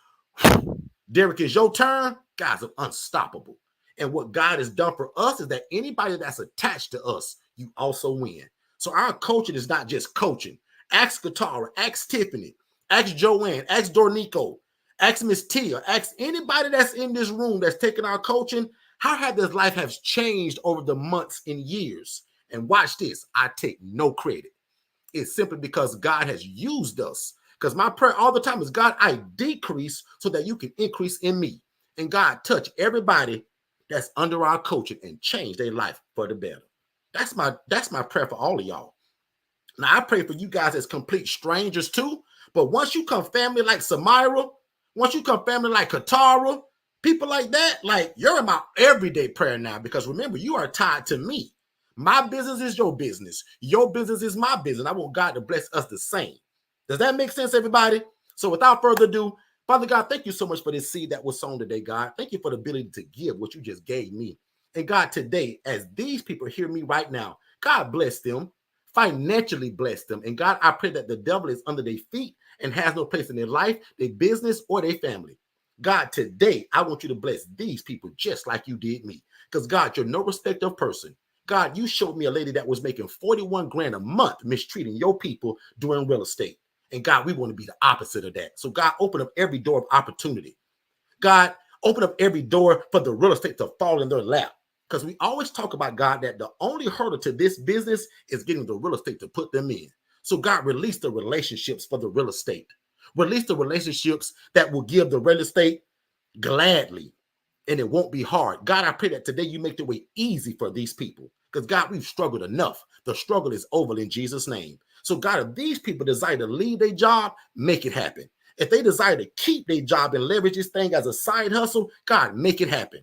Derek, it's your turn, guys, I'm unstoppable. And what God has done for us is that anybody that's attached to us, you also win. So our coaching is not just coaching. Ask Katara, ask Tiffany, ask Joanne, ask Dornico, ask Miss Tia, ask anybody that's in this room that's taking our coaching. How have this life has changed over the months and years? And watch this. I take no credit. It's simply because God has used us. Because my prayer all the time is, God, I decrease so that you can increase in me. And God, touch everybody that's under our coaching and change their life for the better. That's my prayer for all of y'all. Now, I pray for you guys as complete strangers too. But once you come family like Samira, once you come family like Katara, people like that, like you're in my everyday prayer now. Because remember, you are tied to me. My business is your business. Your business is my business. I want God to bless us the same. Does that make sense, everybody? So without further ado, Father God, thank you so much for this seed that was sown today, God. Thank you for the ability to give what you just gave me. And God, today, as these people hear me right now, God bless them, financially bless them. And God, I pray that the devil is under their feet and has no place in their life, their business, or their family. God, today, I want you to bless these people just like you did me. Because God, you're no respecter of person. God, you showed me a lady that was making 41 grand a month mistreating your people doing real estate. And God, we want to be the opposite of that. So God, open up every door of opportunity. God, open up every door for the real estate to fall in their lap. Because we always talk about, God, that the only hurdle to this business is getting the real estate to put them in. So God, release the relationships for the real estate. Release the relationships that will give the real estate gladly. And it won't be hard. God, I pray that today you make the way easy for these people. Because God, we've struggled enough. The struggle is over in Jesus' name. So God, if these people desire to leave their job, make it happen. If they desire to keep their job and leverage this thing as a side hustle, God, make it happen.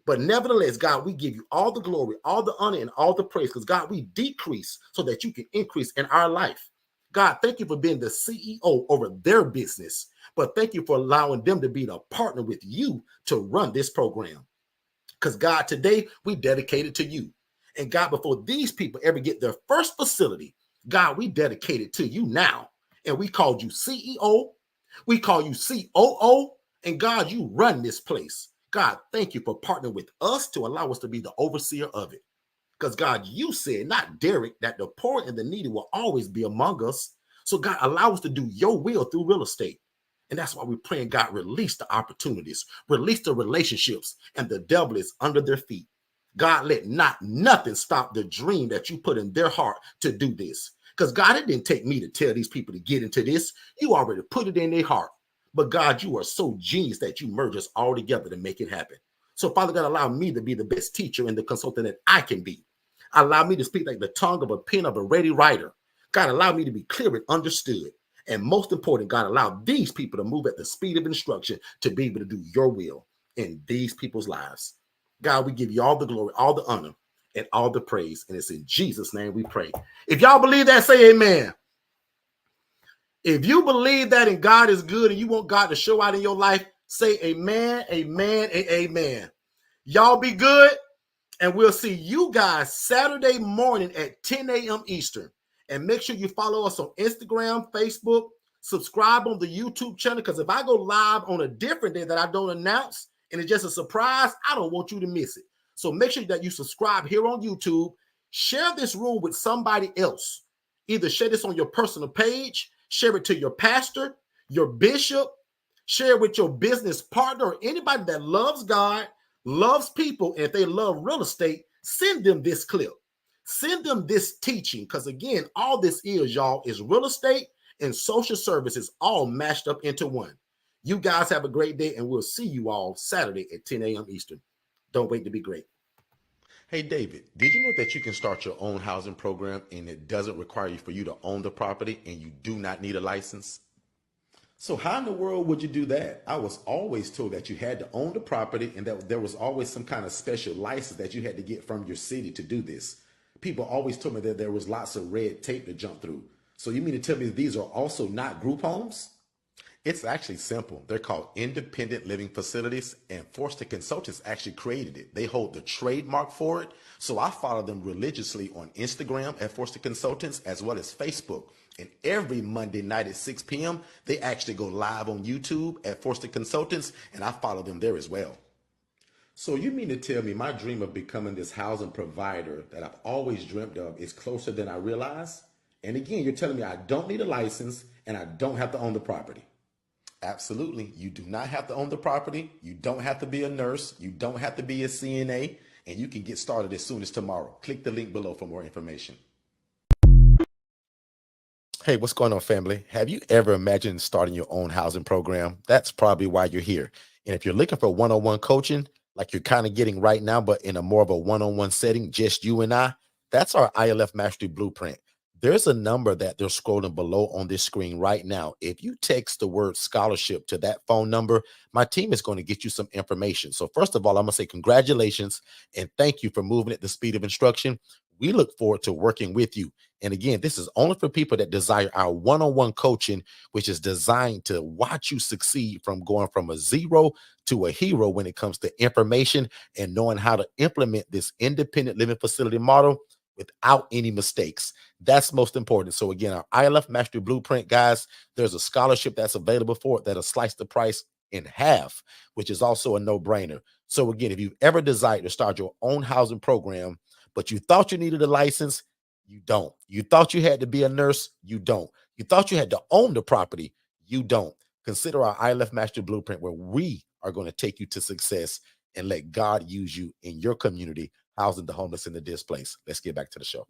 But nevertheless, God, we give you all the glory, all the honor, and all the praise. Because God, we decrease so that you can increase in our life. God, thank you for being the CEO over their business. But thank you for allowing them to be the partner with you to run this program. Because God, today we dedicate it to you. And God, before these people ever get their first facility, God, we dedicate it to you now. And we called you CEO. We call you COO. And God, you run this place. God, thank you for partnering with us to allow us to be the overseer of it. Because God, you said, not Derek, that the poor and the needy will always be among us. So God, allow us to do your will through real estate. And that's why we're praying, God, release the opportunities, release the relationships, and the devil is under their feet. God, let nothing stop the dream that you put in their heart to do this. Because God, it didn't take me to tell these people to get into this. You already put it in their heart. But God, you are so genius that you merge us all together to make it happen. So Father God, allow me to be the best teacher and the consultant that I can be. Allow me to speak like the tongue of a pen of a ready writer. God, allow me to be clear and understood. And most important, God, allow these people to move at the speed of instruction to be able to do your will in these people's lives. God, we give you all the glory, all the honor, and all the praise. And it's in Jesus' name we pray. If y'all believe that, say amen. If you believe that and God is good and you want God to show out in your life, say amen, amen, and amen. Y'all be good, and we'll see you guys Saturday morning at 10 a.m. Eastern. And make sure you follow us on Instagram, Facebook, subscribe on the YouTube channel, because if I go live on a different day that I don't announce and it's just a surprise, I don't want you to miss it. So make sure that you subscribe here on YouTube. Share this room with somebody else. Either share this on your personal page, share it to your pastor, your bishop, share it with your business partner, or anybody that loves God, loves people, and if they love real estate, send them this clip. Send them this teaching, because again, all this is, y'all, is real estate and social services all mashed up into one. You guys have a great day, and we'll see you all Saturday at 10 a.m. Eastern. Don't wait to be great. Hey, David, did you know that you can start your own housing program and it doesn't require you for you to own the property and you do not need a license? So how in the world would you do that? I was always told that you had to own the property and that there was always some kind of special license that you had to get from your city to do this. People always told me that there was lots of red tape to jump through. So you mean to tell me these are also not group homes? It's actually simple. They're called independent living facilities, and Forster Consultants actually created it. They hold the trademark for it. So I follow them religiously on Instagram at Forster Consultants as well as Facebook. And every Monday night at 6 p.m., they actually go live on YouTube at Forster Consultants, and I follow them there as well. So you mean to tell me my dream of becoming this housing provider that I've always dreamt of is closer than I realize? And again, you're telling me I don't need a license and I don't have to own the property. Absolutely. You do not have to own the property. You don't have to be a nurse. You don't have to be a CNA. And you can get started as soon as tomorrow. Click the link below for more information. Hey, what's going on, family? Have you ever imagined starting your own housing program? That's probably why you're here. And if you're looking for one-on-one coaching, like you're kind of getting right now, but in a more of a one-on-one setting, just you and I, that's our ILF Mastery Blueprint. There's a number that they're scrolling below on this screen right now. If you text the word scholarship to that phone number, my team is going to get you some information. So first of all, I'm going to say congratulations and thank you for moving at the speed of instruction. We look forward to working with you. And again, this is only for people that desire our one-on-one coaching, which is designed to watch you succeed from going from a zero to a hero when it comes to information and knowing how to implement this independent living facility model without any mistakes. That's most important. So again, our ILF Mastery Blueprint, guys, there's a scholarship that's available for it that'll slice the price in half, which is also a no-brainer. So again, if you've ever desired to start your own housing program, but you thought you needed a license, you don't. You thought you had to be a nurse, you don't. You thought you had to own the property, you don't. Consider our ILF Mastery Blueprint, where we are going to take you to success and let God use you in your community, housing the homeless and the displaced. Let's get back to the show.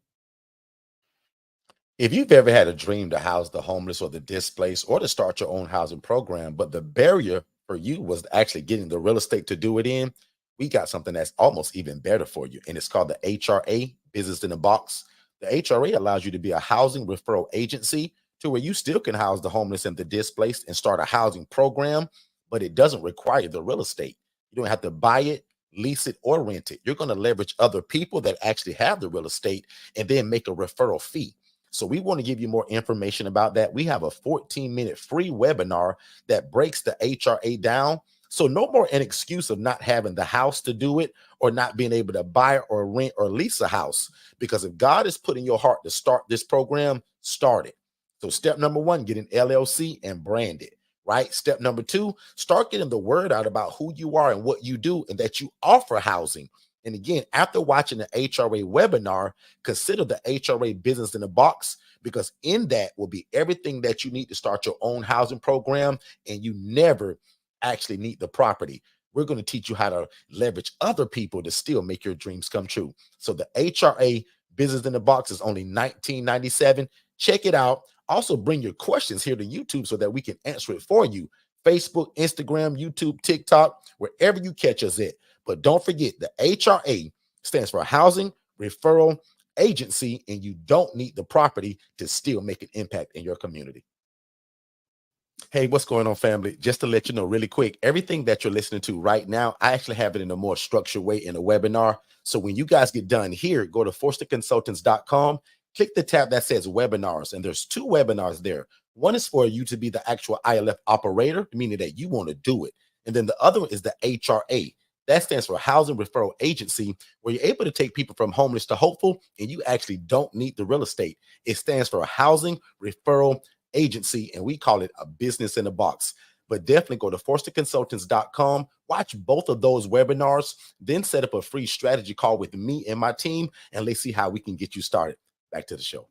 If you've ever had a dream to house the homeless or the displaced or to start your own housing program, but the barrier for you was actually getting the real estate to do it in, we got something that's almost even better for you. And it's called the HRA, Business in a Box. The HRA allows you to be a housing referral agency to where you still can house the homeless and the displaced and start a housing program, but it doesn't require the real estate. You don't have to buy it, lease it, or rent it. You're going to leverage other people that actually have the real estate and then make a referral fee. So we want to give you more information about that. We have a 14-minute free webinar that breaks the HRA down. So no more an excuse of not having the house to do it or not being able to buy or rent or lease a house. Because if God is putting your heart to start this program, start it. So step number one, get an LLC and brand it, right? Step number two, start getting the word out about who you are and what you do and that you offer housing. And again, after watching the HRA webinar, consider the HRA Business in a Box, because in that will be everything that you need to start your own housing program, and you never actually need the property. We're going to teach you how to leverage other people to still make your dreams come true. So the HRA Business in a Box is only $19.97. Check it out. Also bring your questions here to YouTube so that we can answer it for you. Facebook, Instagram, YouTube, TikTok, wherever you catch us at. But don't forget, the HRA stands for Housing Referral Agency, and you don't need the property to still make an impact in your community. Hey, what's going on, family? Just to let you know really quick, everything that you're listening to right now, I actually have it in a more structured way in a webinar. So when you guys get done here, go to forsterconsultants.com, click the tab that says webinars, and there's 2 webinars there. One is for you to be the actual ILF operator, meaning that you want to do it. And then the other one is the HRA. That stands for Housing Referral Agency, where you're able to take people from homeless to hopeful, and you actually don't need the real estate. It stands for Housing Referral Agency, and we call it a business in a box. But definitely go to forsterconsultants.com, watch both of those webinars, then set up a free strategy call with me and my team, and let's see how we can get you started. Back to the show.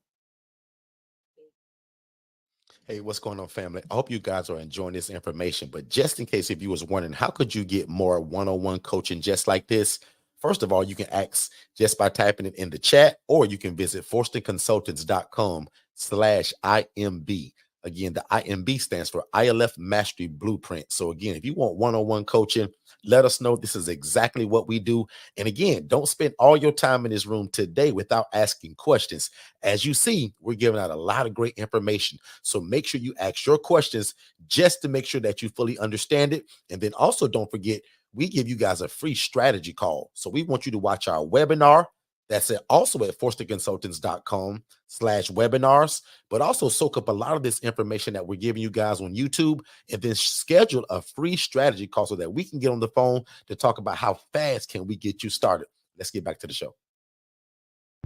Hey, what's going on, family? I hope you guys are enjoying this information, but just in case if you was wondering, how could you get more one-on-one coaching just like this? First of all, you can ask just by typing it in the chat, or you can visit forsterconsultants.com/IMB. Again, the IMB stands for ILF Mastery Blueprint. So again, if you want one-on-one coaching, let us know. This is exactly what we do. And again, don't spend all your time in this room today without asking questions. As you see, we're giving out a lot of great information. So make sure you ask your questions just to make sure that you fully understand it. And then also don't forget, we give you guys a free strategy call. So we want you to watch our webinar. That's it. Also at forsterconsultants.com/webinars, but also soak up a lot of this information that we're giving you guys on YouTube, and then schedule a free strategy call so that we can get on the phone to talk about how fast can we get you started. Let's get back to the show.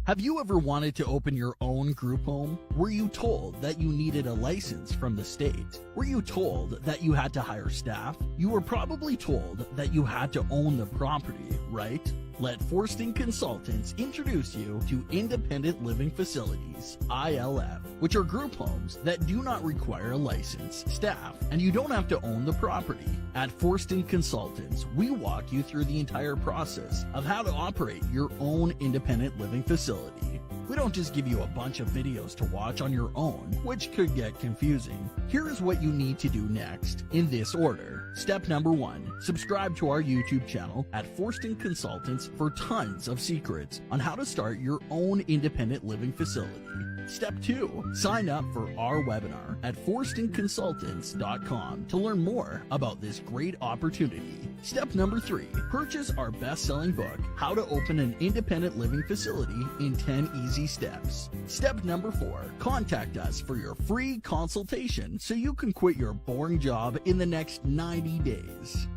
Have you ever wanted to open your own group home? Were you told that you needed a license from the state? Were you told that you had to hire staff? You were probably told that you had to own the property, right? Let Forsting Consultants introduce you to Independent Living Facilities, ILF, which are group homes that do not require a license, staff, and you don't have to own the property. At Forsting Consultants, we walk you through the entire process of how to operate your own independent living facility. We don't just give you a bunch of videos to watch on your own, which could get confusing. Here is what you need to do next, in this order. Step number 1, subscribe to our YouTube channel at Forsting Consultants for tons of secrets on how to start your own independent living facility. Step 2, sign up for our webinar at forstingconsultants.com to learn more about this great opportunity. Step number 3, purchase our best-selling book, How to Open an Independent Living Facility in 10 Easy Steps. Step number 4, contact us for your free consultation so you can quit your boring job in the next 90 days.